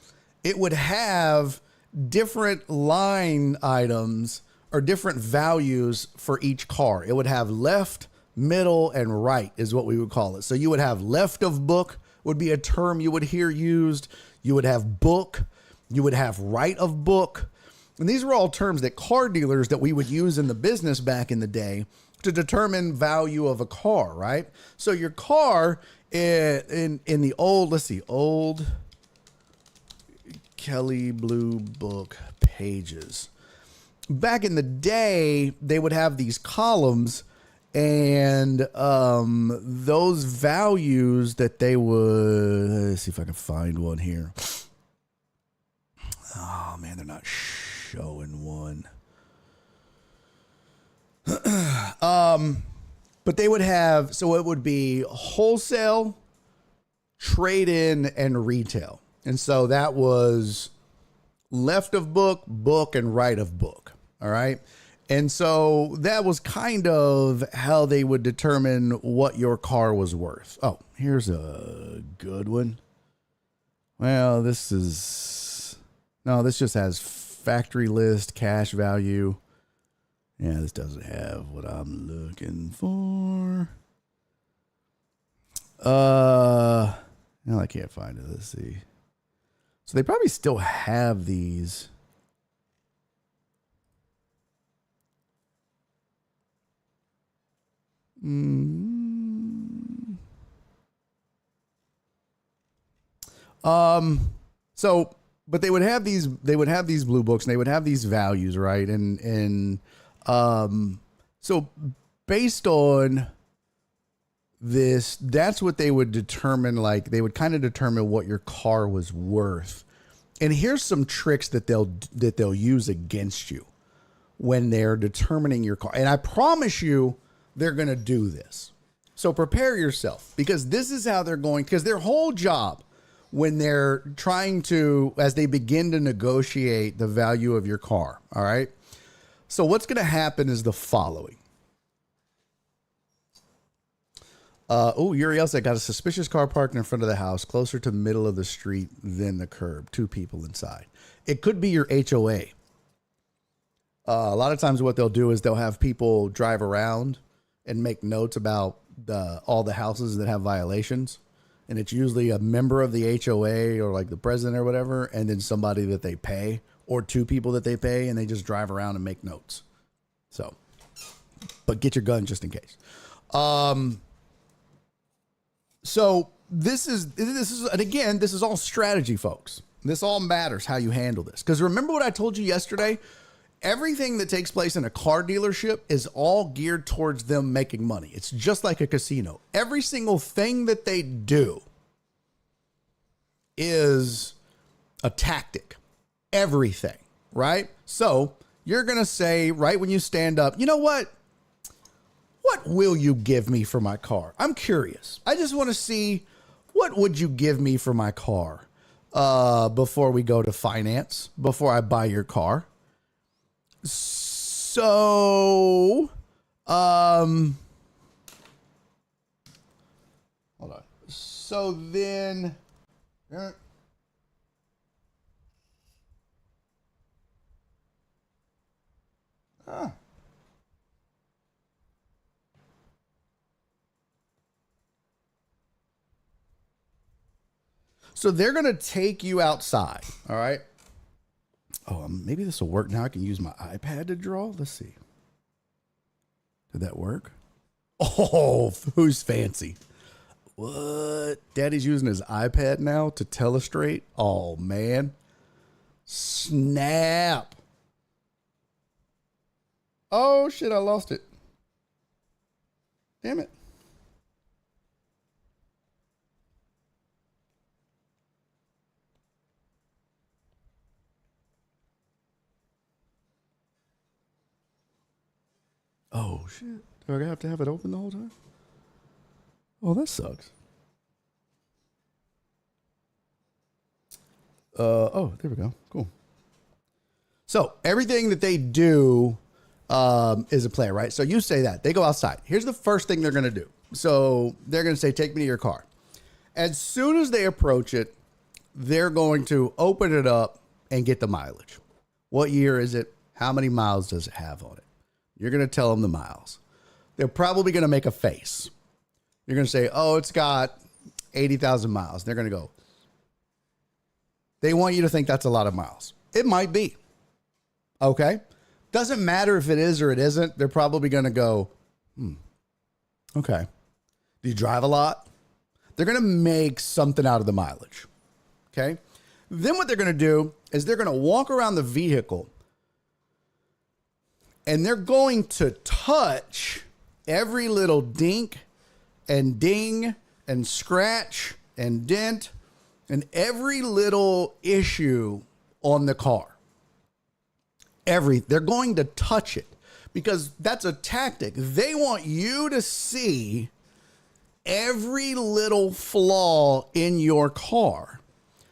it would have different line items or different values for each car. It would have left, middle, and right is what we would call it. So you would have left of book would be a term you would hear used. You would have book. You would have right of book. And these were all terms that car dealers that we would use in the business back in the day to determine value of a car, right? So your car in the old Kelley Blue Book pages. Back in the day, they would have these columns, and those values that they would, let's see if I can find one here. Oh man, they're not showing one. But they would have, so it would be wholesale, trade-in, and retail. And so that was left of book, book, and right of book. All right. And so that was kind of how they would determine what your car was worth. Oh, here's a good one. Well, this just has factory list, cash value. Yeah, this doesn't have what I'm looking for. No, I can't find it. Let's see. So they probably still have these. So, but they would have these blue books, and they would have these values, right? And so based on this, that's what they would determine. Like, they would kind of determine what your car was worth. And here's some tricks that they'll use against you when they're determining your car. And I promise you, they're going to do this. So prepare yourself, because this is how they're going, because their whole job when they're trying to, as they begin to negotiate the value of your car. All right. So what's going to happen is the following. Uriel said, got a suspicious car parked in front of the house, closer to middle of the street than the curb. 2 people inside. It could be your HOA. A lot of times what they'll do is they'll have people drive around and make notes about all the houses that have violations. And it's usually a member of the HOA or like the president or whatever, and then somebody that they pay or 2 people that they pay, and they just drive around and make notes. So, but get your gun just in case. So this is, and again, this is all strategy, folks. This all matters how you handle this. Because remember what I told you yesterday? Everything that takes place in a car dealership is all geared towards them making money. It's just like a casino. Every single thing that they do is a tactic. Everything, right? So you're going to say right when you stand up, you know what? What will you give me for my car? I'm curious. I just want to see, what would you give me for my car before we go to finance, before I buy your car? So, hold on. So then, so they're going to take you outside. All right. Oh, maybe this will work now. I can use my iPad to draw. Let's see. Did that work? Oh, who's fancy? What? Daddy's using his iPad now to telestrate? Oh, man. Snap. Oh, shit, I lost it. Damn it. Oh, shit. Do I have to have it open the whole time? Oh, that sucks. Oh, there we go. Cool. So everything that they do is a play, right? So you say that. They go outside. Here's the first thing they're going to do. So they're going to say, take me to your car. As soon as they approach it, they're going to open it up and get the mileage. What year is it? How many miles does it have on it? You're going to tell them the miles. They're probably going to make a face. You're going to say, oh, it's got 80,000 miles. They're going to go. They want you to think that's a lot of miles. It might be. Okay. Doesn't matter if it is or it isn't. They're probably going to go, okay. Do you drive a lot? They're going to make something out of the mileage. Okay. Then what they're going to do is they're going to walk around the vehicle and they're going to touch every little dink and ding and scratch and dent and every little issue on the car. They're going to touch it because that's a tactic. They want you to see every little flaw in your car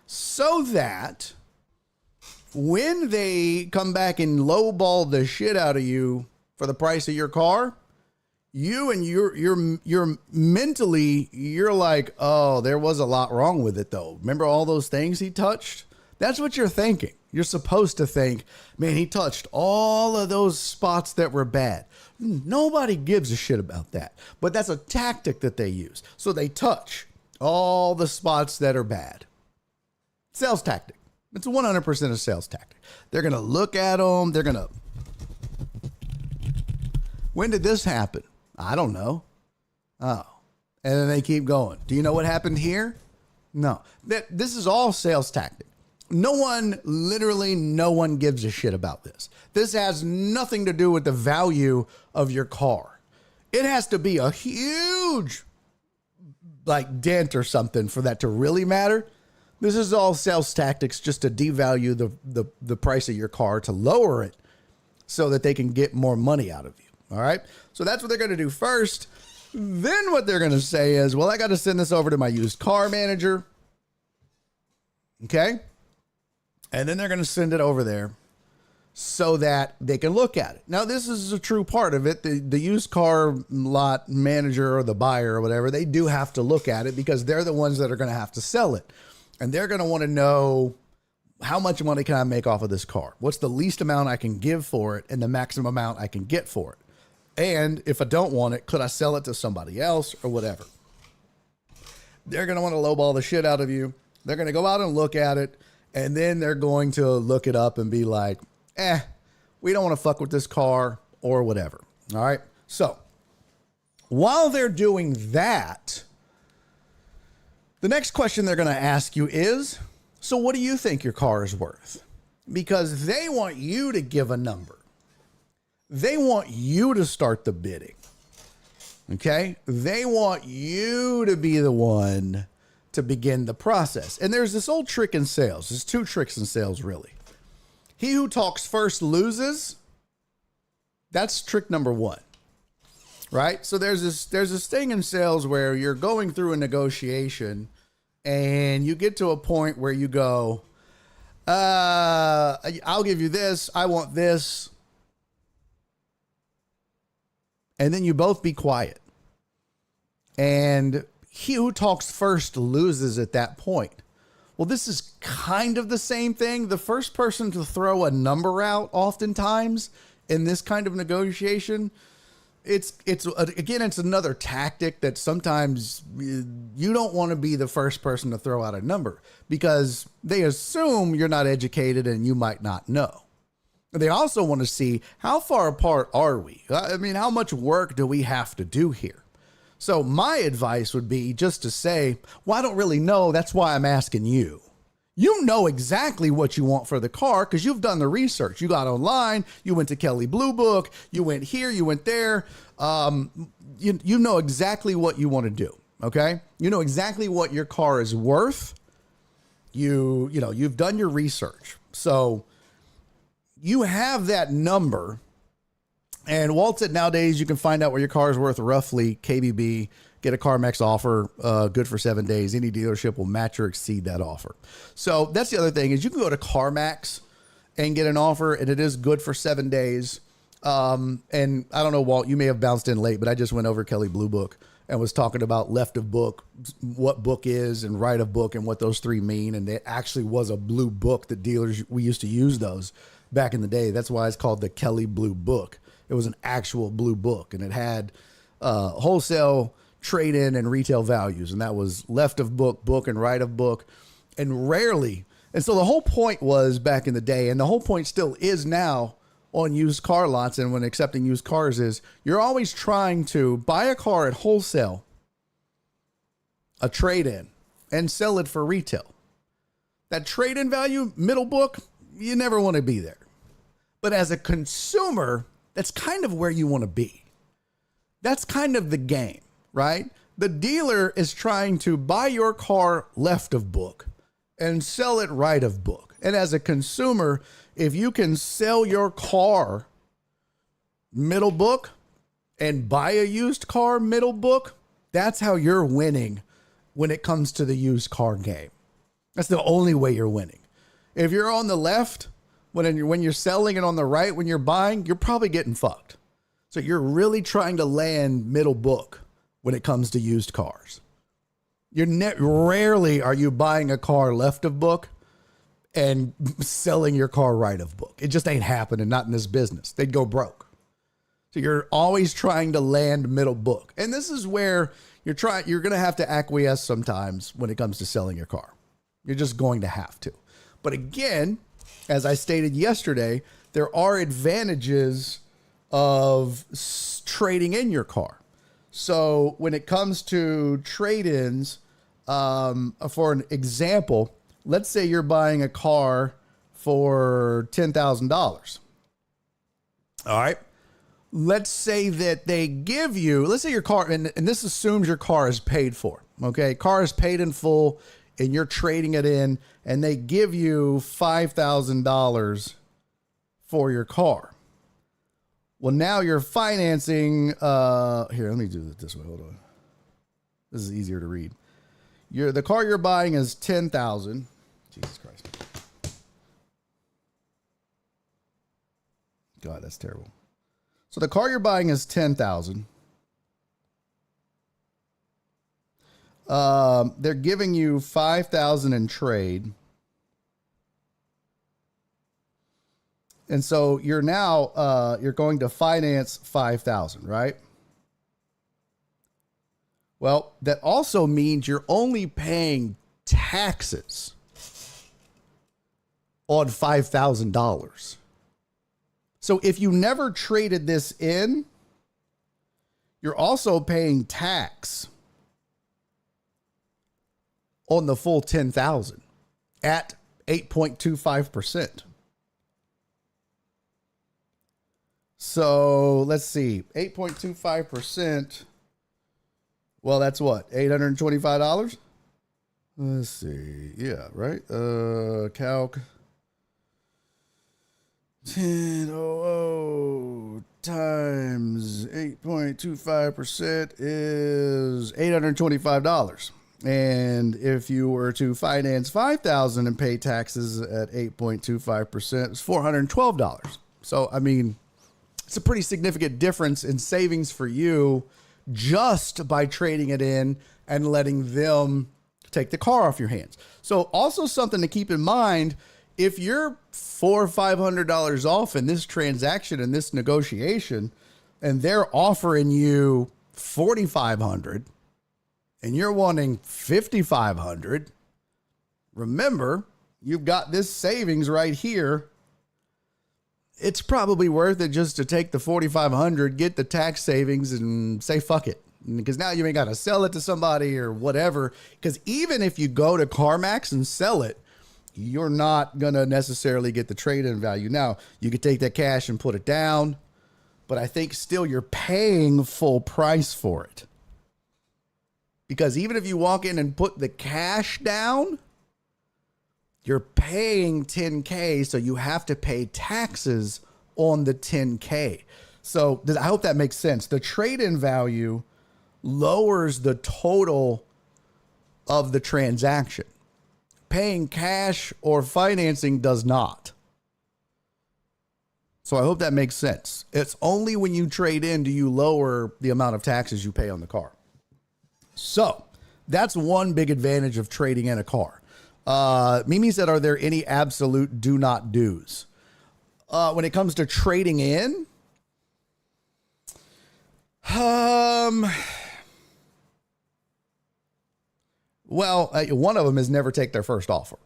so that when they come back and lowball the shit out of you for the price of your car, you and you're mentally, you're like, oh, there was a lot wrong with it though. Remember all those things he touched? That's what you're thinking. You're supposed to think, man, he touched all of those spots that were bad. Nobody gives a shit about that. But that's a tactic that they use. So they touch all the spots that are bad. Sales tactic. It's 100% a sales tactic. They're going to look at them. They're going to. When did this happen? I don't know. Oh. And then they keep going. Do you know what happened here? No. This is all sales tactic. No one gives a shit about this. This has nothing to do with the value of your car. It has to be a huge like dent or something for that to really matter. This is all sales tactics just to devalue the price of your car, to lower it so that they can get more money out of you. All right. So that's what they're going to do first. Then what they're going to say is, well, I got to send this over to my used car manager. Okay. And then they're going to send it over there so that they can look at it. Now, this is a true part of it. The used car lot manager or the buyer or whatever, they do have to look at it because they're the ones that are going to have to sell it. And they're going to want to know, how much money can I make off of this car? What's the least amount I can give for it and the maximum amount I can get for it? And if I don't want it, could I sell it to somebody else or whatever? They're going to want to lowball the shit out of you. They're going to go out and look at it. And then they're going to look it up and be like, we don't want to fuck with this car or whatever. All right. So while they're doing that, the next question they're going to ask you is, so what do you think your car is worth? Because they want you to give a number. They want you to start the bidding. Okay? They want you to be the one to begin the process. And there's this old trick in sales. There's two tricks in sales, really. He who talks first loses. That's trick number one. Right? So there's this thing in sales where you're going through a negotiation and you get to a point where you go, I'll give you this. I want this. And then you both be quiet. And he who talks first loses at that point. Well, this is kind of the same thing. The first person to throw a number out oftentimes in this kind of negotiation, it's another tactic that sometimes you don't want to be the first person to throw out a number because they assume you're not educated and you might not know. They also want to see, how far apart are we? I mean, how much work do we have to do here? So my advice would be just to say, well, I don't really know. That's why I'm asking you. You know exactly what you want for the car because you've done the research. You got online, you went to Kelley Blue Book, you went here, you went there. You know exactly what you want to do. Okay. You know exactly what your car is worth. You've done your research. So you have that number. And Walt said nowadays you can find out what your car is worth roughly. KBB, get a CarMax offer, good for 7 days. Any dealership will match or exceed that offer. So that's the other thing is you can go to CarMax and get an offer, and it is good for 7 days. And I don't know, Walt, you may have bounced in late, but I just went over Kelley Blue Book and was talking about left of book, what book is, and right of book, and what those three mean. And it actually was a blue book that dealers, we used to use those back in the day. That's why it's called the Kelley Blue Book. It was an actual blue book, and it had wholesale, trade-in, and retail values. And that was left of book, book, and right of book. And rarely. And so the whole point was back in the day, and the whole point still is now on used car lots and when accepting used cars, is you're always trying to buy a car at wholesale, a trade-in, and sell it for retail. That trade-in value, middle book, you never want to be there. But as a consumer, that's kind of where you want to be. That's kind of the game, right? The dealer is trying to buy your car left of book and sell it right of book. And as a consumer, if you can sell your car middle book and buy a used car middle book, that's how you're winning when it comes to the used car game. That's the only way you're winning. If you're on the left, when you're selling, and on the right when you're buying, you're probably getting fucked. So you're really trying to land middle book when it comes to used cars. Rarely are you buying a car left of book and selling your car right of book. It just ain't happening, not in this business. They'd go broke. So you're always trying to land middle book. And this is where you're going to have to acquiesce sometimes when it comes to selling your car. You're just going to have to. But again, as I stated yesterday, there are advantages of trading in your car. So when it comes to trade-ins, for an example, let's say you're buying a car for $10,000. All right. Let's say that they give you, let's say your car, and this assumes your car is paid for. Okay. Car is paid in full and you're trading it in, and they give you $5,000 for your car. Well, now you're financing, here, let me do it this way. Hold on. This is easier to read. The car you're buying is $10,000. Jesus Christ. God, that's terrible. So the car you're buying is $10,000. They're giving you $5,000 in trade. And so you're now, you're going to finance $5,000, right? Well, that also means you're only paying taxes on $5,000. So if you never traded this in, you're also paying tax on the full $10,000 at 8.25%. So let's see, 8.25%. Well, that's what, $825? Let's see. Yeah, right. Calc 1000 times 8.25% is $825. And if you were to finance $5,000 and pay taxes at 8.25%, it's $412. So, I mean, it's a pretty significant difference in savings for you just by trading it in and letting them take the car off your hands. So also something to keep in mind, if you're $400 or $500 off in this transaction, in this negotiation, and they're offering you $4,500 and you're wanting $5,500, remember, you've got this savings right here. It's probably worth it just to take the $4,500, get the tax savings, and say fuck it, because now you ain't got to sell it to somebody or whatever. Because even if you go to CarMax and sell it, you're not gonna necessarily get the trade-in value. Now you could take that cash and put it down, but I think still you're paying full price for it, because even if you walk in and put the cash down, you're paying $10K, so you have to pay taxes on the $10K. So I hope that makes sense. The trade-in value lowers the total of the transaction. Paying cash or financing does not. So I hope that makes sense. It's only when you trade in do you lower the amount of taxes you pay on the car. So that's one big advantage of trading in a car. Mimi said, are there any absolute do not do's? When it comes to trading in, well, one of them is never take their first offer,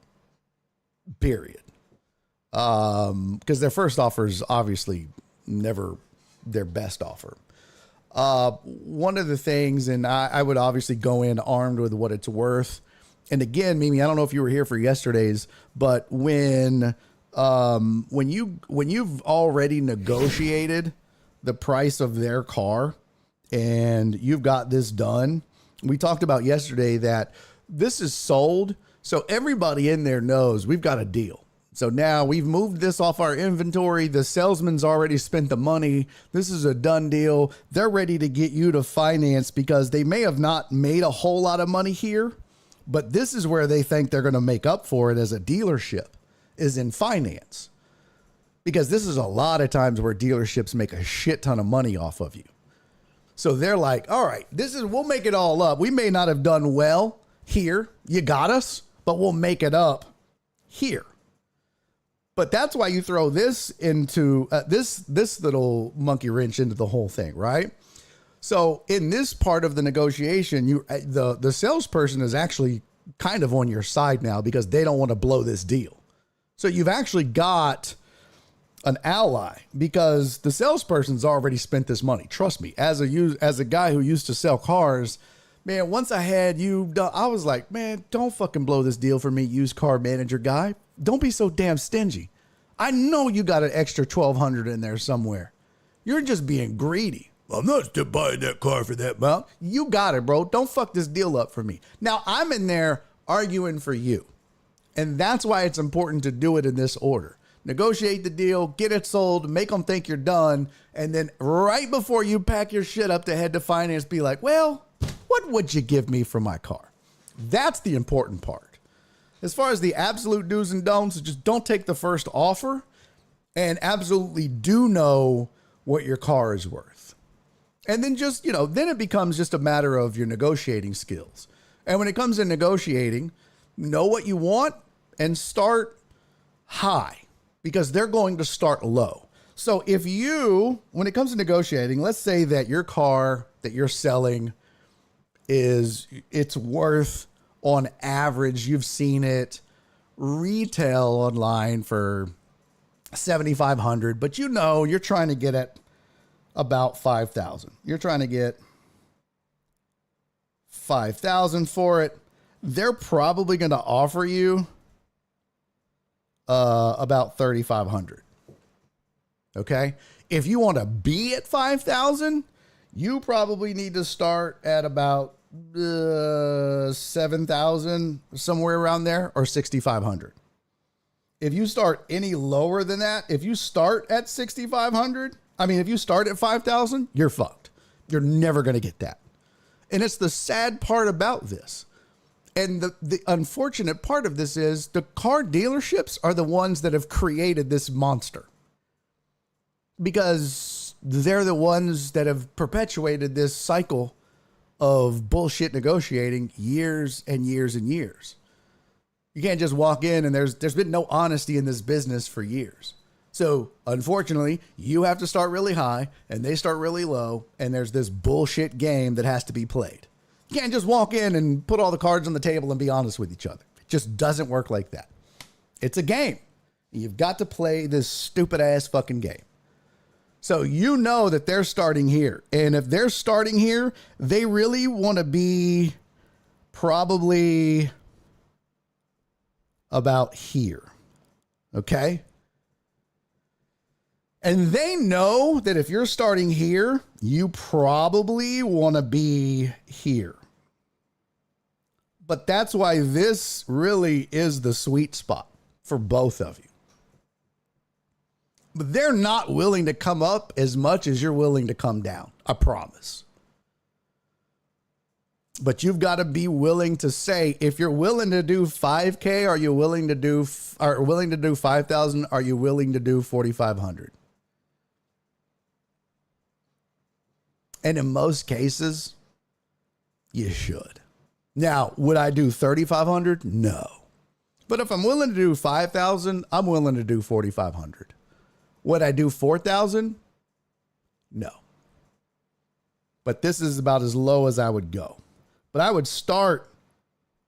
period. Because their first offer is obviously never their best offer. One of the things, and I would obviously go in armed with what it's worth. And again, Mimi, I don't know if you were here for yesterday's, but when you've already negotiated the price of their car and you've got this done, we talked about yesterday that this is sold. So everybody in there knows we've got a deal. So now we've moved this off our inventory. The salesman's already spent the money. This is a done deal. They're ready to get you to finance because they may have not made a whole lot of money here, but this is where they think they're going to make up for it as a dealership, is in finance. Because this is a lot of times where dealerships make a shit ton of money off of you. So they're like, all right, we'll make it all up. We may not have done well here. You got us, but we'll make it up here. But that's why you throw this into this little monkey wrench into the whole thing, right? So in this part of the negotiation, the salesperson is actually kind of on your side now because they don't want to blow this deal. So you've actually got an ally because the salesperson's already spent this money. Trust me, as a guy who used to sell cars, man, once I had you done, I was like, man, don't fucking blow this deal for me, used car manager guy. Don't be so damn stingy. I know you got an extra $1,200 in there somewhere. You're just being greedy. I'm not still buying that car for that amount. You got it, bro. Don't fuck this deal up for me. Now I'm in there arguing for you. And that's why it's important to do it in this order. Negotiate the deal, get it sold, make them think you're done. And then right before you pack your shit up to head to finance, be like, well, what would you give me for my car? That's the important part. As far as the absolute do's and don'ts, just don't take the first offer and absolutely do know what your car is worth. And then just, then it becomes just a matter of your negotiating skills. And when it comes to negotiating, know what you want and start high, because they're going to start low. So if when it comes to negotiating, let's say that your car that you're selling it's worth, on average, you've seen it retail online for $7,500, but you're trying to get at about $5,000. You're trying to get $5,000 for it. They're probably going to offer you about $3,500. Okay. If you want to be at $5,000, you probably need to start at about $7,000, somewhere around there, or $6,500. If you start any lower than that, if you start at $6,500, if you start at $5,000, you're fucked. You're never going to get that. And it's the sad part about this. And the unfortunate part of this is the car dealerships are the ones that have created this monster, because they're the ones that have perpetuated this cycle of bullshit negotiating years and years and years. You can't just walk in and there's been no honesty in this business for years. So unfortunately, you have to start really high and they start really low, and there's this bullshit game that has to be played. You can't just walk in and put all the cards on the table and be honest with each other. It just doesn't work like that. It's a game. You've got to play this stupid ass fucking game. So that they're starting here. And if they're starting here, they really want to be probably about here. Okay? And they know that if you're starting here, you probably want to be here. But that's why this really is the sweet spot for both of you. But they're not willing to come up as much as you're willing to come down. I promise. But you've got to be willing to say, if you're willing to do 5K, are you willing to do 5,000? Are you willing to do 4,500? And in most cases, you should. Now, would I do 3,500? No. But if I'm willing to do 5,000, I'm willing to do 4,500. Would I do 4,000? No. But this is about as low as I would go. But I would start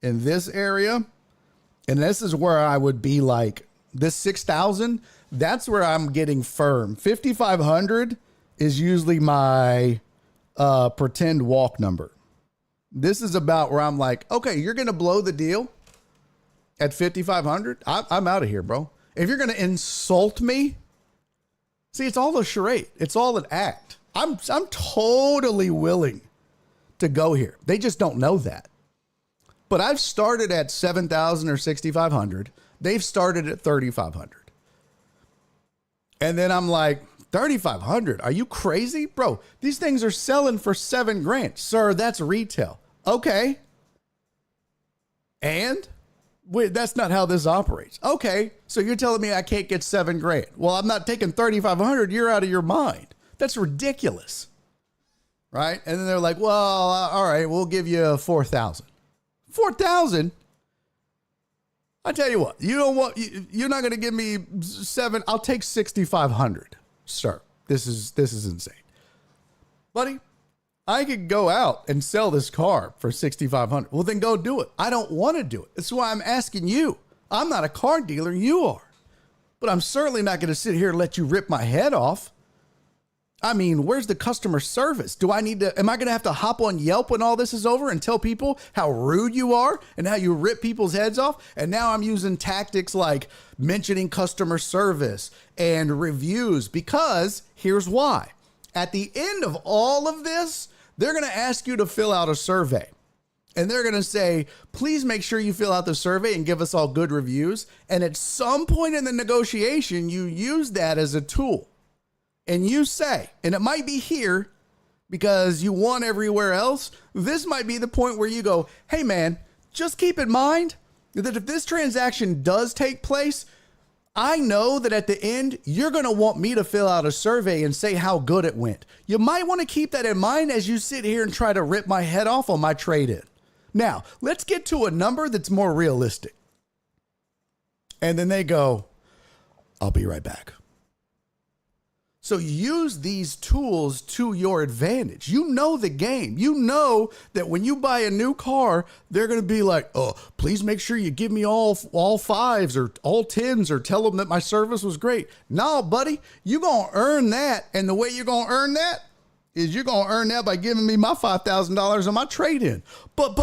in this area, and this is where I would be like, this 6,000, that's where I'm getting firm. 5,500 is usually my pretend walk number. This is about where I'm like, okay, you're going to blow the deal at 5,500. I'm out of here, bro. If you're going to insult me, see, it's all a charade. It's all an act. I'm totally willing to go here. They just don't know that. But I've started at 7,000 or 6,500. They've started at 3,500. And then I'm like, 3,500? Are you crazy? Bro, these things are selling for $7,000. Sir, that's retail. Okay. And wait, that's not how this operates. Okay. So you're telling me I can't get $7,000. Well, I'm not taking 3,500. You're out of your mind. That's ridiculous. Right? And then they're like, well, all right, we'll give you 4,000. 4,000? I tell you what, you know what? You're not going to give me 7. I'll take 6,500. Sir, this is insane. Buddy, I could go out and sell this car for 6,500. Well, then go do it. I don't want to do it. That's why I'm asking you. I'm not a car dealer. You are. But I'm certainly not going to sit here and let you rip my head off. I mean, where's the customer service? Am I going to have to hop on Yelp when all this is over and tell people how rude you are and how you rip people's heads off? And now I'm using tactics like mentioning customer service and reviews, because here's why. At the end of all of this, they're going to ask you to fill out a survey. And they're going to say, please make sure you fill out the survey and give us all good reviews. And at some point in the negotiation, you use that as a tool. And you say, and it might be here because you won everywhere else. This might be the point where you go, hey man, just keep in mind that if this transaction does take place, I know that at the end, you're going to want me to fill out a survey and say how good it went. You might want to keep that in mind as you sit here and try to rip my head off on my trade-in. Now, let's get to a number that's more realistic. And then they go, I'll be right back. So use these tools to your advantage. You know the game. You know that when you buy a new car, they're going to be like, oh, please make sure you give me all fives or all tens or tell them that my service was great. No, buddy, you're going to earn that. And the way you're going to earn that is you're going to earn that by giving me my $5,000 on my trade-in. But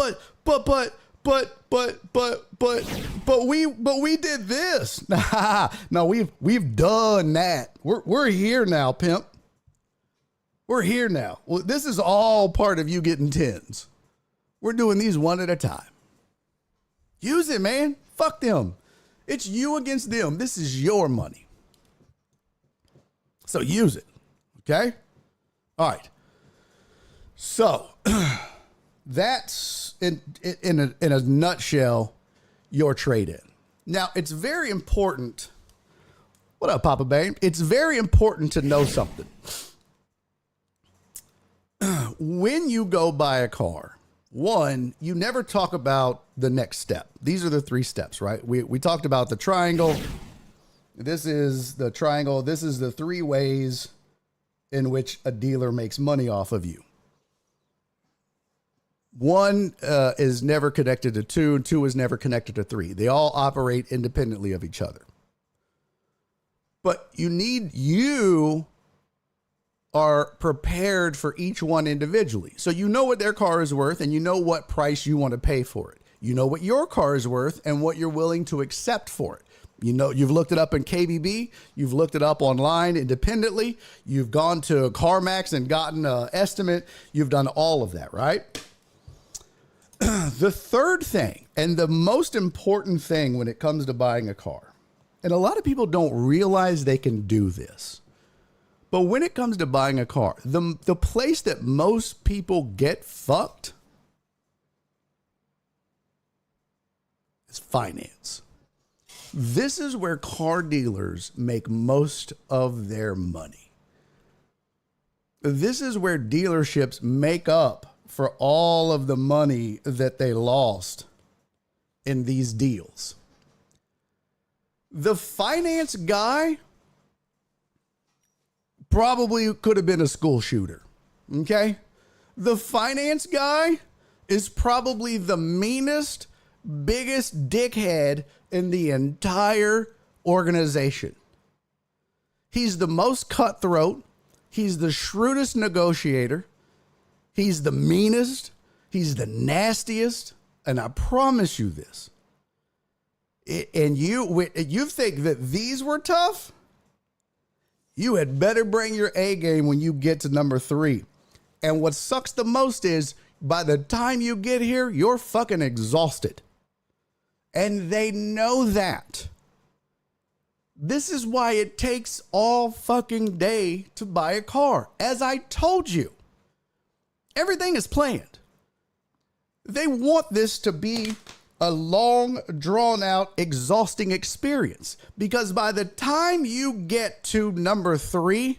we did this. No, we've done that. We're here now, pimp. We're here now. Well, this is all part of you getting tens. We're doing these one at a time. Use it, man. Fuck them. It's you against them. This is your money. So use it. Okay? All right. So that's in a nutshell your trade-in. Now, it's very important. What up, Papa Bane? It's very important to know something. When you go buy a car, one, you never talk about the next step. These are the 3 steps, right? We talked about the triangle. This is the triangle. This is the 3 ways in which a dealer makes money off of you. 1 is never connected to 2, and 2 is never connected to 3. They all operate independently of each other. But you are prepared for each one individually. So you know what their car is worth, and you know what price you want to pay for it. You know what your car is worth and what you're willing to accept for it. You know, you've looked it up in KBB. You've looked it up online independently. You've gone to CarMax and gotten an estimate. You've done all of that, right? The third thing, and the most important thing when it comes to buying a car, and a lot of people don't realize they can do this, but when it comes to buying a car, the place that most people get fucked is finance. This is where car dealers make most of their money. This is where dealerships make up for all of the money that they lost in these deals. The finance guy probably could have been a school shooter. Okay? The finance guy is probably the meanest, biggest dickhead in the entire organization. He's the most cutthroat. He's the shrewdest negotiator. He's the meanest. He's the nastiest. And I promise you this. And you think that these were tough? You had better bring your A game when you get to number 3. And what sucks the most is by the time you get here, you're fucking exhausted. And they know that. This is why it takes all fucking day to buy a car. As I told you, everything is planned. They want this to be a long, drawn-out, exhausting experience. Because by the time you get to number 3,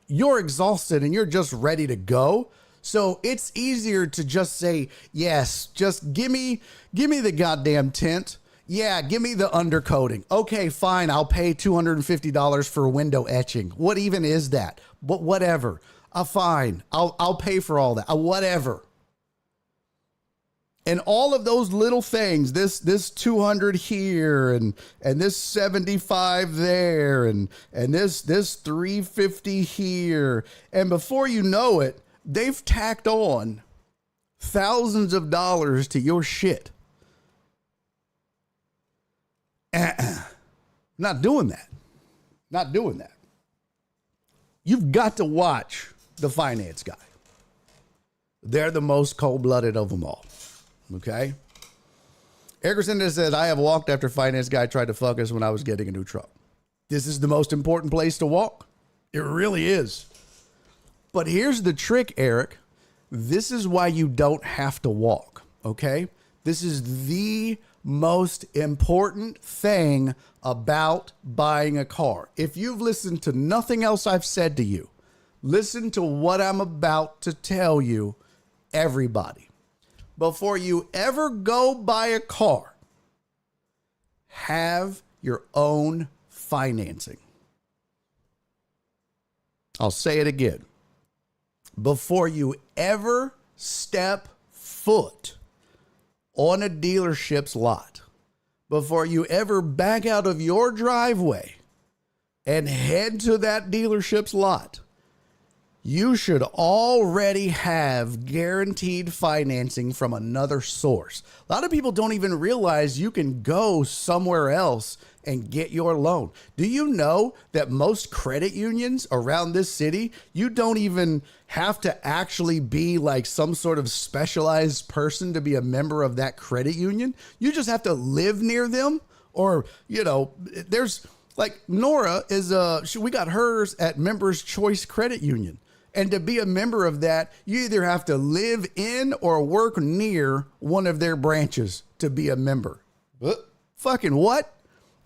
you're exhausted and you're just ready to go. So it's easier to just say, yes, just give me the goddamn tint. Yeah, give me the undercoating. Okay, fine, I'll pay $250 for window etching. What even is that? But whatever. Fine, I'll pay for all that. Whatever. And all of those little things, this 200 here and this 75 there and this 350 here. And before you know it, they've tacked on thousands of dollars to your shit. Not doing that. Not doing that. You've got to watch the finance guy. They're the most cold-blooded of them all. Okay? Eggerson says, I have walked after finance guy tried to fuck us when I was getting a new truck. This is the most important place to walk. It really is. But here's the trick, Eric. This is why you don't have to walk. Okay? This is the most important thing about buying a car. If you've listened to nothing else I've said to you, listen to what I'm about to tell you, everybody. Before you ever go buy a car, have your own financing. I'll say it again. Before you ever step foot on a dealership's lot, before you ever back out of your driveway and head to that dealership's lot, you should already have guaranteed financing from another source. A lot of people don't even realize you can go somewhere else and get your loan. Do you know that most credit unions around this city, you don't even have to actually be like some sort of specialized person to be a member of that credit union? You just have to live near them, or, you know, there's like Nora we got hers at Members Choice Credit Union. And to be a member of that, you either have to live in or work near one of their branches to be a member. Fucking what?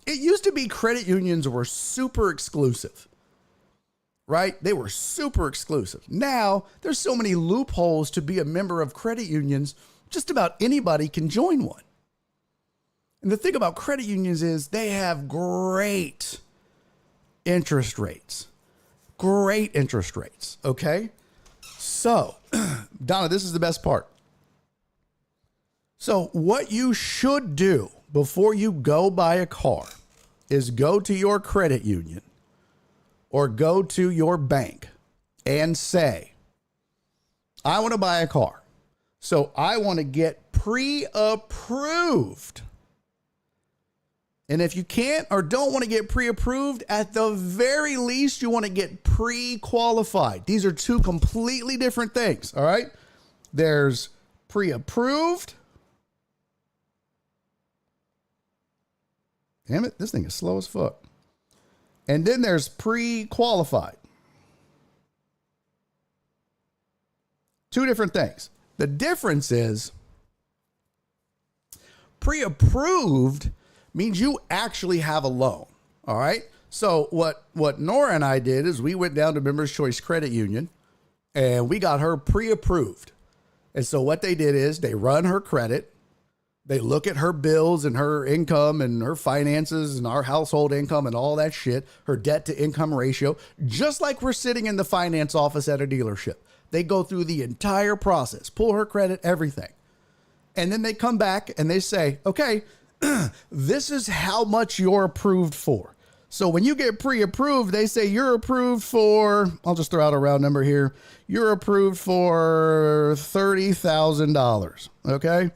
It used to be credit unions were super exclusive, right? They were super exclusive. Now, there's so many loopholes to be a member of credit unions, just about anybody can join one. And the thing about credit unions is they have great interest rates. Great interest rates, okay? So, Donna, this is the best part. So, what you should do before you go buy a car is go to your credit union or go to your bank and say, I want to buy a car. So, I want to get pre-approved. And if you can't or don't want to get pre-approved, at the very least, you want to get pre-qualified. These are two completely different things, all right? There's pre-approved. Damn it, this thing is slow as fuck. And then there's pre-qualified. Two different things. The difference is pre-approved means you actually have a loan. All right. So what Nora and I did is we went down to Members Choice Credit Union and we got her pre-approved. And so what they did is they run her credit. They look at her bills and her income and her finances and our household income and all that shit, her debt to income ratio, just like we're sitting in the finance office at a dealership. They go through the entire process, pull her credit, everything. And then they come back and they say, okay, this is how much you're approved for. So when you get pre-approved, they say you're approved for, I'll just throw out a round number here. You're approved for $30,000. Okay.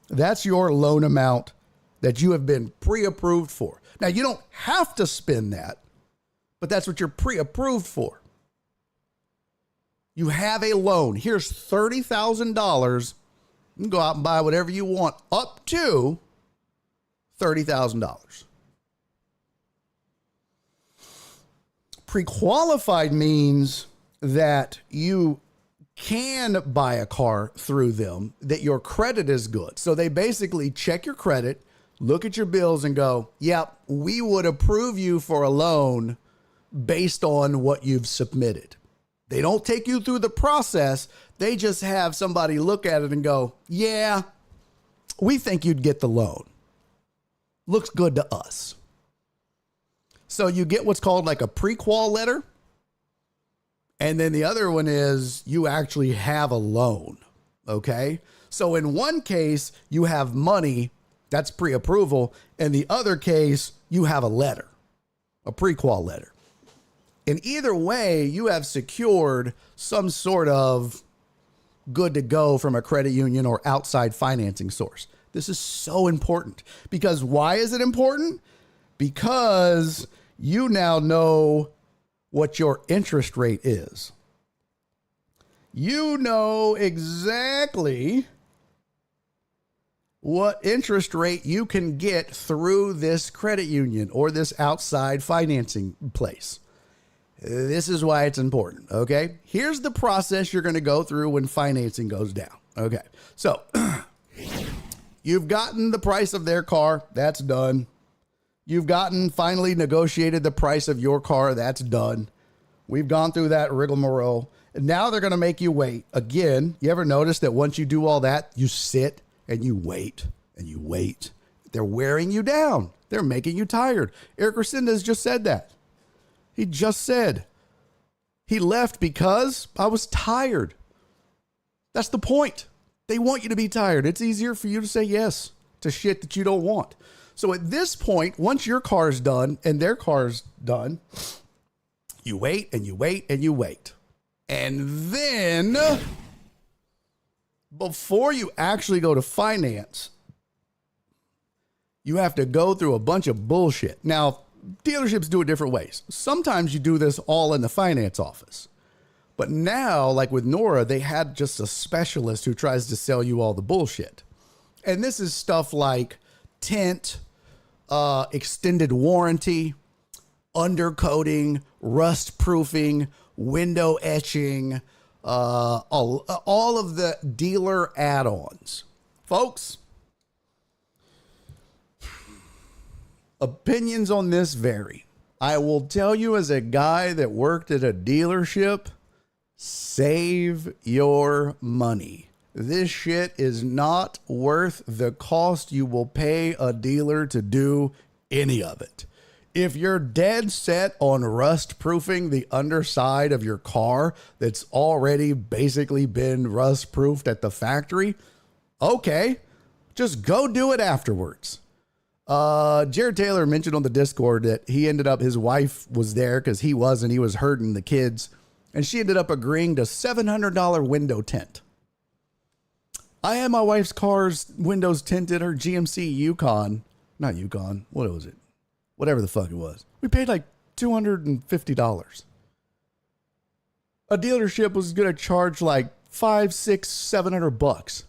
That's your loan amount that you have been pre-approved for. Now you don't have to spend that, but that's what you're pre-approved for. You have a loan. Here's $30,000. You can go out and buy whatever you want up to $30,000. Pre-qualified means that you can buy a car through them, that your credit is good. So they basically check your credit, look at your bills and go, yep, we would approve you for a loan based on what you've submitted. They don't take you through the process. They just have somebody look at it and go, yeah, we think you'd get the loan. Looks good to us. So you get what's called like a pre-qual letter. And then the other one is you actually have a loan. Okay. So in one case, you have money, that's pre-approval. In the other case, you have a letter, a pre-qual letter. In either way, you have secured some sort of good to go from a credit union or outside financing source. This is so important because why is it important? Because you now know what your interest rate is. You know exactly what interest rate you can get through this credit union or this outside financing place. This is why it's important. Okay. Here's the process you're going to go through when financing goes down. Okay. So You've gotten the price of their car. That's done. You've finally negotiated the price of your car. That's done. We've gone through that rigmarole. And now they're going to make you wait. Again, you ever notice that once you do all that, you sit and you wait and you wait. They're wearing you down. They're making you tired. Eric Resendez just said that. He just said he left because I was tired. That's the point. They want you to be tired. It's easier for you to say yes to shit that you don't want. So at this point, once your car's done and their car's done, you wait and you wait and you wait. And then before you actually go to finance, you have to go through a bunch of bullshit. Now, dealerships do it different ways. Sometimes you do this all in the finance office. But now, like with Nora, they had just a specialist who tries to sell you all the bullshit. And this is stuff like tint, extended warranty, undercoating, rust proofing, window etching, all of the dealer add-ons. Folks, opinions on this vary. I will tell you, as a guy that worked at a dealership, save your money. This shit is not worth the cost you will pay a dealer to do any of it. If you're dead set on rust proofing the underside of your car that's already basically been rust proofed at the factory, okay, just go do it afterwards. Jared Taylor mentioned on the Discord that he ended up, his wife was there because he was hurting the kids, and she ended up agreeing to $700 window tint. I had my wife's car's windows tinted, her GMC Yukon, not Yukon, what was it? Whatever the fuck it was. We paid like $250. A dealership was going to charge like $500, $600, $700.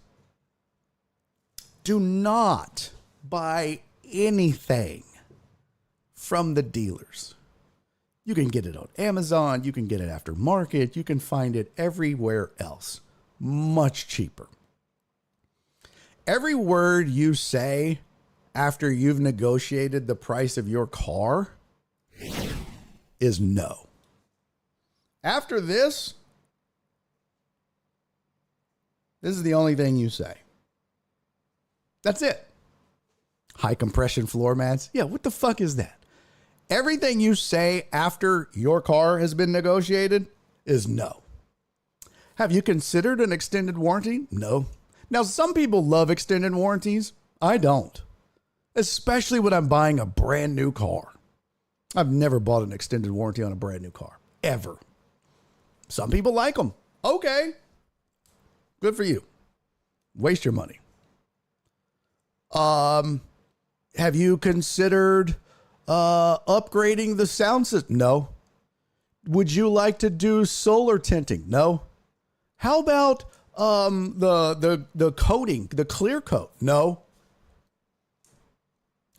Do not buy anything from the dealers. You can get it on Amazon. You can get it aftermarket. You can find it everywhere else. Much cheaper. Every word you say after you've negotiated the price of your car is no. After this is the only thing you say. That's it. High compression floor mats. Yeah, what the fuck is that? Everything you say after your car has been negotiated is no. Have you considered an extended warranty? No. Now, some people love extended warranties. I don't. Especially when I'm buying a brand new car. I've never bought an extended warranty on a brand new car. Ever. Some people like them. Okay. Good for you. Waste your money. Have you considered upgrading the sound system? No. Would you like to do solar tinting? No. How about the coating, the clear coat? No.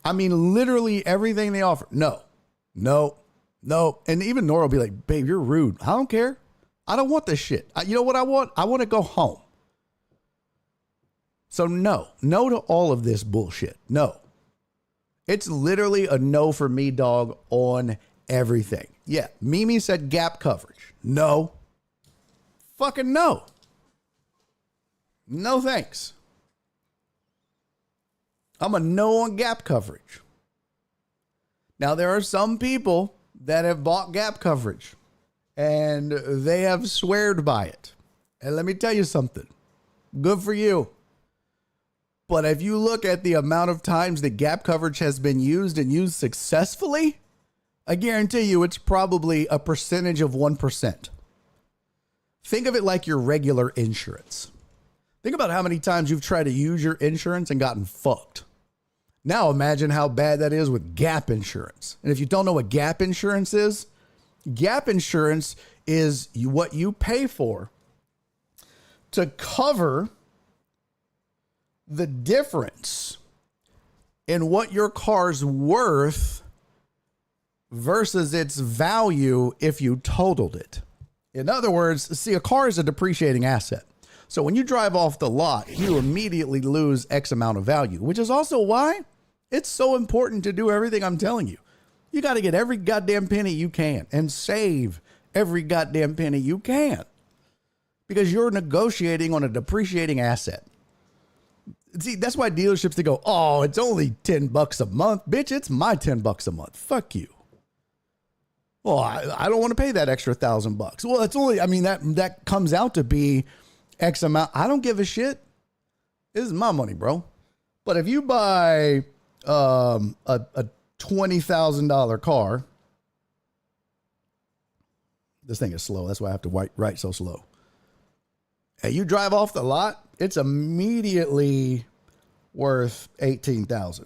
I mean, literally everything they offer. No. And even Nora will be like, babe, you're rude. I don't care. I don't want this shit. You know what I want? I want to go home. So no to all of this bullshit. No. It's literally a no for me, dog, on everything. Yeah. Mimi said gap coverage. No. Fucking no. No thanks. I'm a no on gap coverage. Now, there are some people that have bought gap coverage and they have sweared by it. And let me tell you something. Good for you. But if you look at the amount of times that gap coverage has been used and used successfully, I guarantee you it's probably a percentage of 1%. Think of it like your regular insurance. Think about how many times you've tried to use your insurance and gotten fucked. Now imagine how bad that is with gap insurance. And if you don't know what gap insurance is what you pay for to cover the difference in what your car's worth versus its value if you totaled it. In other words, see, a car is a depreciating asset. So when you drive off the lot, you immediately lose X amount of value, which is also why it's so important to do everything I'm telling you. You got to get every goddamn penny you can and save every goddamn penny you can, because you're negotiating on a depreciating asset. See, that's why dealerships, they go, oh, it's only $10 a month. Bitch, it's my $10 a month. Fuck you. Well, I don't want to pay that extra $1,000. Well, it's only, I mean, that comes out to be X amount. I don't give a shit. This is my money, bro. But if you buy a $20,000 car, this thing is slow. That's why I have to write so slow. And you drive off the lot, it's immediately worth $18,000.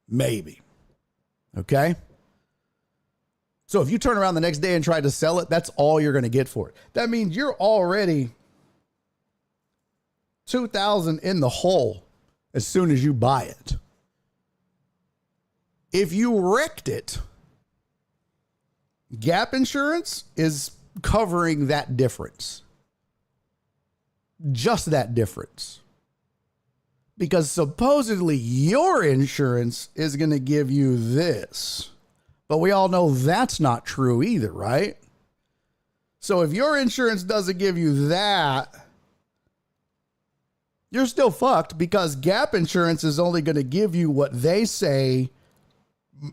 Maybe. Okay. So if you turn around the next day and try to sell it, that's all you're going to get for it. That means you're already $2,000 in the hole as soon as you buy it. If you wrecked it, gap insurance is covering that difference. Just that difference. Because supposedly your insurance is going to give you this. But we all know that's not true either, right? So if your insurance doesn't give you that, you're still fucked, because gap insurance is only going to give you what they say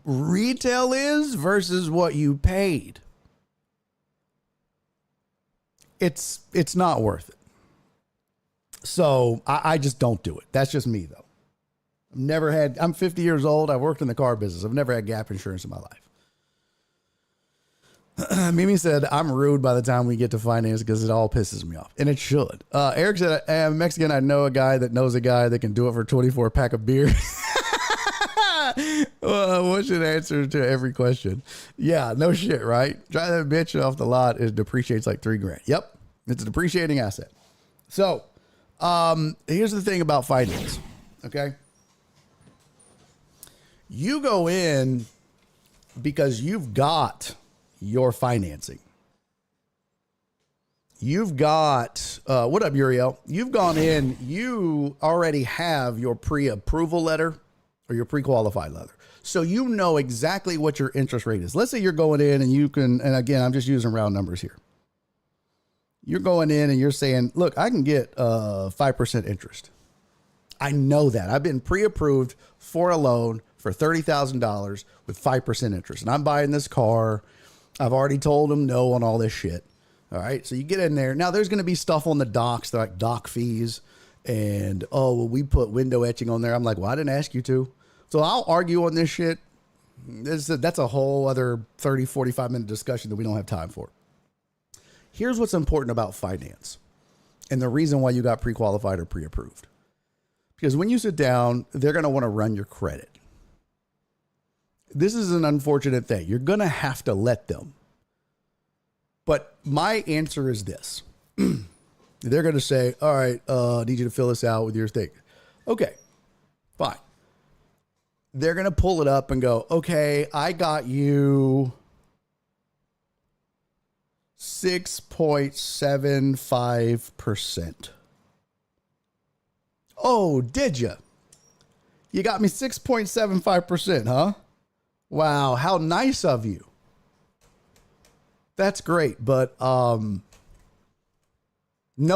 retail is versus what you paid. It's not worth it. So I just don't do it. That's just me, though. I'm 50 years old. I've worked in the car business. I've never had gap insurance in my life. Mimi said, I'm rude by the time we get to finance because it all pisses me off. And it should. Eric said, I'm Mexican. I know a guy that knows a guy that can do it for 24 pack of beer. What should answer to every question? Yeah, no shit, right? Drive that bitch off the lot. It depreciates like $3,000. Yep. It's a depreciating asset. So, here's the thing about finance. Okay. You go in because you've got your financing. You've got, what up, Uriel? You've gone in, you already have your pre-approval letter or your pre-qualified letter. So you know exactly what your interest rate is. Let's say you're going in and you can, and again, I'm just using round numbers here. You're going in and you're saying, look, I can get 5% interest. I know that. I've been pre-approved for a loan for $30,000 with 5% interest. And I'm buying this car. I've already told them no on all this shit. All right. So you get in there. Now there's going to be stuff on the docs, like doc fees. And, oh, well, we put window etching on there. I'm like, well, I didn't ask you to. So I'll argue on this shit. That's a whole other 30, 45-minute discussion that we don't have time for. Here's what's important about finance and the reason why you got pre-qualified or pre-approved. Because when you sit down, they're going to want to run your credit. This is an unfortunate thing. You're going to have to let them. But my answer is this. They're going to say, all right, I need you to fill this out with your thing. Okay, fine. They're going to pull it up and go, okay, I got you 6.75%. Oh, did you? You got me 6.75%, huh? Wow, how nice of you. That's great, but no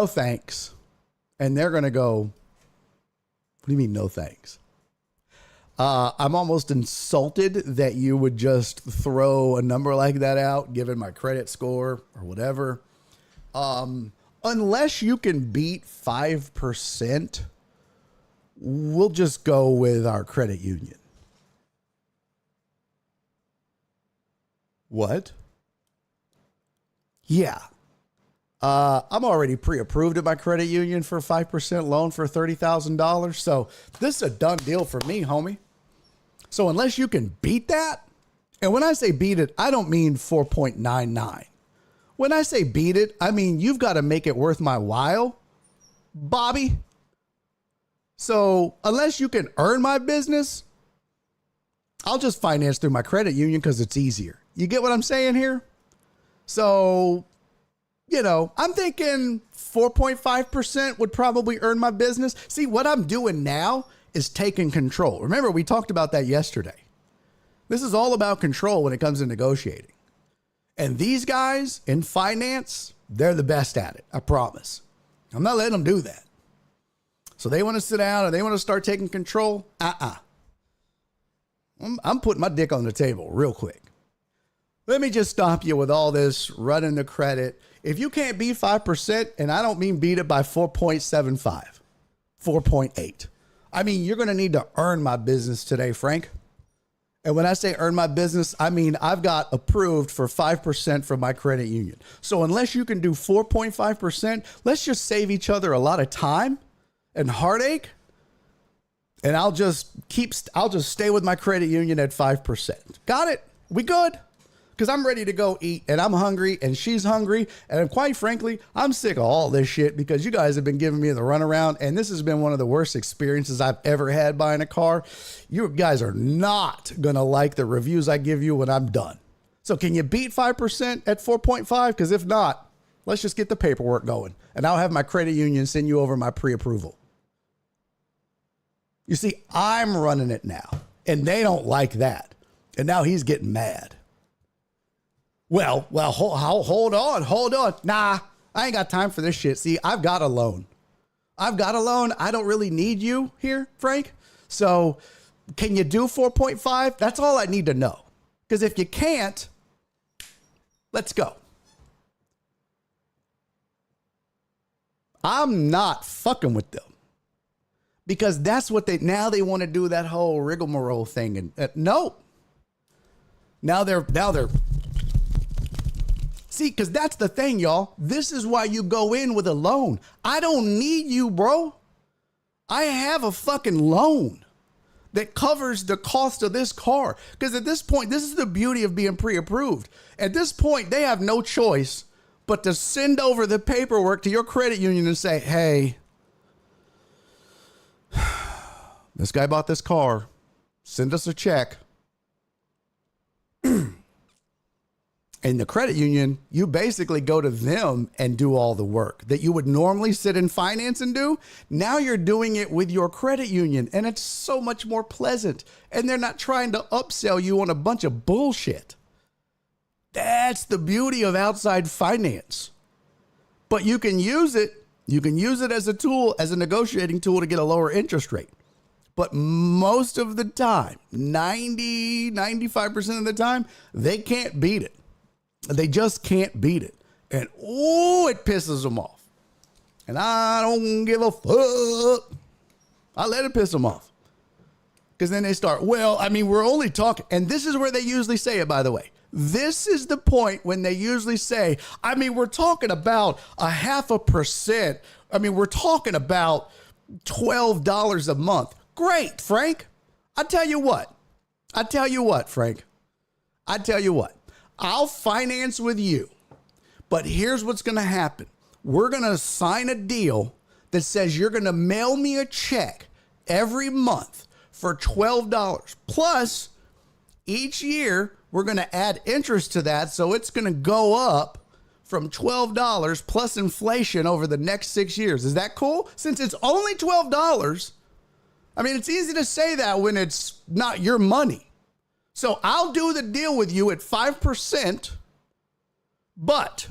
thanks. And they're going to go, what do you mean no thanks? I'm almost insulted that you would just throw a number like that out, given my credit score or whatever. Unless you can beat 5%, we'll just go with our credit union. What? Yeah. I'm already pre-approved at my credit union for a 5% loan for $30,000. So this is a done deal for me, homie. So unless you can beat that, and when I say beat it, I don't mean 4.99. When I say beat it, I mean you've got to make it worth my while, Bobby. So unless you can earn my business, I'll just finance through my credit union because it's easier. You get what I'm saying here? So I'm thinking 4.5% would probably earn my business. See, what I'm doing now is taking control. Remember, we talked about that yesterday. This is all about control when it comes to negotiating. And these guys in finance, they're the best at it. I promise. I'm not letting them do that. So they want to sit down and they want to start taking control. I'm putting my dick on the table real quick. Let me just stop you with all this running the credit. If you can't beat 5%, and I don't mean beat it by 4.75, 4.8. I mean, you're going to need to earn my business today, Frank. And when I say earn my business, I mean, I've got approved for 5% from my credit union. So unless you can do 4.5%, let's just save each other a lot of time and heartache. And I'll just stay with my credit union at 5%. Got it? We good? Because I'm ready to go eat and I'm hungry and she's hungry. And quite frankly, I'm sick of all this shit because you guys have been giving me the runaround. And this has been one of the worst experiences I've ever had buying a car. You guys are not going to like the reviews I give you when I'm done. So can you beat 5% at 4.5? Because if not, let's just get the paperwork going. And I'll have my credit union send you over my pre-approval. You see, I'm running it now. And they don't like that. And now he's getting mad. Well, hold on. Nah, I ain't got time for this shit. See, I've got a loan. I don't really need you here, Frank. So can you do 4.5? That's all I need to know. Because if you can't, let's go. I'm not fucking with them. Because that's what they want to do, that whole rigmarole thing. And no. Now they're see, because that's the thing, y'all. This is why you go in with a loan. I don't need you, bro. I have a fucking loan that covers the cost of this car. Because at this point, this is the beauty of being pre-approved. At this point, they have no choice but to send over the paperwork to your credit union and say, hey, this guy bought this car. Send us a check. In the credit union, you basically go to them and do all the work that you would normally sit in finance and do. Now you're doing it with your credit union, and it's so much more pleasant. And they're not trying to upsell you on a bunch of bullshit. That's the beauty of outside finance. But you can use it. You can use it as a tool, as a negotiating tool to get a lower interest rate. But most of the time, 95% of the time, they can't beat it. They just can't beat it. And, it pisses them off. And I don't give a fuck. I let it piss them off. Because then they start, we're only talking. And this is where they usually say it, by the way. This is the point when they usually say, we're talking about 0.5%. We're talking about $12 a month. Great, Frank. I tell you what, Frank. I'll finance with you. But here's what's going to happen. We're going to sign a deal that says you're going to mail me a check every month for $12. Plus, each year, we're going to add interest to that. So it's going to go up from $12 plus inflation over the next 6 years. Is that cool? Since it's only $12, it's easy to say that when it's not your money. So I'll do the deal with you at 5%, but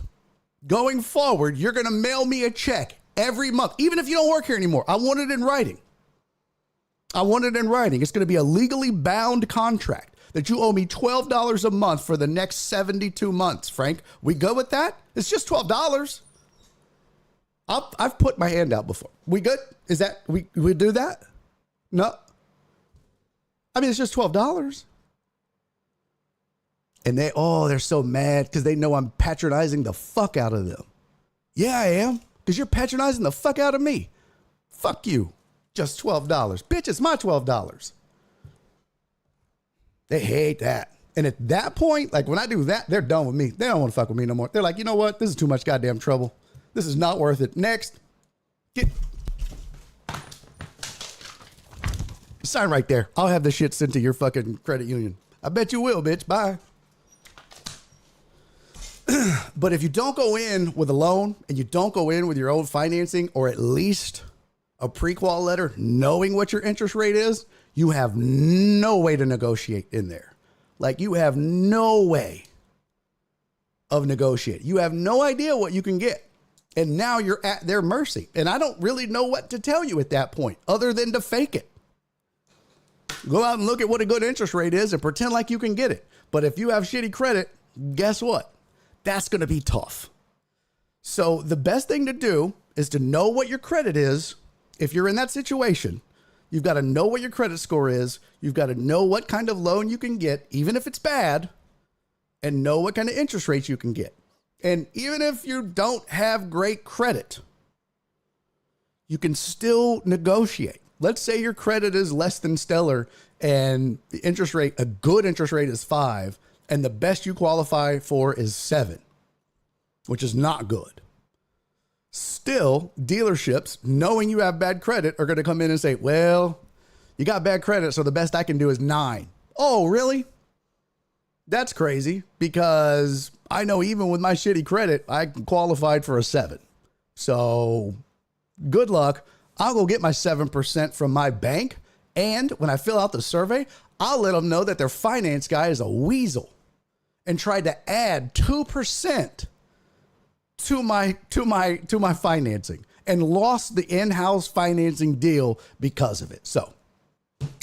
going forward, you're going to mail me a check every month, even if you don't work here anymore. I want it in writing. It's going to be a legally bound contract that you owe me $12 a month for the next 72 months, Frank. We good with that? It's just $12. I've put my hand out before. We good? Is that, we do that? No. It's just $12. And they're so mad because they know I'm patronizing the fuck out of them. Yeah, I am. Because you're patronizing the fuck out of me. Fuck you. Just $12. Bitch, it's my $12. They hate that. And at that point, like when I do that, they're done with me. They don't want to fuck with me no more. They're like, you know what? This is too much goddamn trouble. This is not worth it. Next. Sign right there. I'll have this shit sent to your fucking credit union. I bet you will, bitch. Bye. But if you don't go in with a loan and you don't go in with your own financing or at least a pre-qual letter knowing what your interest rate is, you have no way to negotiate in there. Like you have no way of negotiating. You have no idea what you can get. And now you're at their mercy. And I don't really know what to tell you at that point other than to fake it. Go out and look at what a good interest rate is and pretend like you can get it. But if you have shitty credit, guess what? That's going to be tough. So the best thing to do is to know what your credit is. If you're in that situation, you've got to know what your credit score is. You've got to know what kind of loan you can get, even if it's bad, and know what kind of interest rates you can get. And even if you don't have great credit, you can still negotiate. Let's say your credit is less than stellar and the interest rate, a good interest rate is 5, and the best you qualify for is 7, which is not good. Still, dealerships, knowing you have bad credit, are going to come in and say, well, you got bad credit, so the best I can do is 9. Oh, really? That's crazy, because I know even with my shitty credit, I qualified for a 7. So good luck. I'll go get my 7% from my bank. And when I fill out the survey, I'll let them know that their finance guy is a weasel and tried to add 2% to my financing and lost the in-house financing deal because of it. So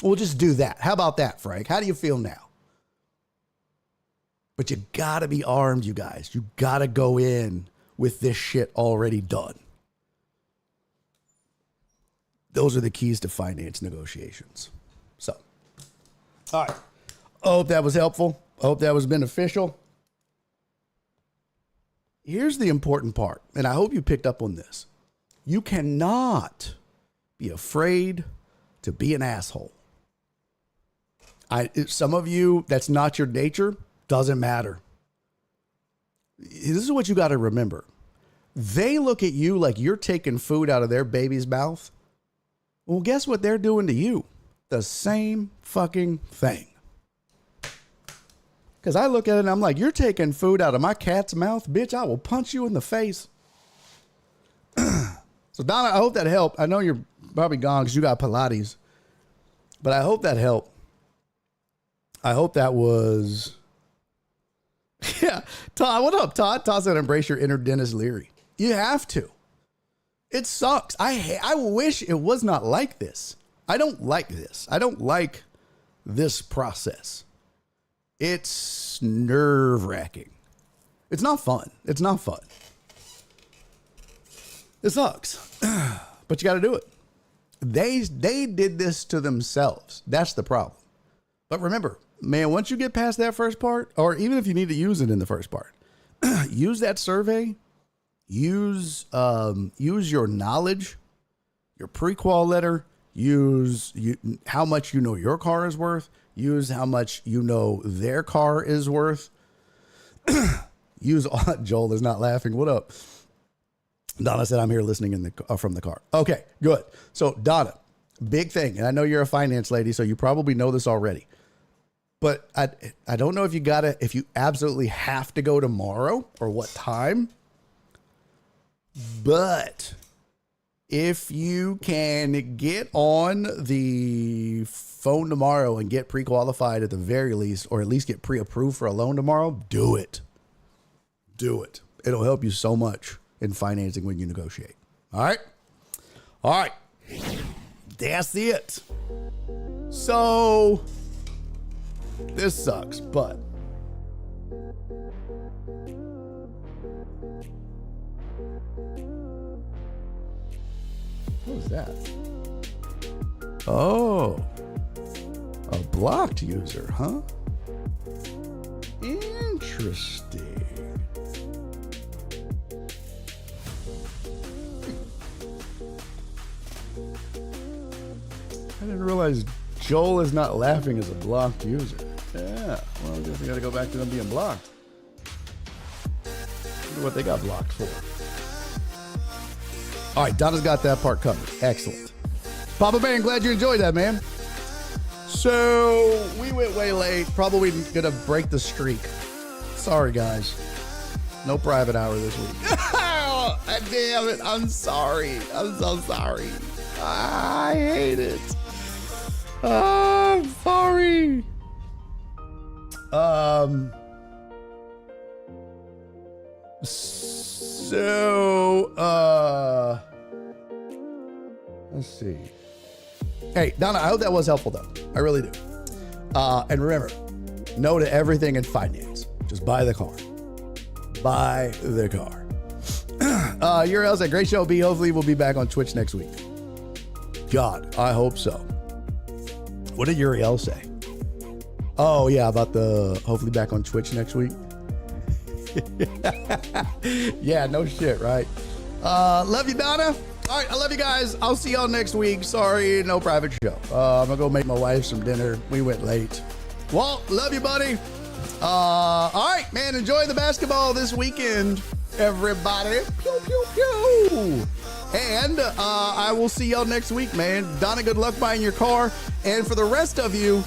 we'll just do that. How about that, Frank? How do you feel now? But you gotta be armed, you guys. You gotta go in with this shit already done. Those are the keys to finance negotiations. So, all right. I hope that was helpful. I hope that was beneficial. Here's the important part, and I hope you picked up on this. You cannot be afraid to be an asshole. Some of you, that's not your nature. Doesn't matter. This is what you got to remember. They look at you like you're taking food out of their baby's mouth. Well, guess what they're doing to you? The same fucking thing. Because I look at it and I'm like, you're taking food out of my cat's mouth, bitch. I will punch you in the face. So, Donna, I hope that helped. I know you're probably gone because you got Pilates. But I hope that helped. I hope that was... Yeah, Todd, what up, Todd? Todd said, embrace your inner Dennis Leary. You have to. It sucks. I wish it was not like this. I don't like this. I don't like this process. It's nerve-wracking. It's not fun. It's not fun. It sucks. But you got to do it. They did this to themselves. That's the problem. But remember, man, once you get past that first part, or even if you need to use it in the first part, use that survey. Use your knowledge, your pre-qual letter. Use how much you know your car is worth. Use how much you know their car is worth. Use all. Joel is not laughing. What up? Donna said, I'm here listening from the car. Okay, good. So Donna, big thing, and I know you're a finance lady, so you probably know this already. But I don't know if you absolutely have to go tomorrow or what time. But if you can get on the phone tomorrow and get pre-qualified at the very least, or at least get pre-approved for a loan tomorrow, do it. Do it. It'll help you so much in financing when you negotiate. All right? All right. That's it. So, this sucks, but... What was that? Oh, a blocked user, huh? Interesting. I didn't realize Joel is not laughing as a blocked user. Yeah, well, I guess we gotta go back to them being blocked. Wonder what they got blocked for. All right, Donna's got that part covered. Excellent. Papa Bear, glad you enjoyed that, man. So we went way late. Probably gonna break the streak. Sorry, guys. No private hour this week. Oh, damn it. I'm sorry. I'm so sorry. I hate it. I'm sorry. Let's see. Hey, Donna, I hope that was helpful though. I really do. And remember, no to everything in finance. Just buy the car. Buy the car. Uriel said, great show, B. Hopefully we'll be back on Twitch next week. God, I hope so. What did Uriel say? Oh, yeah, about the hopefully back on Twitch next week. Yeah, no shit, right? Love you, Donna. All right, I love you guys. I'll see y'all next week. Sorry, no private show. I'm going to go make my wife some dinner. We went late. Walt, love you, buddy. All right, man, enjoy the basketball this weekend, everybody. Pew, pew, pew. And I will see y'all next week, man. Donna, good luck buying your car. And for the rest of you,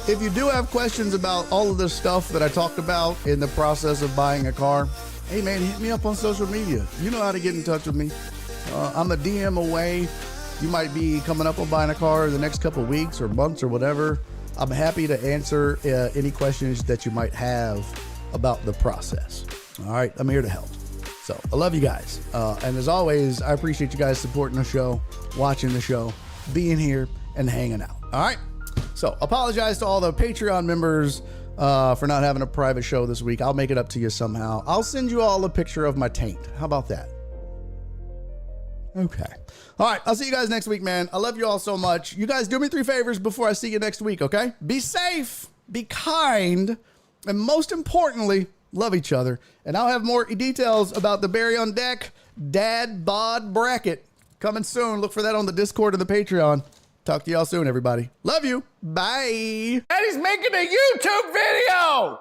if you do have questions about all of the stuff that I talked about in the process of buying a car, hey, man, hit me up on social media. You know how to get in touch with me. I'm a DM away. You might be coming up on buying a car in the next couple of weeks or months or whatever. I'm happy to answer any questions that you might have about the process. All right, I'm here to help. So I love you guys. And as always, I appreciate you guys supporting the show, watching the show, being here, and hanging out. All right. So apologize to all the Patreon members for not having a private show this week. I'll make it up to you somehow. I'll send you all a picture of my taint. How about that? Okay. All right. I'll see you guys next week, man. I love you all so much. You guys do me 3 favors before I see you next week, okay? Be safe, be kind, and most importantly, love each other. And I'll have more details about the Barry on Deck dadBOD bracket coming soon. Look for that on the Discord and the Patreon. Talk to y'all soon, everybody. Love you. Bye. And he's making a YouTube video.